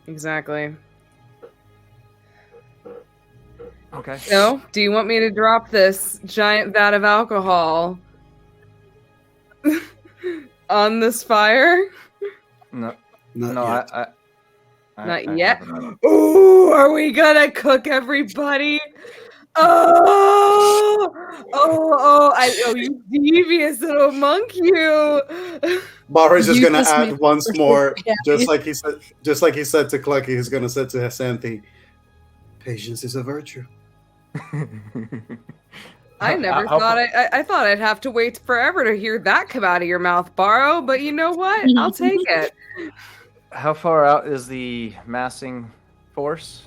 Exactly. Okay. So, do you want me to drop this giant vat of alcohol on this fire? No, Not yet. Not yet. Ooh, are we gonna cook everybody? Oh, you devious little monk, you. Bahro's just You going to just add made once first more, look just like he said to Clucky, he's going to say to Xanthi, patience is a virtue. I never thought I thought I'd have to wait forever to hear that come out of your mouth, Bahro, but you know what? I'll take it. How far out is the massing force?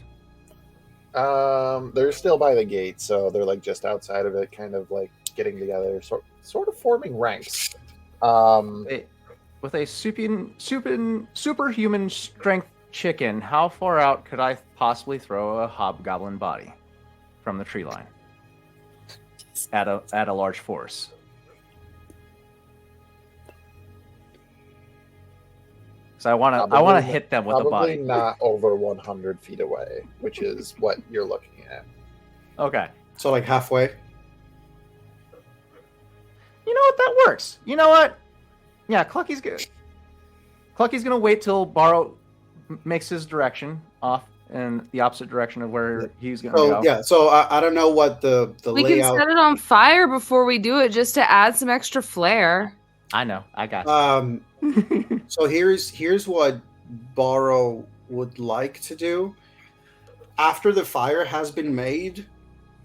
They're still by the gate, so they're like just outside of it, kind of like getting together, sort of forming ranks. With a superhuman strength chicken, how far out could I possibly throw a hobgoblin body from the tree line at a large force? So I want to hit them with a body. Probably not over 100 feet away, which is what you're looking at. Okay. So like halfway. You know what? That works. You know what? Yeah, Clucky's good. Clucky's gonna wait till Bahro makes his direction off in the opposite direction of where he's gonna go. Yeah, so I don't know what the We layout. can set it on fire before we do it, just to add some extra flair. I know. I got you. So here's what Bahro would like to do. After the fire has been made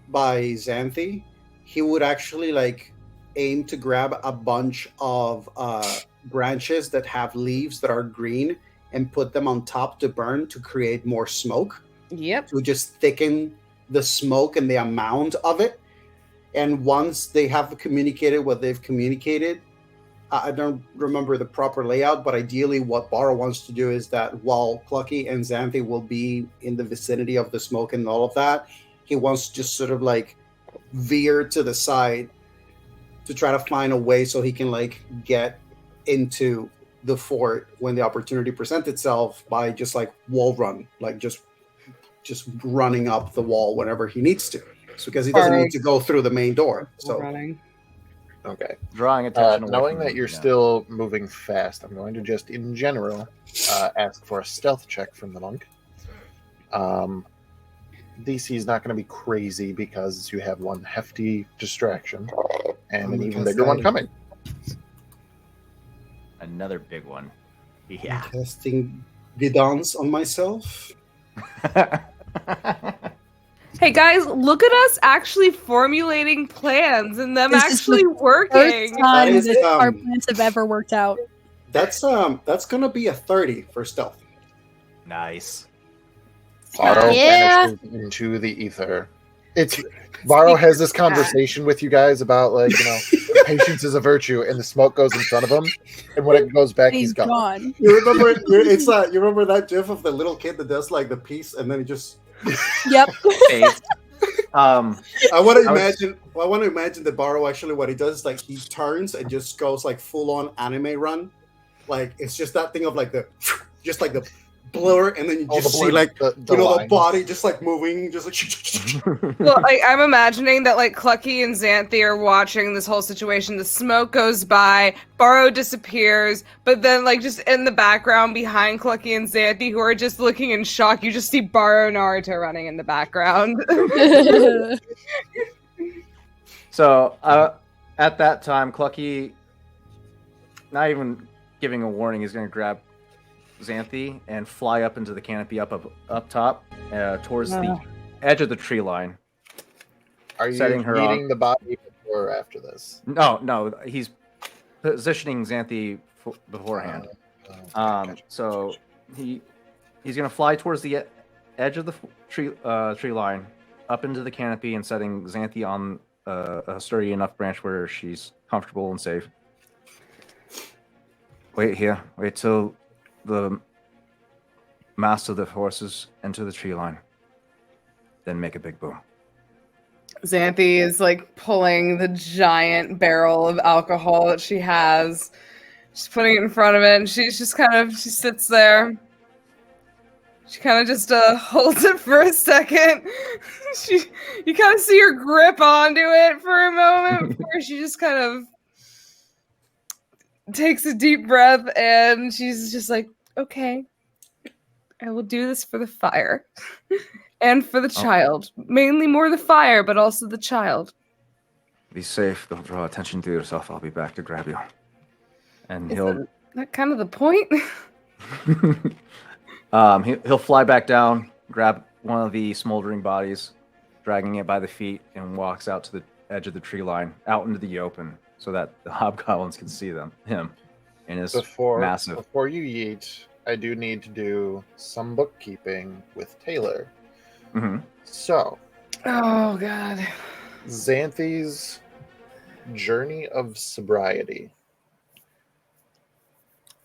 by Xanthi, he would actually like aim to grab a bunch of branches that have leaves that are green and put them on top to burn to create more smoke. Yep. To just thicken the smoke and the amount of it. And once they have communicated what they've communicated, I don't remember the proper layout, but ideally what Bahro wants to do is that while Clucky and Xanthi will be in the vicinity of the smoke and all of that, he wants to just sort of like veer to the side to try to find a way so he can like get into the fort when the opportunity presents itself by just like wall run, like just running up the wall whenever he needs to. So because he doesn't need to go through the main door. So Running. Okay. Drawing attention away knowing from that them, you're yeah. still moving fast, I'm going to just, in general, ask for a stealth check from the monk. DC is not going to be crazy because you have one hefty distraction and an even bigger one coming. Another big one. Yeah. casting guidance on myself. Hey guys, look at us actually formulating plans and them This is actually working. First time is, that our um, plans have ever worked out. That's gonna be a 30 for stealth. Nice. Bahro Yeah. vanishes into the ether. Bahro has this conversation with you guys about patience is a virtue, and the smoke goes in front of him, and when it goes back, he's gone. You remember you remember that gif of the little kid that does like the piece and then he just Yep. Fades. I want to imagine that Bahro actually what he does is like he turns and just goes like full on anime run. Like it's just that thing of like the blur, and then you just see like the body just like moving, just like. Well, I'm imagining that like Clucky and Xanthi are watching this whole situation. The smoke goes by, Bahro disappears, but then like just in the background behind Clucky and Xanthi, who are just looking in shock, you just see Bahro and Naruto running in the background. So at that time, Clucky, not even giving a warning, is going to grab Xanthi and fly up into the canopy up top towards the edge of the tree line. Are you setting her meeting the body before or after this? No, he's positioning Xanthi beforehand. Gotcha. So he's going to fly towards the edge of the tree line, up into the canopy, and setting Xanthi on a sturdy enough branch where she's comfortable and safe. Wait here. Wait till the master of the horses enter the tree line. Then make a big boom. Xanthi is like pulling the giant barrel of alcohol that she has. She's putting it in front of it, and she sits there. She kind of just holds it for a second. You kind of see her grip onto it for a moment before she just kind of takes a deep breath, and she's just like, okay, I will do this for the fire and for the child. Mainly more the fire, but also the child. Be safe. Don't draw attention to yourself. I'll be back to grab you. And Isn't that kind of the point? he'll fly back down, grab one of the smoldering bodies, dragging it by the feet, and walks out to the edge of the tree line, out into the open, so that the hobgoblins can see him and his massive. Before you yeet, I do need to do some bookkeeping with Taylor. Mm-hmm. So, Oh god. Xanthi's journey of sobriety.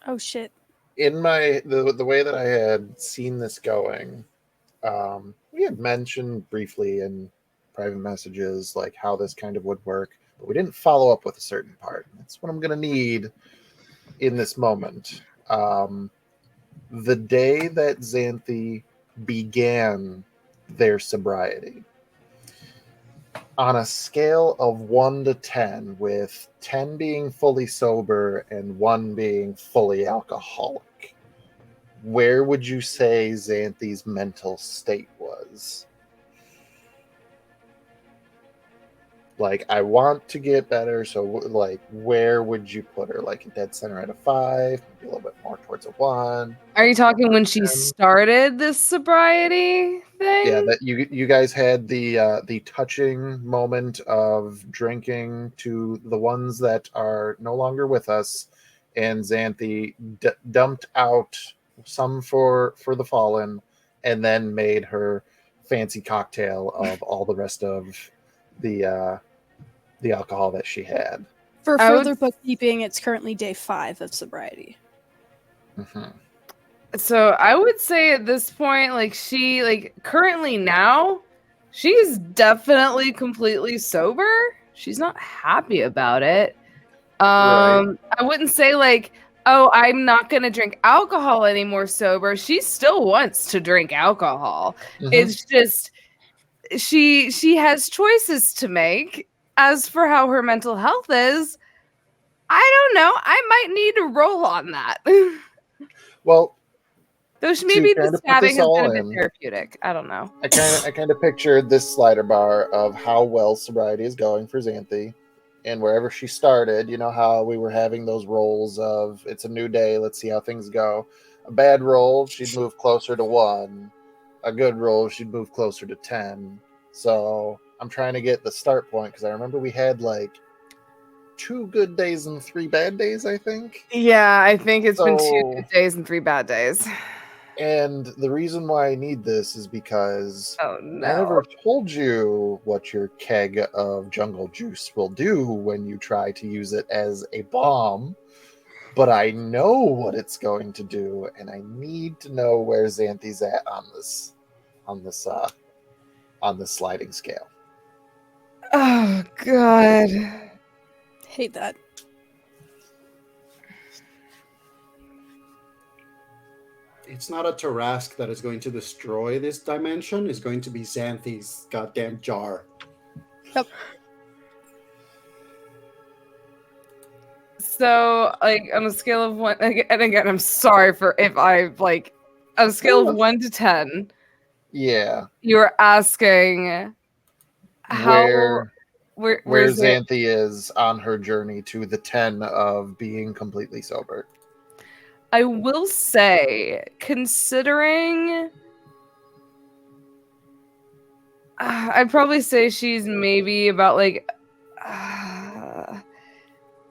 Oh shit. In the way that I had seen this going, we had mentioned briefly in private messages like how this kind of would work, but we didn't follow up with a certain part. That's what I'm going to need in this moment. The day that Xanthi began their sobriety, on a scale of 1 to 10, with 10 being fully sober and 1 being fully alcoholic, where would you say Xanthi's mental state was? Like, I want to get better, so like, where would you put her? Like a dead center at a 5, maybe a little bit more towards a 1. Are you talking when she 10? started this sobriety thing? Yeah, that you guys had the touching moment of drinking to the ones that are no longer with us, and Xanthi dumped out some for the fallen, and then made her fancy cocktail of all the rest of the alcohol that she had. For I would- further bookkeeping, it's currently day 5 of sobriety. Mm-hmm. So I would say at this point, like she, like currently now, she's definitely completely sober. She's not happy about it. Right. I wouldn't say like, oh, I'm not gonna drink alcohol anymore sober. She still wants to drink alcohol. Mhm. It's just she has choices to make. As for how her mental health is, I don't know. I might need to roll on that. Well, Though she to maybe kind the of put stabbing this has all been a bit in, therapeutic. I don't know. I kind of pictured this slider bar of how well sobriety is going for Xanthi, and wherever she started, you know how we were having those rolls of it's a new day, let's see how things go. A bad roll, she'd move closer to 1. A good roll, she'd move closer to 10. So I'm trying to get the start point because I remember we had like 2 good days and 3 bad days, I think. Yeah, I think it's been 2 So, good days and 3 bad days. and the reason why I need this is because Oh I no. never told you what your keg of jungle juice will do when you try to use it as a bomb, but I know what it's going to do, and I need to know where Xanthi's at on this sliding scale. Oh god. Hate that. It's not a Tarask that is going to destroy this dimension. It's going to be Xanthi's goddamn jar. So, like, on a scale of 1, and again, I'm sorry for if I, like, on a scale of 1 to 10, Yeah, you're asking how, where where's it? Xanthi is on her journey to the 10 of being completely sober. I will say, considering, I'd probably say she's maybe about, like,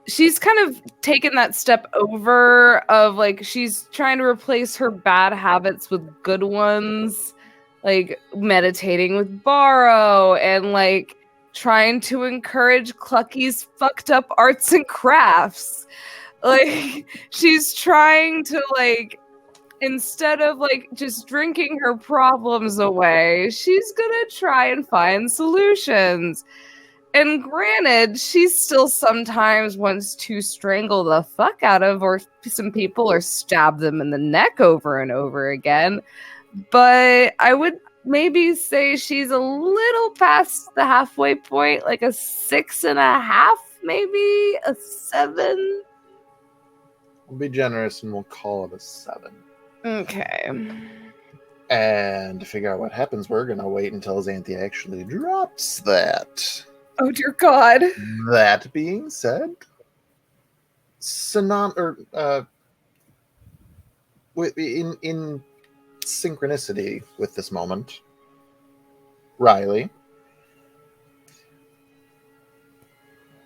she's kind of taken that step over of like she's trying to replace her bad habits with good ones, like meditating with Bahro and like trying to encourage Clucky's fucked up arts and crafts. Like she's trying to like instead of like just drinking her problems away, she's gonna try and find solutions. And granted, she still sometimes wants to strangle the fuck out of or some people or stab them in the neck over and over again. But I would maybe say she's a little past the halfway point, like a 6.5, maybe a 7. We'll be generous and we'll call it a 7. Okay. And to figure out what happens, we're going to wait until Xanthi actually drops that. Oh dear God. That being said, in synchronicity with this moment, Riley,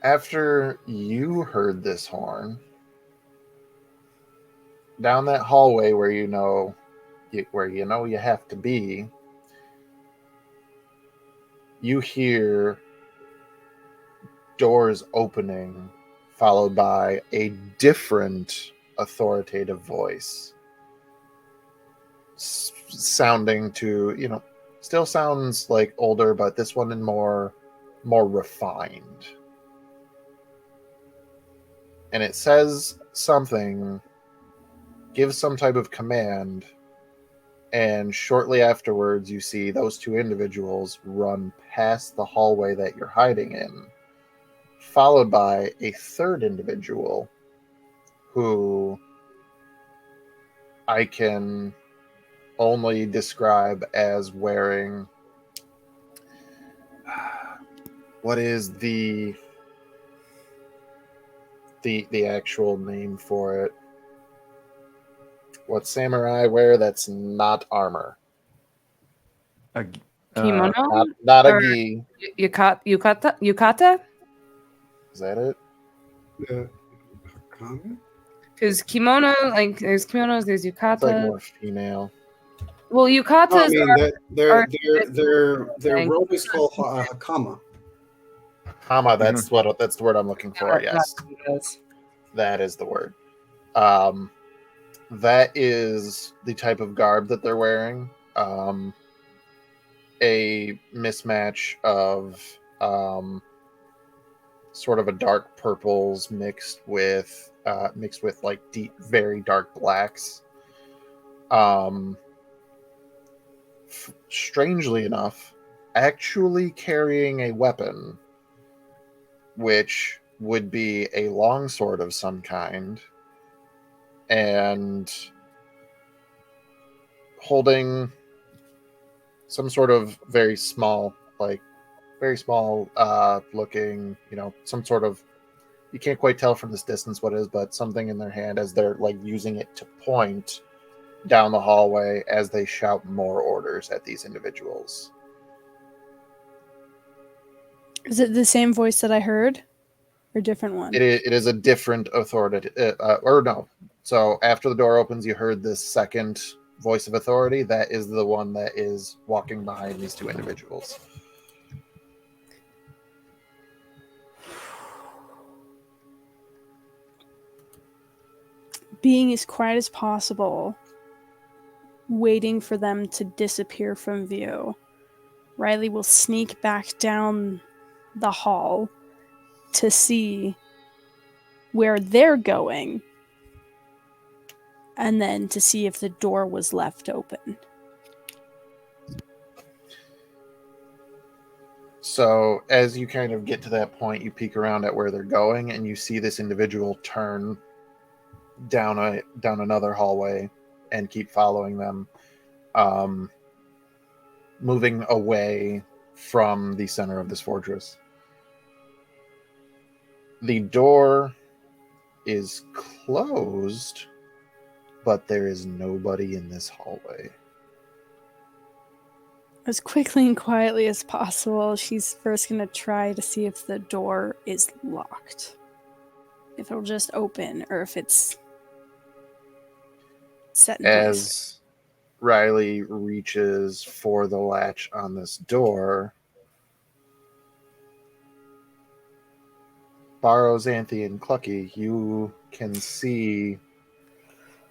after you heard this horn, down that hallway where you know you have to be, you hear doors opening, followed by a different authoritative voice. Sounding to, still sounds like older, but this one is more refined. And it says something, gives some type of command, and shortly afterwards you see those two individuals run past the hallway that you're hiding in, followed by a third individual who I can only describe as wearing what is the actual name for it? What samurai wear that's not armor? Kimono? Not a Or gi. Yukata? Is that it? Hakama? Because kimono, like, there's kimonos, there's It's like yukata. more female. Well, No, I yukatas mean are their robe is called hakama. Hama, that's that's the word I'm looking for. Yes, yukatas. that is the word. That is the type of garb that they're wearing. A mismatch of sort of a dark purples mixed with like deep, very dark blacks. Strangely enough, actually carrying a weapon, which would be a longsword of some kind, and holding some sort of very small looking, some sort of, you can't quite tell from this distance what it is, but something in their hand as they're like using it to point down the hallway as they shout more orders at these individuals. Is it the same voice that I heard, or a different one? It is a different authority, or no. So after the door opens, you heard this second voice of authority. That is the one that is walking behind these two individuals. Being as quiet as possible, waiting for them to disappear from view, Riley will sneak back down the hall to see where they're going, and then to see if the door was left open. So as you kind of get to that point, you peek around at where they're going, and you see this individual turn down another hallway and keep following them, moving away from the center of this fortress. The door is closed, but there is nobody in this hallway. As quickly and quietly as possible, she's first going to try to see if the door is locked. If it'll just open, or if it's set in place. As Riley reaches for the latch on this door, Bahro, Xanthi, and Clucky, you can see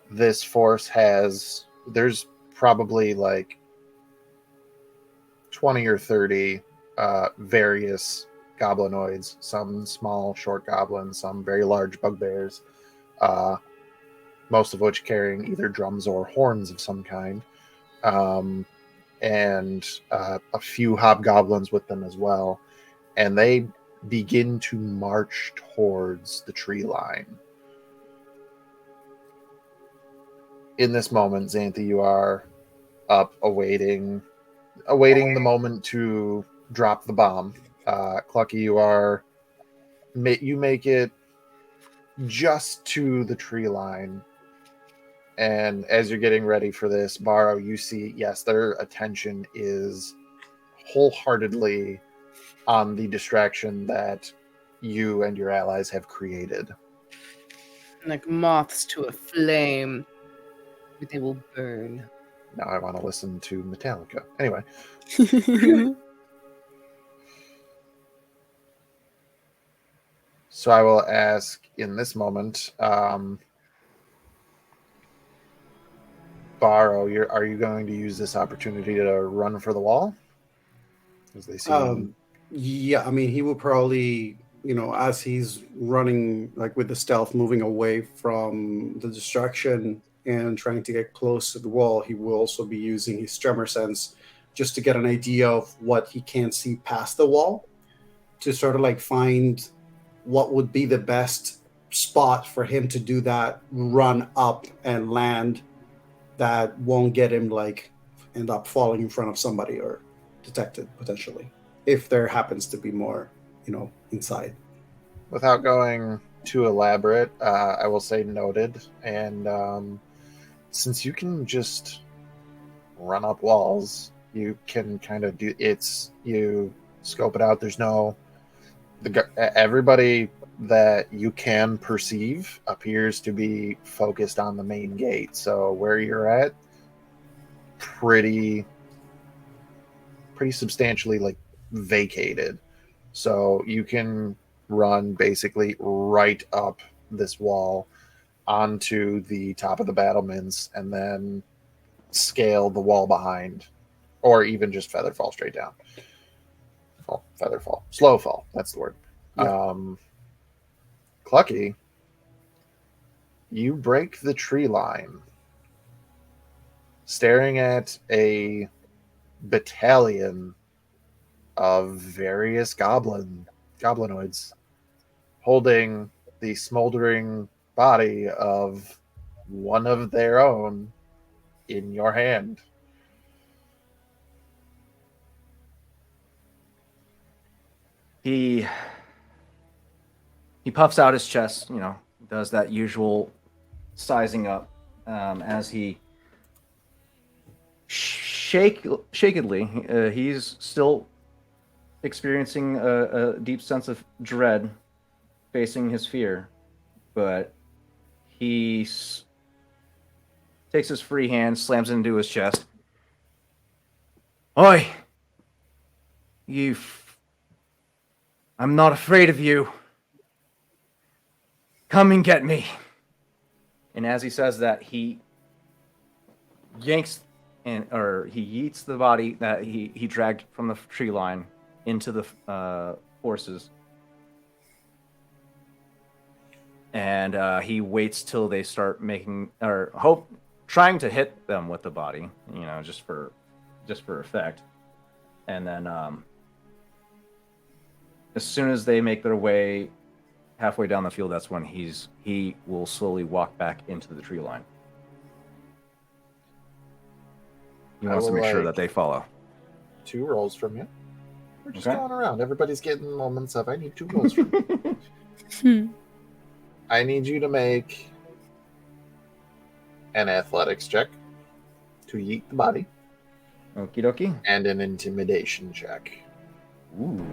this force there's probably like 20 or 30 various goblinoids, some small, short goblins, some very large bugbears, most of which carrying either drums or horns of some kind, and a few hobgoblins with them as well. And they begin to march towards the tree line. In this moment, Xanthi, you are up awaiting the moment to drop the bomb. Clucky, you make it just to the tree line. And as you're getting ready for this, Bahro, you see, yes, their attention is wholeheartedly on the distraction that you and your allies have created. Like moths to a flame, they will burn. Now I want to listen to Metallica. Anyway. So I will ask in this moment, Bahro, are you going to use this opportunity to run for the wall? As they seem Yeah, I mean, he will probably, as he's running, like with the stealth, moving away from the distraction and trying to get close to the wall, he will also be using his tremor sense just to get an idea of what he can see past the wall to sort of like find what would be the best spot for him to do that run up and land that won't get him like end up falling in front of somebody or detected potentially if there happens to be more inside. without going too elaborate, I will say noted. And since you can just run up walls, you can kind of do it's you scope it out. There's no everybody that you can perceive appears to be focused on the main gate. So where you're at, pretty substantially like vacated. So you can run basically right up this wall onto the top of the battlements and then scale the wall behind, or even just feather fall straight down. Well, feather fall, slow fall. That's the word. Yeah. Clucky, you break the tree line, staring at a battalion of various goblinoids holding the smoldering body of one of their own in your hand. He puffs out his chest, does that usual sizing up as he shakedly, he's still experiencing a deep sense of dread facing his fear, but he takes his free hand, slams it into his chest. Oi! I'm not afraid of you. Come and get me. And as he says that, he yanks he yeets the body that he dragged from the tree line into the horses. And he waits till they start trying to hit them with the body, just for effect. And then as soon as they make their way halfway down the field, that's when he will slowly walk back into the tree line. He wants to make sure that they follow. 2 rolls from you. We're just Okay. going around. Everybody's getting moments of, I need 2 rolls from you. I need you to make an athletics check to yeet the body. Okie dokie. And an intimidation check. Ooh.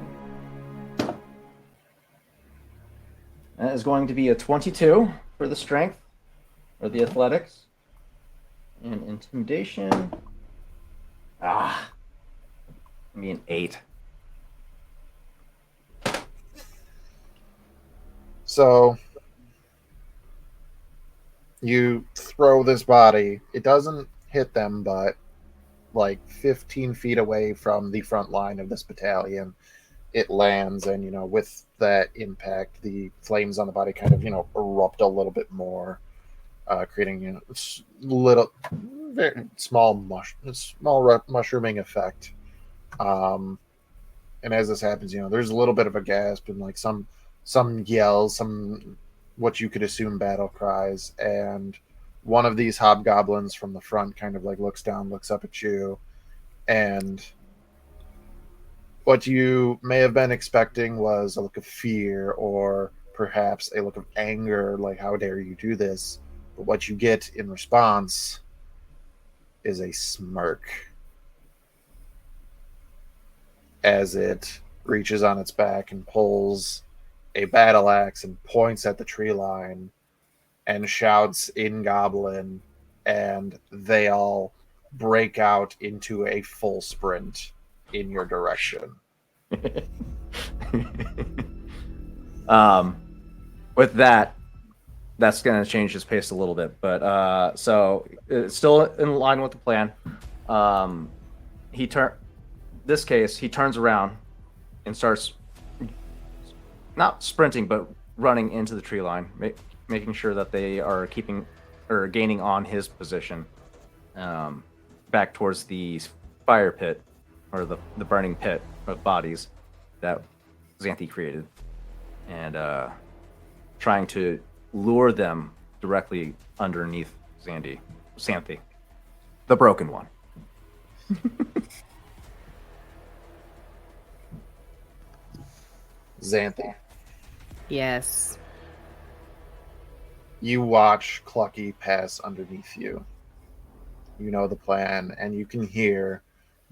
That is going to be a 22 for the strength, or the athletics. And intimidation. An 8. So you throw this body. It doesn't hit them, but like 15 feet away from the front line of this battalion, it lands, and with that impact, the flames on the body kind of erupt a little bit more, creating little, very small mushrooming effect. And as this happens, there's a little bit of a gasp and like some yells, some what you could assume battle cries, and one of these hobgoblins from the front kind of like looks down, looks up at you, and what you may have been expecting was a look of fear or perhaps a look of anger, like, how dare you do this? But what you get in response is a smirk as it reaches on its back and pulls a battle axe and points at the tree line and shouts in Goblin, and they all break out into a full sprint in your direction. with that, that's going to change his pace a little bit. But so it's still in line with the plan. This case, he turns around and starts not sprinting, but running into the tree line, making sure that they are keeping or gaining on his position, back towards the fire pit or the burning pit of bodies that Xanthi created, and trying to lure them directly underneath Xanthi, the broken one. Xanthi, Yes. you watch Clucky pass underneath you. You know the plan, and you can hear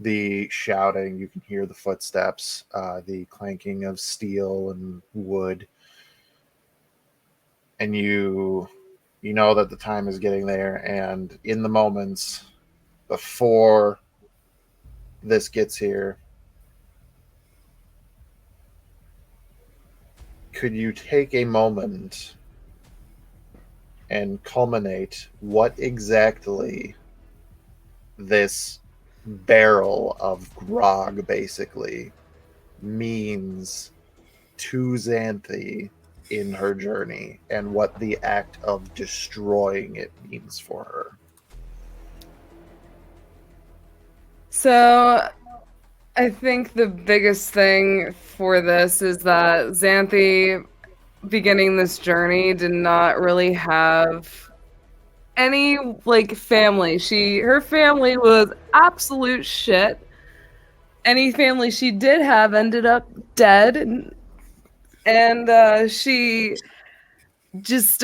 the shouting, you can hear the footsteps, the clanking of steel and wood, and you know that the time is getting there. And in the moments before this gets here, could you take a moment and culminate what exactly this barrel of grog basically means to Xanthi in her journey, and what the act of destroying it means for her? So I think the biggest thing for this is that Xanthi, beginning this journey, did not really have any like family. Her family was absolute shit. Any family she did have ended up dead, and she just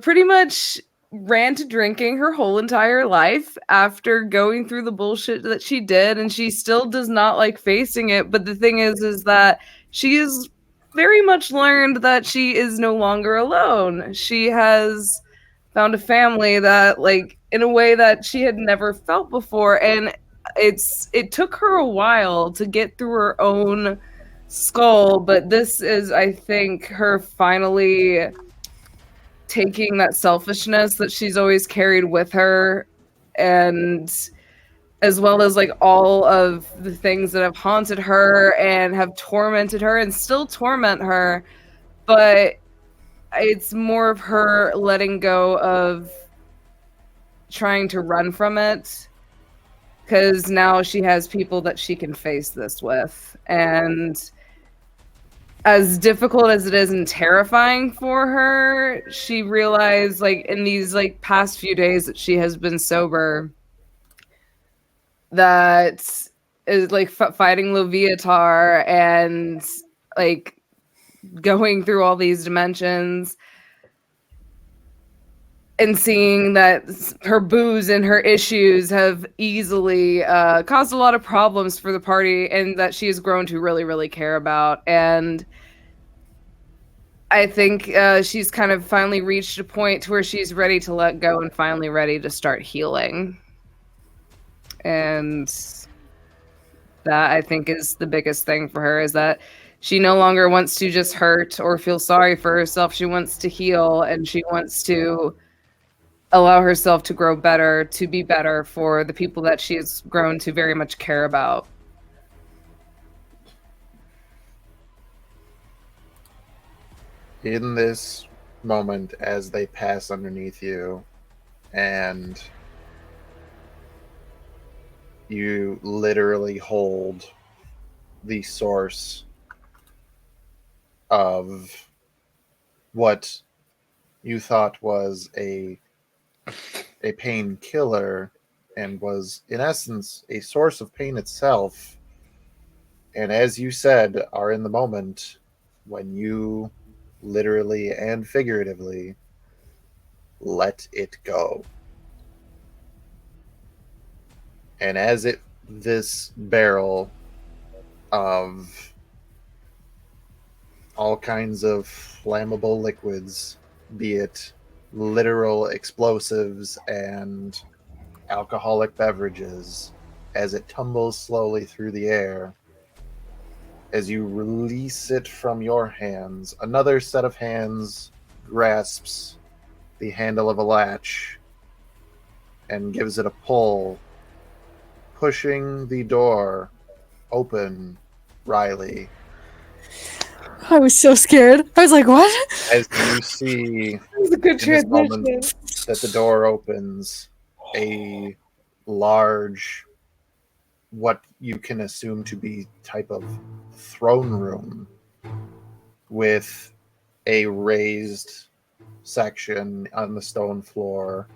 pretty much ran to drinking her whole entire life after going through the bullshit that she did, and she still does not like facing it. But the thing is that she has very much learned that she is no longer alone. She has found a family that, like, in a way that she had never felt before, and it took her a while to get through her own skull, but this is, I think, her finally taking that selfishness that she's always carried with her, and as well as like all of the things that have haunted her and have tormented her and still torment her, but it's more of her letting go of trying to run from it, because now she has people that she can face this with. And as difficult as it is and terrifying for her, she realized, like, in these like past few days that she has been sober, that is like fighting Loviatar and like going through all these dimensions and seeing that her booze and her issues have easily caused a lot of problems for the party, and that she has grown to really, really care about. And I think she's kind of finally reached a point to where she's ready to let go and finally ready to start healing. And that, I think, is the biggest thing for her, is that she no longer wants to just hurt or feel sorry for herself. She wants to heal, and she wants to allow herself to grow better, to be better for the people that she has grown to very much care about. In this moment, as they pass underneath you, and you literally hold the source of what you thought was a painkiller, and was in essence a source of pain itself, and as you said, are in the moment when you literally and figuratively let it go. And as this barrel of all kinds of flammable liquids, be it literal explosives and alcoholic beverages, as it tumbles slowly through the air, as you release it from your hands, another set of hands grasps the handle of a latch and gives it a pull, pushing the door open. Riley, I was so scared. I was like, what? as you see That was a good in this moment transition. that the door opens, a large, what you can assume to be type of throne room with a raised section on the stone floor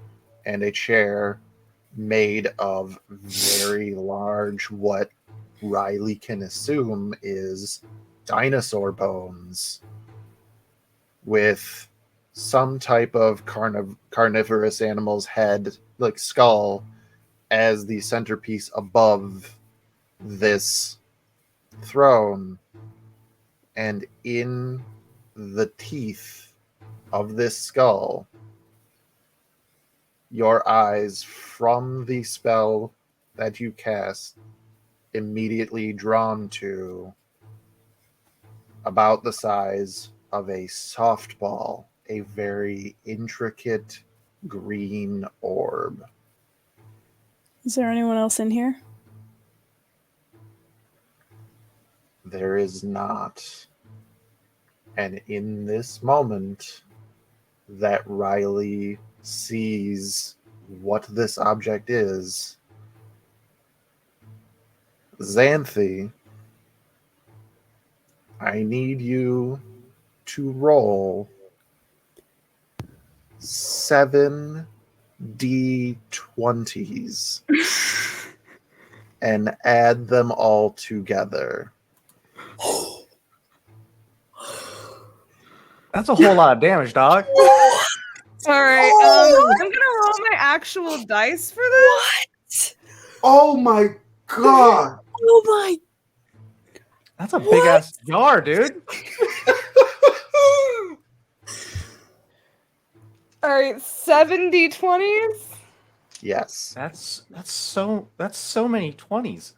and a chair made of very large, what Riley can assume is dinosaur bones with some type of carnivorous animal's head, like skull, as the centerpiece above this throne. And in the teeth of this skull, your eyes from the spell that you cast immediately drawn to about the size of a softball, a very intricate green orb. Is there anyone else in here? There is not. And in this moment that Riley sees what this object is, Xanthi, I need you to roll 7 D20s and add them all together. That's a whole lot of damage, dog. All right. I'm gonna roll my actual dice for this. Oh my god! Oh my! That's a big ass jar, dude. All right, 7 D20s. Yes. That's so many 20s.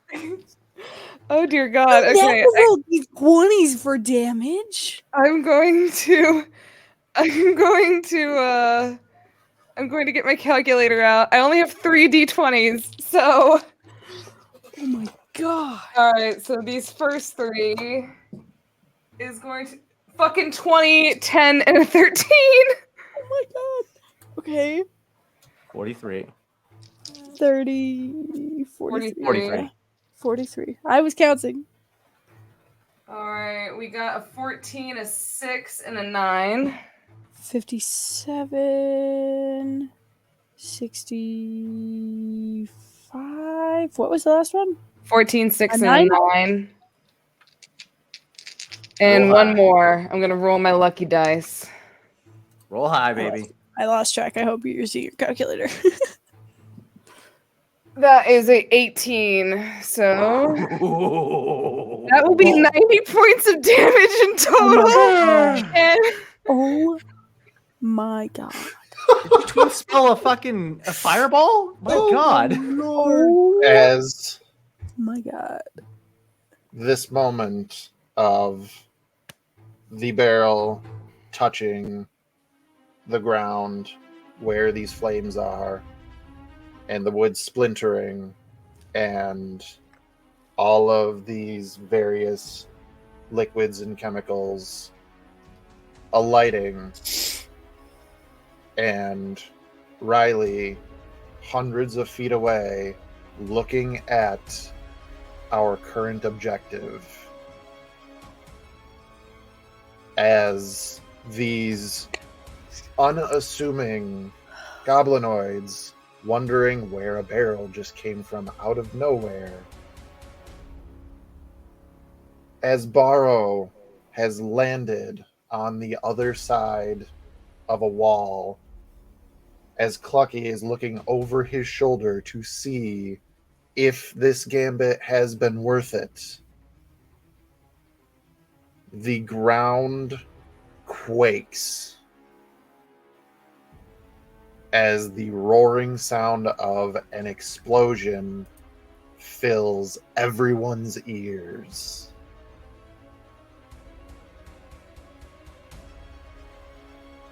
Oh dear God. Okay, Never rolled these 20s for damage. I'm going to get my calculator out. I only have 3 D20s, so. Oh my god. All right, so these first 3 is going to fucking 20, 10, and a 13. Oh my god. Okay. 43. 30, 43. 43. 43. I was counting. All right, we got a 14, a 6, and a 9. 57, 65. What was the last one? 14, 6, A and a 9? 9. And Roll one high. more. I'm gonna roll my lucky dice. Roll high, baby. I lost track. I hope you're using your calculator. That is a 18, so Ooh. that will be 90 points of damage in total. And Oh my god. Did you twin spell a fireball? My god. Oh As my god. this moment of the barrel touching the ground where these flames are, and the wood splintering, and all of these various liquids and chemicals alighting, and Riley, hundreds of feet away, looking at our current objective, as these unassuming goblinoids, wondering where a barrel just came from out of nowhere, as Bahro has landed on the other side of a wall, as Clucky is looking over his shoulder to see if this gambit has been worth it. The ground quakes as the roaring sound of an explosion fills everyone's ears.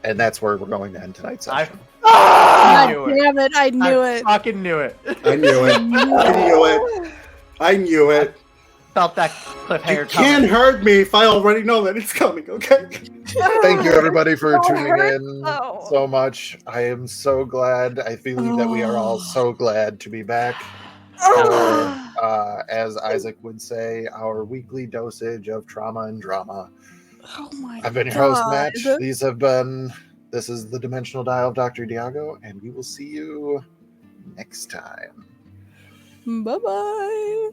And that's where we're going to end tonight's I session. God knew it. damn it! I knew it. Fucking knew it. I knew it. I knew it. I knew it. Felt that You cliffhanger can't coming. hurt me if I already know that it's coming, okay? Thank you, everybody, for Don't tuning hurt, in though. so much. I am so glad. I believe that we are all so glad to be back for, as Isaac would say, our weekly dosage of trauma and drama. Oh my I've been your host, Matt. This is the Dimensional Dial of Dr. Diago, and we will see you next time. Bye bye.